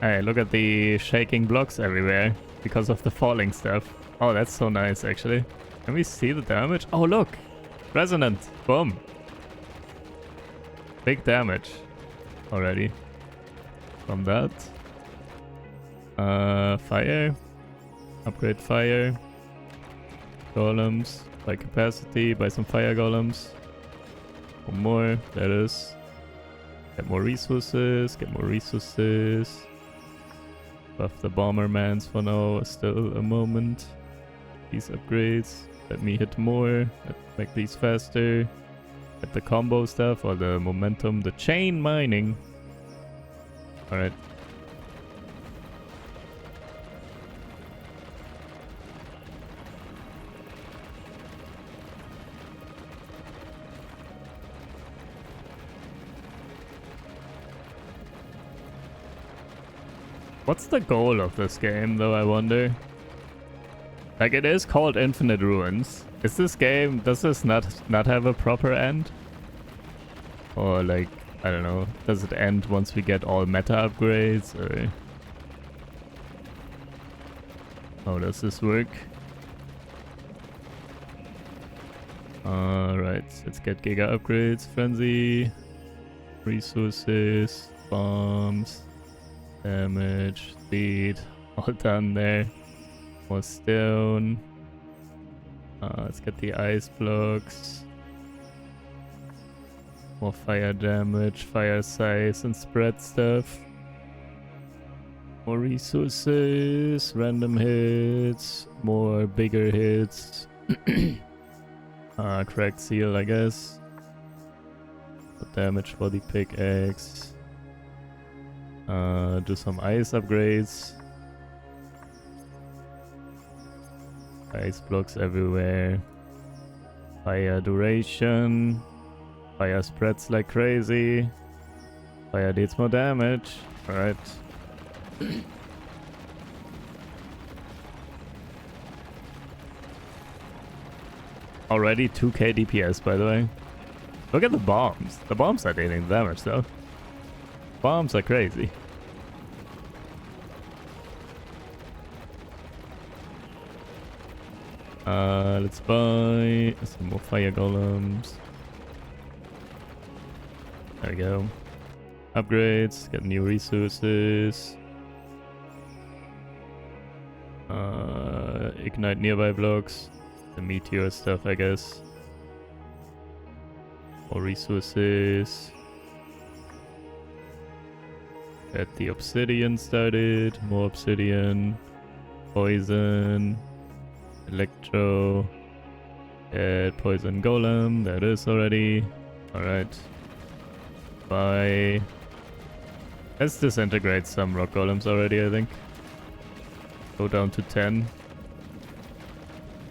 Speaker 1: Hey, look at the shaking blocks everywhere because of the falling stuff. Oh, that's so nice, actually. Can we see the damage? Oh, look! Resonant! Boom! Big damage already from that. Fire. Upgrade fire. Golems. By capacity, buy some fire golems. One more. That is. Get more resources. Get more resources. Buff the Bombermans for now. Still a moment. These upgrades. Let me hit more. Let's make these faster. Get the combo stuff or the momentum. The chain mining. Alright. What's the goal of this game, though, I wonder? Like, it is called Infinite Ruins. Is this game... does this not have a proper end? Or, like, I don't know. Does it end once we get all meta upgrades, or... how does this work? Alright, let's get Giga upgrades. Frenzy. Resources. Bombs. Damage, speed, all done there. More stone. Let's get the ice blocks. More fire damage, fire size and spread stuff. More resources, random hits, more bigger hits. Cracked seal, I guess. Damage for the pickaxe. Do some ice upgrades. Ice blocks everywhere. Fire duration. Fire spreads like crazy. Fire deals more damage. Alright. Already 2k DPS, by the way. Look at the bombs. The bombs are dealing damage though. Bombs are crazy. Let's buy some more fire golems. There we go. Upgrades, get new resources. Ignite nearby blocks. The meteor stuff, I guess. More resources. Get the obsidian started. More obsidian. Poison. Electro. Get poison golem. That is already. Alright. Bye. Let's disintegrate some rock golems already, I think. Go down to 10.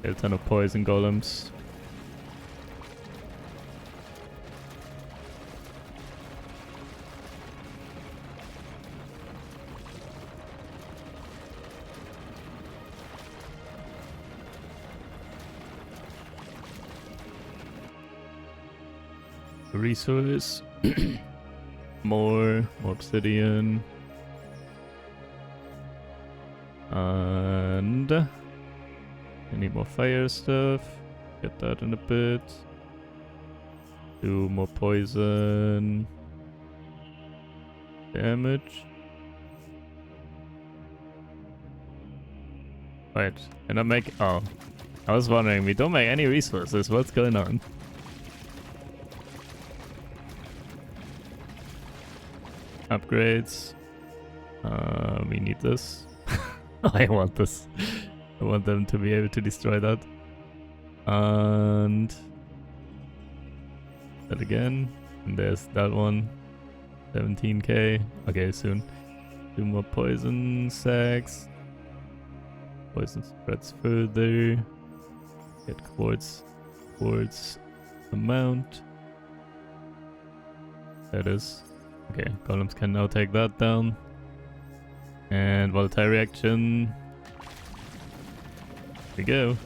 Speaker 1: Get a ton of poison golems. Resource. more obsidian. And I need more fire stuff. Get that in a bit. Do more poison damage. Wait, can I make... Oh, I was wondering, we don't make any resources. What's going on? Upgrades. We need this. I want this. I want them to be able to destroy that. And that again. And there's that one. 17k. Okay, soon. 2 more poison sacks. Poison spreads further. Get quartz. Quartz amount. That is. Okay, golems can now take that down. And volatile reaction. Here we go.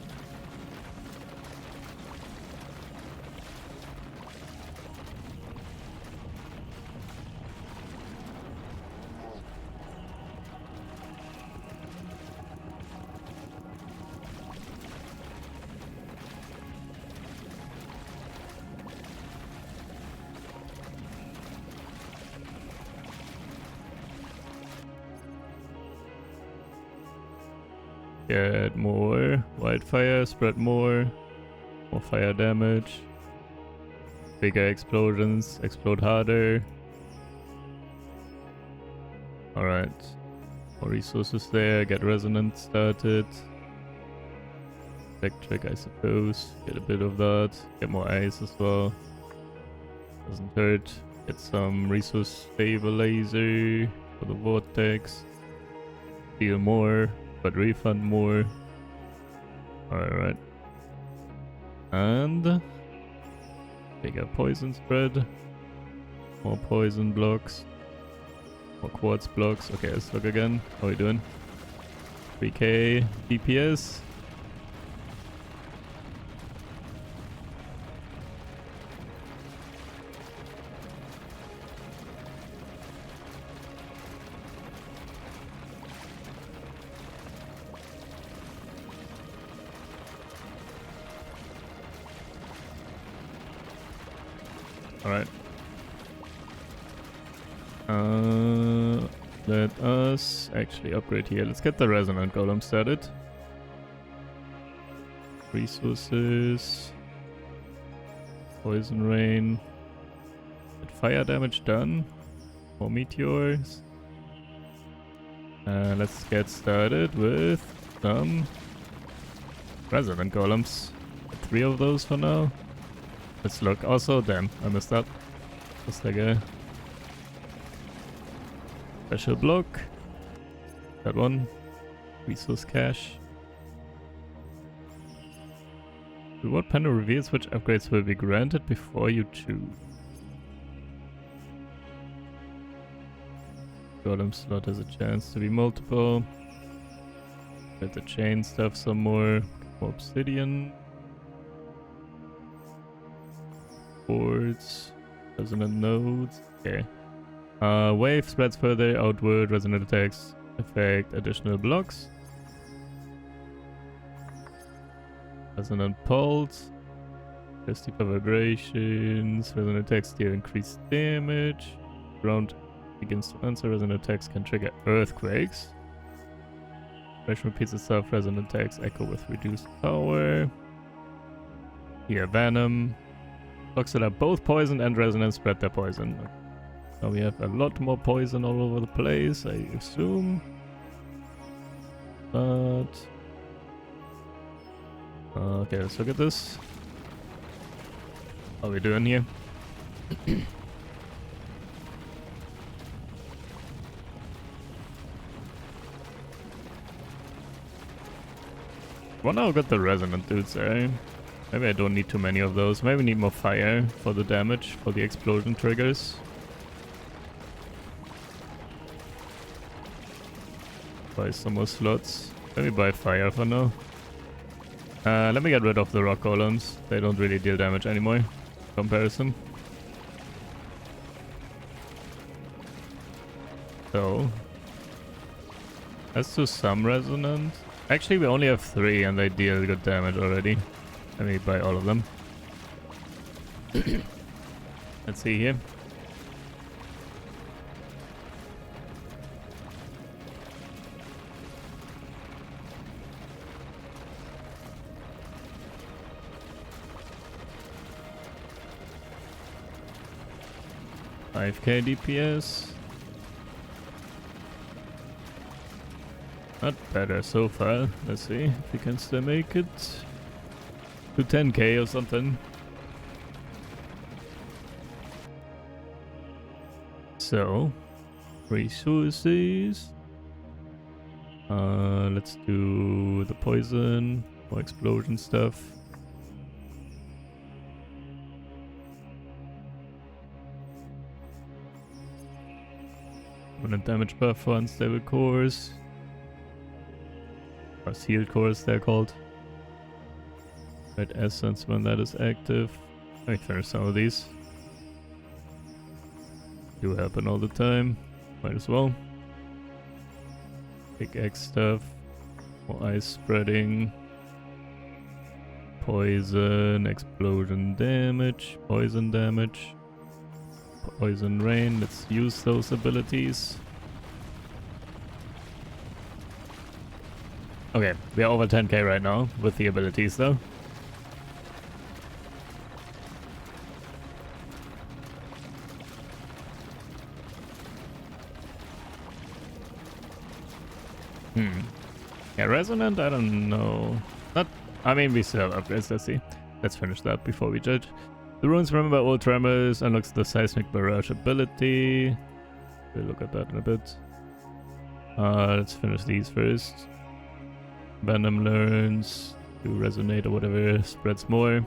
Speaker 1: Get more wildfire, spread more fire damage, bigger explosions, explode harder. Alright, more resources there, get resonance started. Electric, I suppose, get a bit of that, get more ice as well. Doesn't hurt. Get some resource stabilizer for the vortex. Steal more. But refund more. Alright. And bigger poison spread. More poison blocks. More quartz blocks. Okay, let's look again. How are we doing? 3k DPS. Alright. Let us actually upgrade here. Let's get the resonant golem started. Resources. Poison rain. Get fire damage done. More meteors. Let's get started with some resonant golems. 3 of those for now. Let's look. Also, damn, I missed that. Just like a special block. That one. Resource cache. Reward panel reveals which upgrades will be granted before you choose. Golem slot has a chance to be multiple. Get the chain stuff some more. More obsidian. Boards, resonant nodes. Okay. Wave spreads further outward. Resonant attacks affect additional blocks. Resonant pulse. There's deeper vibrations. Resonant attacks deal increased damage. Ground begins to answer. Resonant attacks can trigger earthquakes. Vibration repeats itself. Resonant attacks echo with reduced power. Here, venom. Blocks that are both poison and resonance spread their poison. Now we have a lot more poison all over the place, I assume. But... okay, let's look at this. How are we doing here? Well, now we got the resonant dudes there. Maybe I don't need too many of those. Maybe we need more fire for the damage, for the explosion triggers. Buy some more slots. Let me buy fire for now. Let me get rid of the rock golems. They don't really deal damage anymore. Comparison. So let's do some resonant. Actually, we only have 3 and they deal good damage already. Let me buy all of them. Let's see here. $5k DPS. Not better so far. Let's see if we can still make it to 10k or something. So, resources. Let's do the poison or explosion stuff. A damage buff for unstable cores. Or sealed cores, they're called. Red essence when that is active. Let me finish some of these. Do happen all the time. Might as well. Big X stuff. More ice spreading. Poison, explosion damage, poison damage. Poison rain, let's use those abilities. Okay, we are over 10k right now with the abilities though. Yeah, resonant, I don't know. I mean, we still have upgrades, let's see. Let's finish that before we judge. The runes remember all tremors, unlocks the seismic barrage ability. We'll look at that in a bit. Let's finish these first. Venom learns to resonate or whatever, spreads more.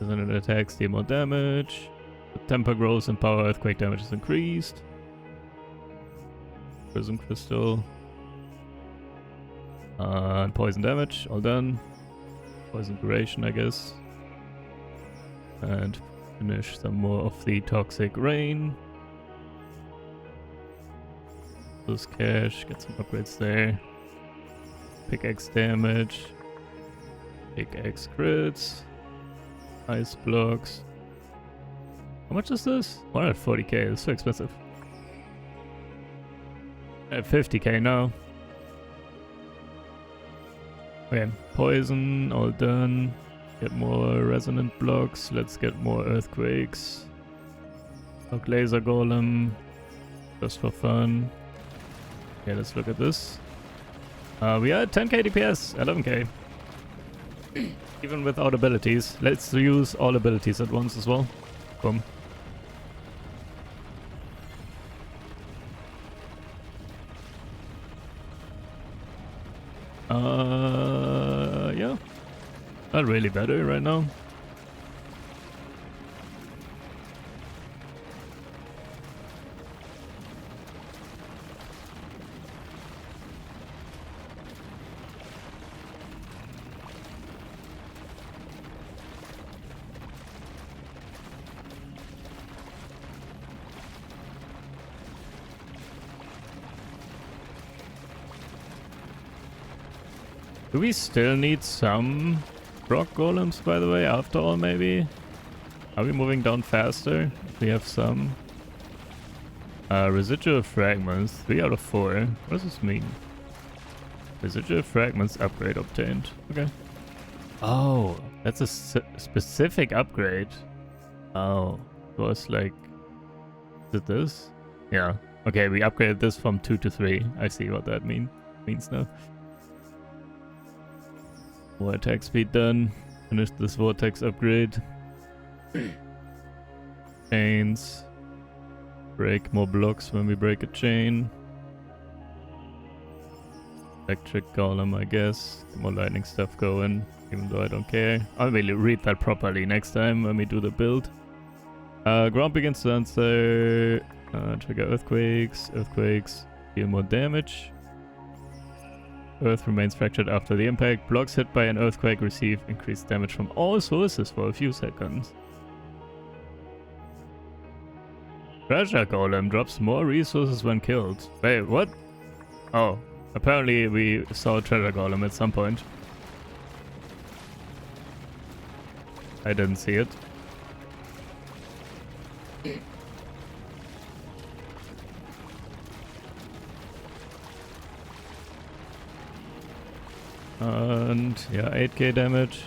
Speaker 1: Resonant attacks deal more damage. The temper grows and power earthquake damage is increased. Prism crystal. And poison damage, all done. Poison duration, I guess. And finish some more of the toxic rain. Lose cash, get some upgrades there. Pickaxe damage. Pickaxe crits. Ice blocks. How much is this? 140k, it's so expensive. At 50k now. Okay, poison, all done. Get more resonant blocks. Let's get more earthquakes. Lock laser golem. Just for fun. Okay, let's look at this. We are at 10k DPS, 11k. Even without abilities. Let's use all abilities at once as well. Boom. Yeah. Not really better right now. Do we still need some rock golems, by the way, after all, maybe? Are we moving down faster? We have some. Residual fragments, 3 out of 4. What does this mean? Residual fragments upgrade obtained. Okay. Oh, that's a specific upgrade. Oh, it was like... Is it this? Yeah. Okay, we upgraded this from 2 to 3. I see what that means now. More attack speed done. Finish this vortex upgrade. Chains. Break more blocks when we break a chain. Electric golem, I guess. Get more lightning stuff going, even though I don't care. I'll really read that properly next time when we do the build. Ground begins to answer. Trigger earthquakes. Earthquakes deal more damage. Earth remains fractured after the impact. Blocks hit by an earthquake receive increased damage from all sources for a few seconds. Treasure Golem drops more resources when killed. Wait, what? Oh, apparently we saw a Treasure Golem at some point. I didn't see it. And yeah, 8k damage.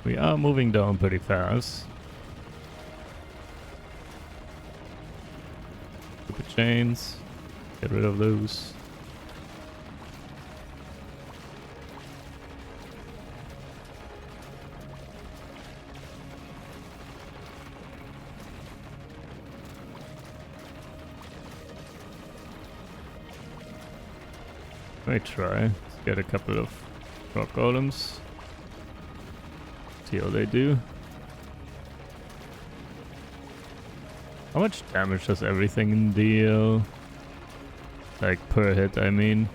Speaker 1: We are moving down pretty fast. Stupid chains. Get rid of those. Let me try. Let's get a couple of rock golems. See how they do. How much damage does everything deal? Like per hit, I mean.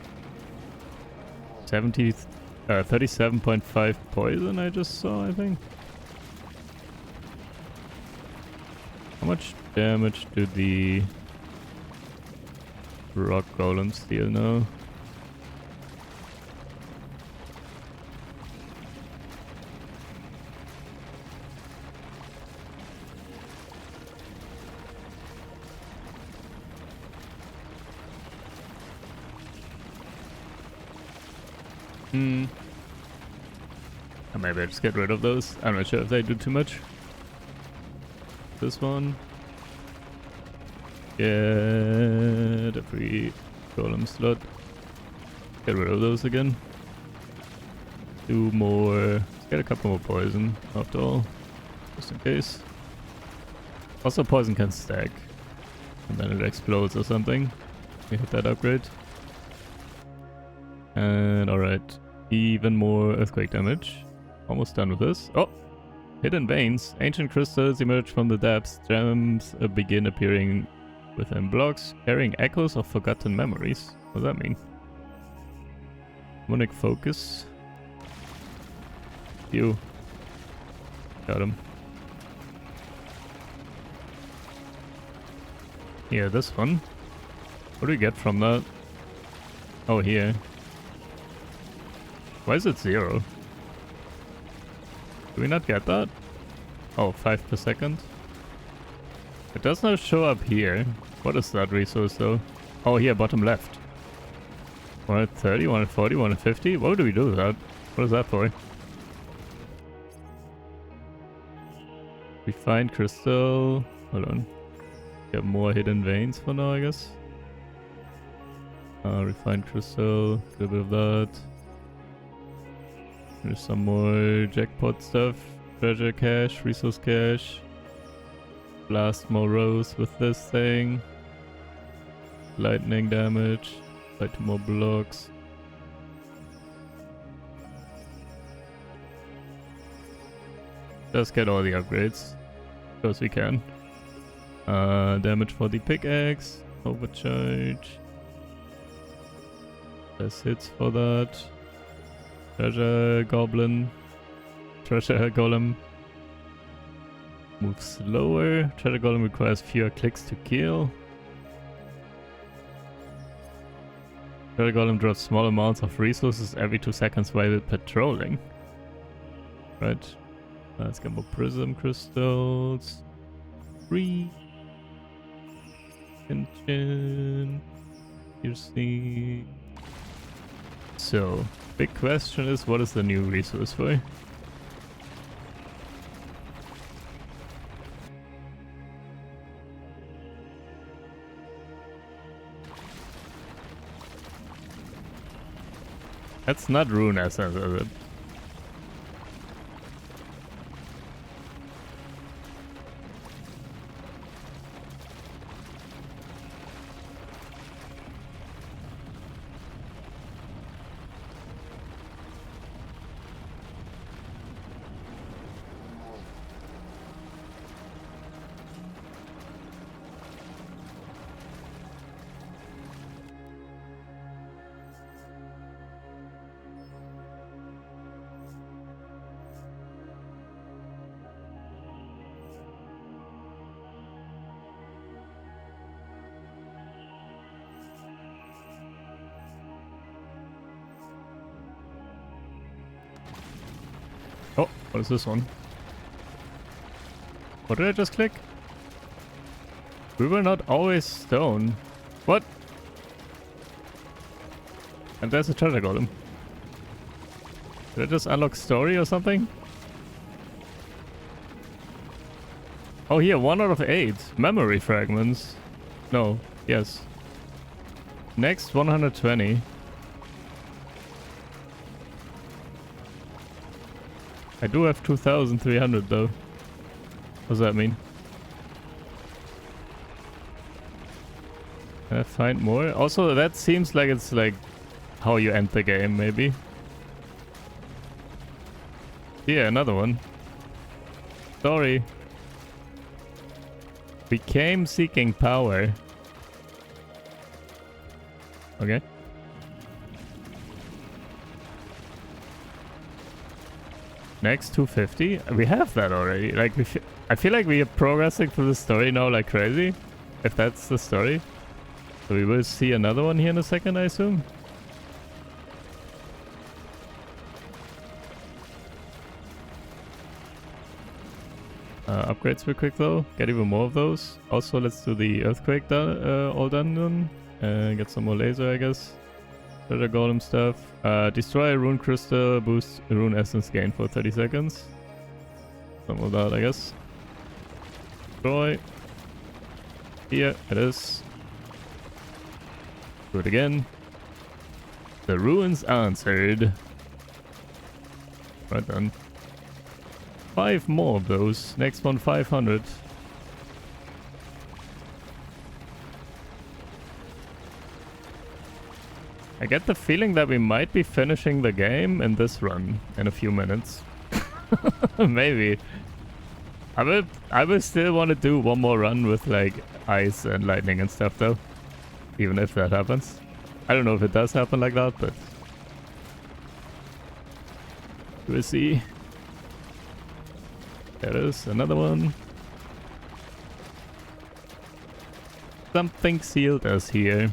Speaker 1: 37.5 poison I just saw, I think. How much damage do the rock golems deal now? Maybe I just get rid of those. I'm not sure if they do too much. This one. Get a free golem slot. Get rid of those again. Do more. Let's get a couple more poison after all. Just in case. Also poison can stack. And then it explodes or something. We hit that upgrade. And alright. Even more earthquake damage. Almost done with this. Oh! Hidden veins. Ancient crystals emerge from the depths. Gems begin appearing within blocks, carrying echoes of forgotten memories. What does that mean? Demonic focus. You. Got him. Yeah, this one. What do we get from that? Oh, here. Why is it 0? Do we not get that? Oh, 5 per second. It does not show up here. What is that resource though? Oh, here, bottom left. 130, 140, 150? What do we do with that? What is that for? Refined crystal. Hold on. Get more hidden veins for now, I guess. Refined crystal. Get a bit of that. There's some more jackpot stuff. Treasure cache, resource cache. Blast more rows with this thing. Lightning damage. Light 2 more blocks. Let's get all the upgrades. Because we can. Damage for the pickaxe. Overcharge. Less hits for that. Treasure goblin. Treasure golem. Moves slower. Treasure golem requires fewer clicks to kill. Treasure golem drops small amounts of resources every 2 seconds while patrolling. Right. Let's get more prism crystals. 3. Engine. Piercing. So, big question is, what is the new resource for? That's not rune essence, is it? What is this one? What did I just click? We were not always stone. What? And there's a treasure golem. Did I just unlock story or something? Oh, here, 1 out of 8. Memory fragments. No, yes. Next, 120. I do have 2,300 though. What does that mean? Can I find more? Also, that seems like it's like how you end the game, maybe. Yeah, another one. Sorry. We came seeking power. Okay. Next 250. We have that already. Like I feel like we are progressing through the story now like crazy. If that's the story. So we will see another one here in a second, I assume. Upgrades real quick though. Get even more of those. Also, let's do the earthquake all done. Get some more laser, I guess. Treasure golem stuff. Destroy a rune crystal. Boost rune essence gain for 30 seconds. Some of that, I guess. Destroy. Here it is. Do it again. The runes answered. Right then. 5 more of those. Next one 500. I get the feeling that we might be finishing the game in this run in a few minutes. Maybe. I will still want to do one more run with like ice and lightning and stuff though. Even if that happens. I don't know if it does happen like that, but we'll see. There is another one. Something sealed us here.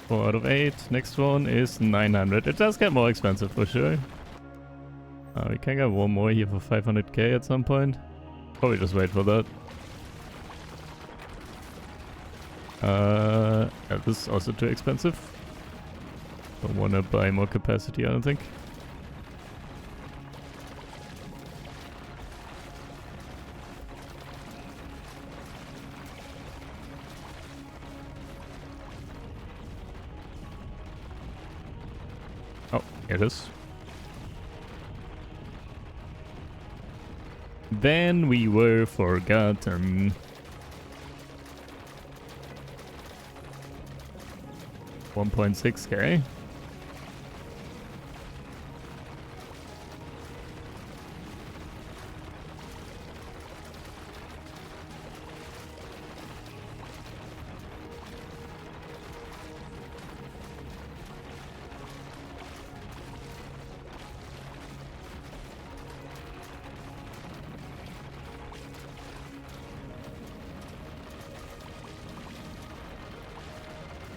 Speaker 1: 4 out of 8. Next one is 900. It does get more expensive for sure. We can get one more here for 500k at some point. Probably just wait for that. Yeah, this is also too expensive. Don't wanna buy more capacity, I don't think. Oh, here it is. Then we were forgotten. 1.6k.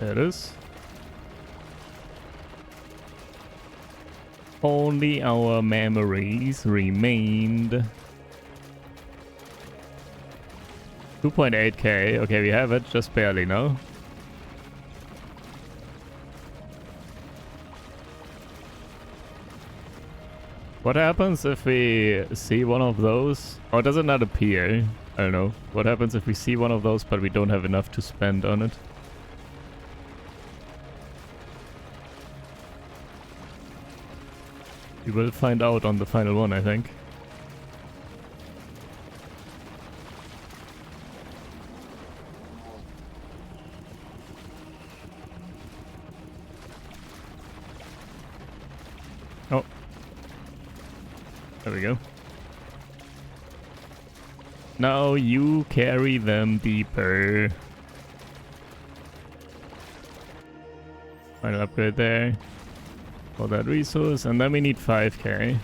Speaker 1: There it is. Only our memories remained. 2.8k. Okay, we have it. Just barely now. What happens if we see one of those? Or does it not appear? I don't know. What happens if we see one of those but we don't have enough to spend on it? We will find out on the final one, I think. Oh. There we go. Now you carry them deeper. Final upgrade there. For that resource, and then we need 5k.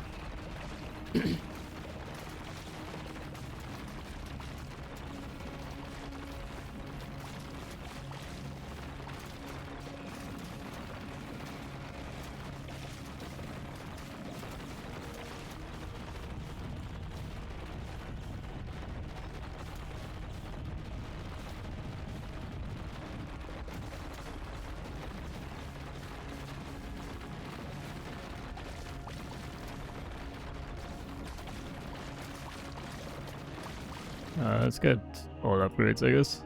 Speaker 1: Let's get all upgrades, I guess.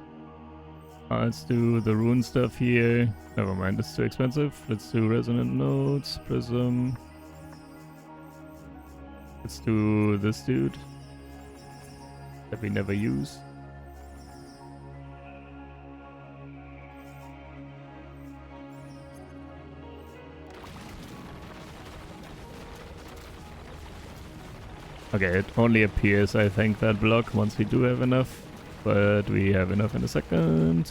Speaker 1: Let's do the rune stuff here. Never mind, it's too expensive. Let's do resonant nodes, prism. Let's do this dude that we never use. Okay, it only appears, I think, that block once we do have enough. But we have enough in a second.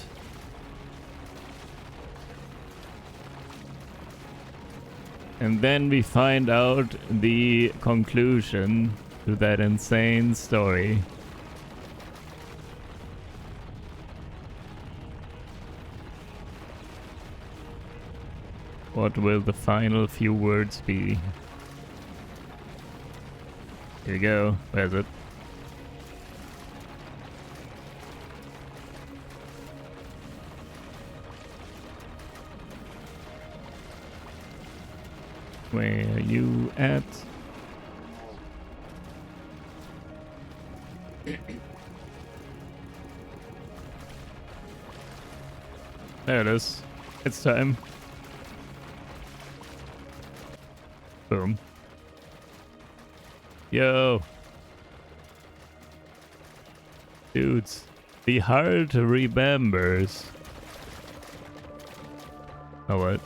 Speaker 1: And then we find out the conclusion to that insane story. What will the final few words be? Here we go. Where's it? Where are you at? There it is. It's time. Boom. Yo. Dudes, the heart remembers. Oh, what?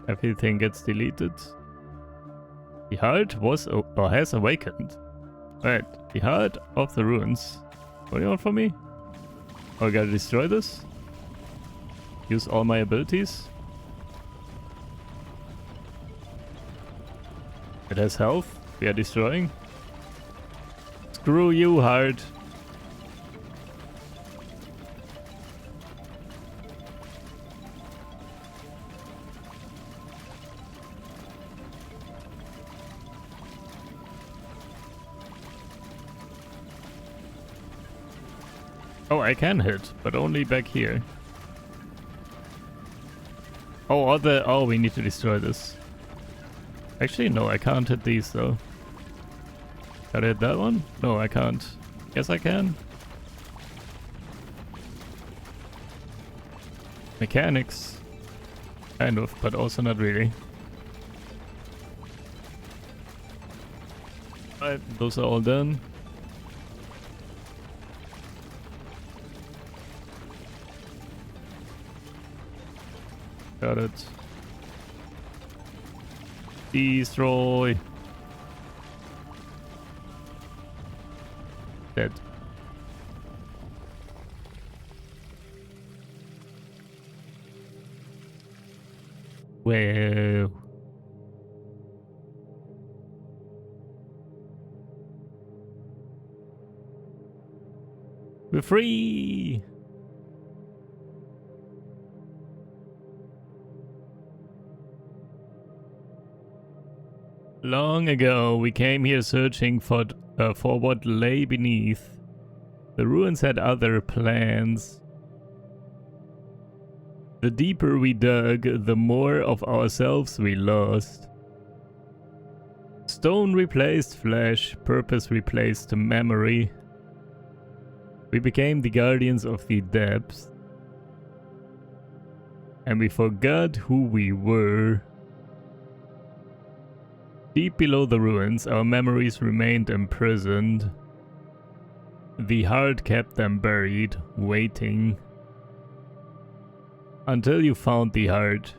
Speaker 1: Everything gets deleted. The heart was or has awakened. Right, the heart of the ruins. What do you want from me? Oh, I gotta destroy this? Use all my abilities? It has health. We are destroying. Screw you, heart. Oh, I can hit, but only back here. Oh, we need to destroy this. Actually, no, I can't hit these though. Can I hit that one? No, I can't. Yes, I can. Mechanics. Kind of, but also not really. Alright, those are all done. Got it. Destroy. Dead. Well. We're free. Long ago, we came here searching for what lay beneath. The ruins had other plans. The deeper we dug, the more of ourselves we lost. Stone replaced flesh, purpose replaced memory. We became the guardians of the depths. And we forgot who we were. Deep below the ruins, our memories remained imprisoned. The heart kept them buried, waiting. Until you found the heart.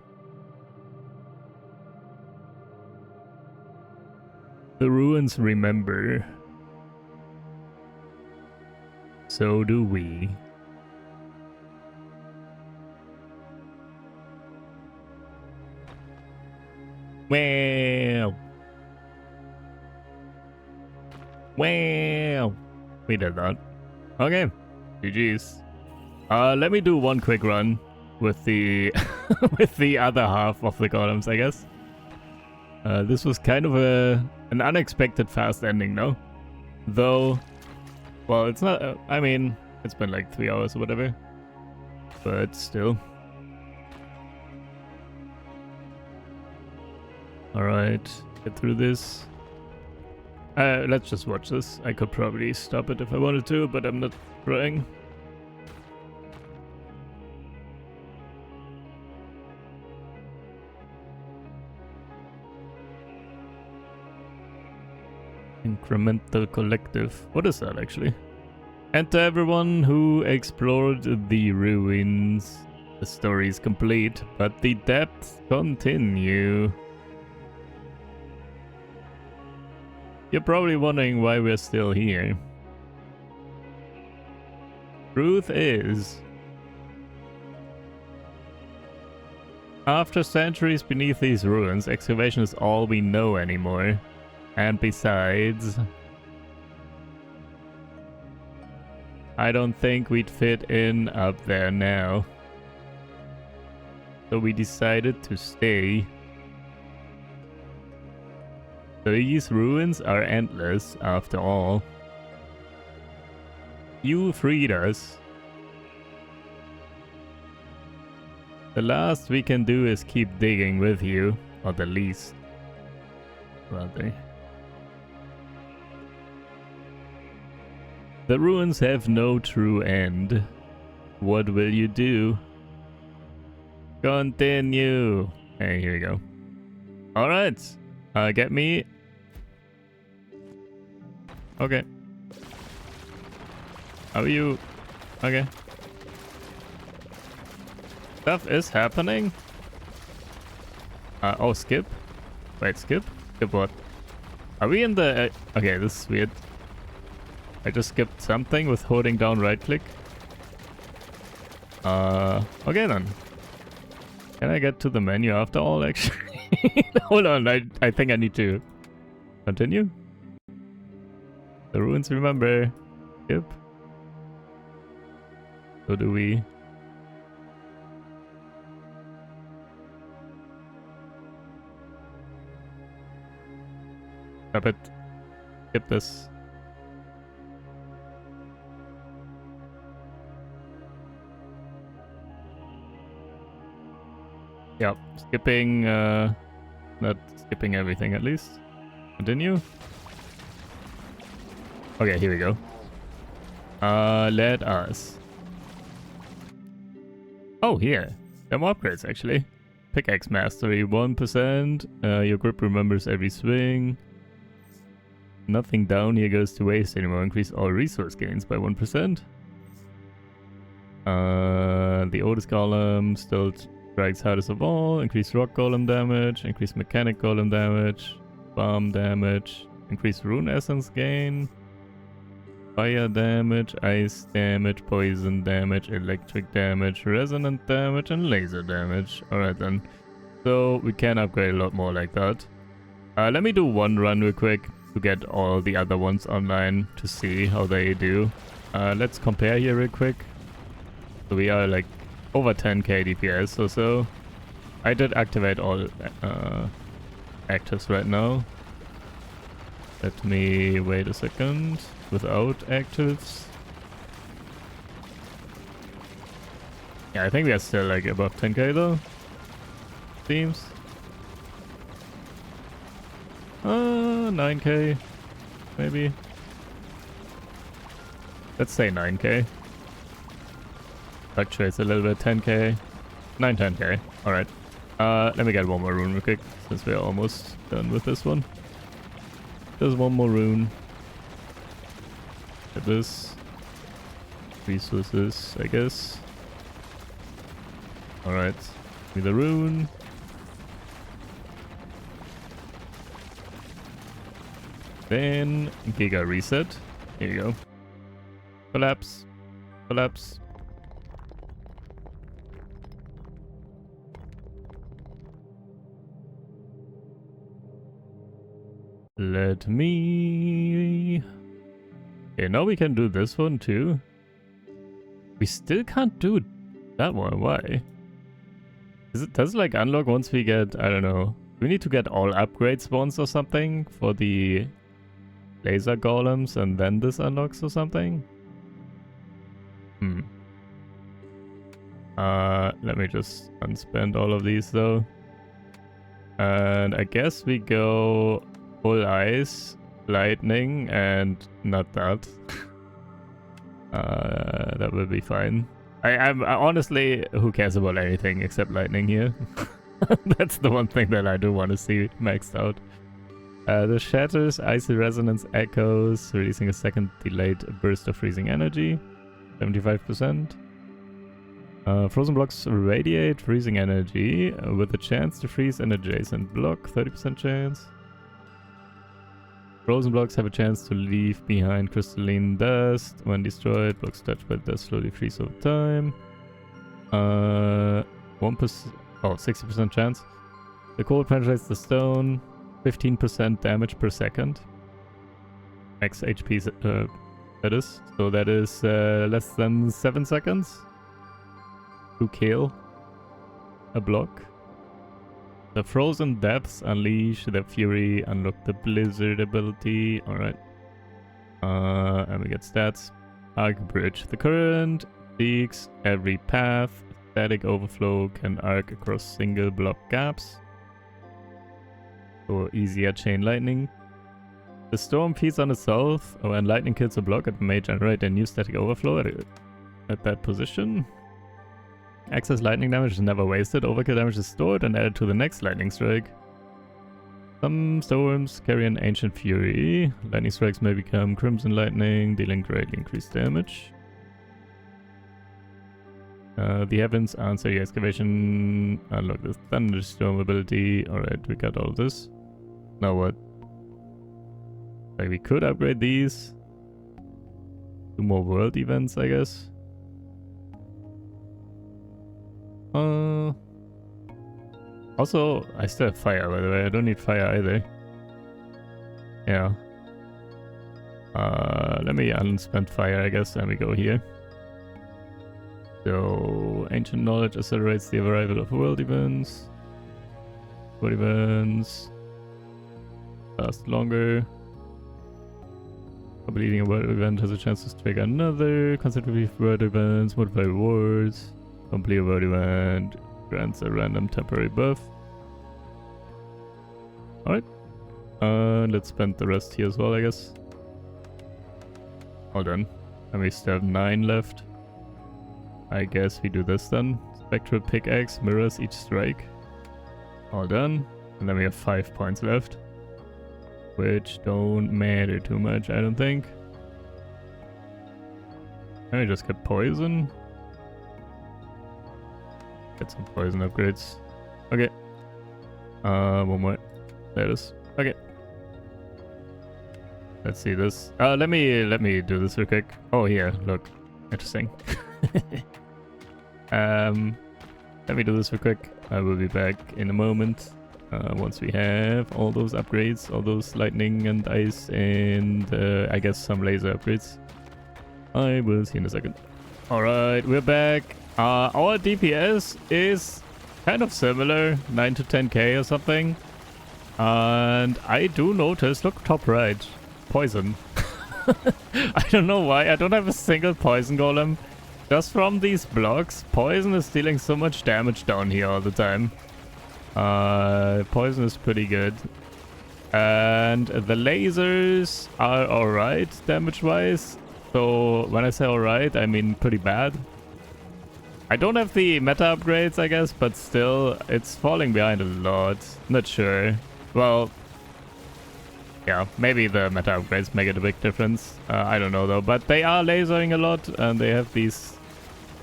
Speaker 1: The ruins remember. So do we. Well. Well, we did that. Okay, GG's. Let me do one quick run with the with the other half of the golems, I guess. This was kind of an unexpected fast ending, no? Though, well, it's not. I mean, it's been like 3 hours or whatever, but still. All right, get through this. Let's just watch this. I could probably stop it if I wanted to, but I'm not trying. Incremental collective. What is that actually? And to everyone who explored the ruins, the story is complete, but the depths continue. You're probably wondering why we're still here. Truth is, after centuries beneath these ruins, excavation is all we know anymore. And besides, I don't think we'd fit in up there now. So we decided to stay. These ruins are endless, after all. You freed us. The last we can do is keep digging with you, or the least, rather. The ruins have no true end. What will you do? Continue. Hey, here we go. Alright. Get me. Okay. How are you? Okay. Stuff is happening. Oh, skip? Wait, skip? Skip what? Are we in the... okay, this is weird. I just skipped something with holding down right click. Okay then. Can I get to the menu after all, actually? Hold on, I think I need to continue. The ruins, remember. Yep. So do we... Stop it. Skip this. Yep, skipping, not skipping everything at least. Continue. Okay, here we go. Let us. Oh, here. There are more upgrades actually. Pickaxe mastery 1%. Your grip remembers every swing. Nothing down here goes to waste anymore. Increase all resource gains by 1%. The oldest golem still strikes hardest of all. Increase rock golem damage. Increase mechanic golem damage. Bomb damage. Increase rune essence gain. Fire damage, ice damage, poison damage, electric damage, resonant damage, and laser damage. Alright then. So we can upgrade a lot more like that. Let me do one run real quick to get all the other ones online to see how they do. Let's compare here real quick. So we are like over 10k DPS or so. I did activate all actives right now. Let me wait a second. Without actives. Yeah, I think we are still like above 10k though. Seems. 9k. Maybe. Let's say 9k. Fluctuates a little bit. 10k. 10k. Alright. Let me get one more rune real quick, since we're almost done with this one. There's one more rune. Get this. Resources, I guess. Alright. Give me the rune. Then Giga reset. Here you go. Collapse. Collapse. Let me... Okay, now we can do this one too. We still can't do that one. Why? Does it like unlock once we get... I don't know. We need to get all upgrades once or something for the laser golems and then this unlocks or something? Let me just unspend all of these though. And I guess we go full ice lightning and not that. That will be fine. I honestly, who cares about anything except lightning here? That's the one thing that I do want to see maxed out. The shatters, icy resonance echoes, releasing a second delayed burst of freezing energy, 75%. Frozen blocks radiate freezing energy with a chance to freeze an adjacent block, 30% chance. Frozen blocks have a chance to leave behind crystalline dust. When destroyed, blocks touched by dust slowly freeze over time. 1%, 60% chance. The cold penetrates the stone, 15% damage per second. Max HP, that is. So that is less than 7 seconds to kill a block. The frozen depths unleash their fury, unlock the blizzard ability. Alright. And we get stats. Arc bridge. The current seeks every path. Static overflow can arc across single block gaps. So easier chain lightning. The storm feeds on itself. When lightning kills a block, it may generate a new static overflow at that position. Excess lightning damage is never wasted. Overkill damage is stored and added to the next lightning strike. Some storms carry an ancient fury. Lightning strikes may become crimson lightning, dealing greatly increased damage. The heavens answer the excavation. Unlock the thunderstorm ability. Alright, we got all this. Now what? Like, we could upgrade these. 2 more world events, I guess. Also, I still have fire, by the way. I don't need fire either. Yeah. Let me unspend fire, I guess, and we go here. So, ancient knowledge accelerates the arrival of world events. World events last longer. Completing a world event has a chance to trigger another. Consecutive world events, modify rewards. Complete a world event grants a random temporary buff. Alright. Let's spend the rest here as well, I guess. All done. And we still have 9 left. I guess we do this then. Spectral pickaxe mirrors each strike. All done. And then we have 5 points left. Which don't matter too much, I don't think. Can we just get poison? Get some poison upgrades. Okay. One more. There it is. Okay. Let's see this. Let me do this real quick. Oh, here, look. Interesting. Let me do this real quick. I will be back in a moment. Once we have all those upgrades, all those lightning and ice and I guess some laser upgrades. I will see you in a second. Alright, we're back. Our DPS is kind of similar, 9 to 10k or something. And I do notice, look top right, poison. I don't know why, I don't have a single poison golem. Just from these blocks, poison is dealing so much damage down here all the time. Poison is pretty good. And the lasers are alright damage-wise. So when I say alright, I mean pretty bad. I don't have the meta upgrades, I guess, but still, it's falling behind a lot. Not sure. Well, yeah, maybe the meta upgrades make it a big difference. I don't know though, but they are lasering a lot, and they have these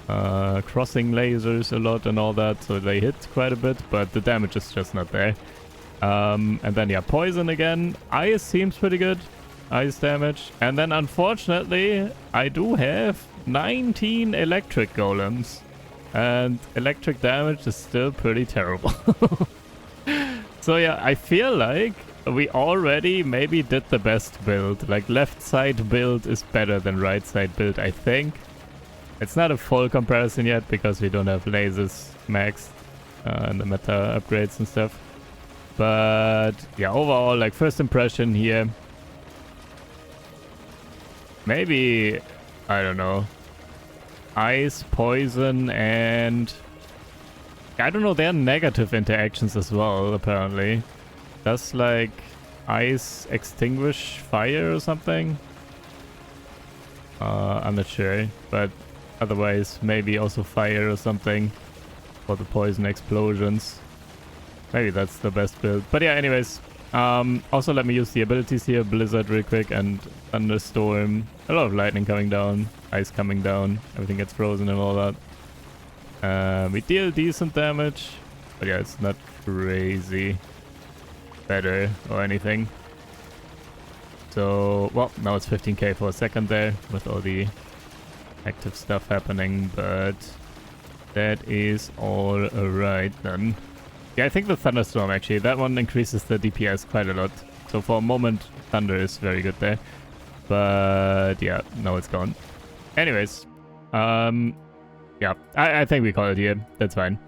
Speaker 1: crossing lasers a lot and all that, so they hit quite a bit, but the damage is just not there. And then, yeah, poison again. Ice seems pretty good. Ice damage. And then, unfortunately, I do have 19 electric golems. And electric damage is still pretty terrible. So yeah, I feel like we already maybe did the best build. Like, left side build is better than right side build, I think. It's not a full comparison yet because we don't have lasers maxed and the meta upgrades and stuff. But yeah, overall, like, first impression here. Maybe, I don't know. Ice, poison, and I don't know, there are negative interactions as well, apparently. That's like ice extinguish fire or something. I'm not sure, but otherwise maybe also fire or something for the poison explosions. Maybe that's the best build. But yeah, anyways, also let me use the abilities here. Blizzard real quick and thunderstorm. A lot of lightning coming down, ice coming down, everything gets frozen and all that. We deal decent damage, but yeah, it's not crazy better or anything. So, well, now it's 15k for a second there with all the active stuff happening, but that is all right then. Yeah, I think the thunderstorm actually, that one increases the DPS quite a lot. So for a moment, thunder is very good there. But yeah, now it's gone. Anyways, yeah, I think we call it here. That's fine.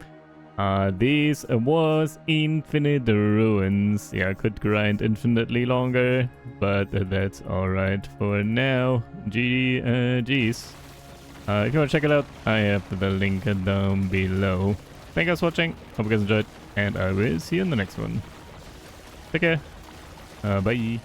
Speaker 1: This was Infinite Ruins. Yeah, I could grind infinitely longer, but that's alright for now. GG's. If you want to check it out, I have the link down below. Thank you guys for watching. Hope you guys enjoyed, and I will see you in the next one. Take care. Bye.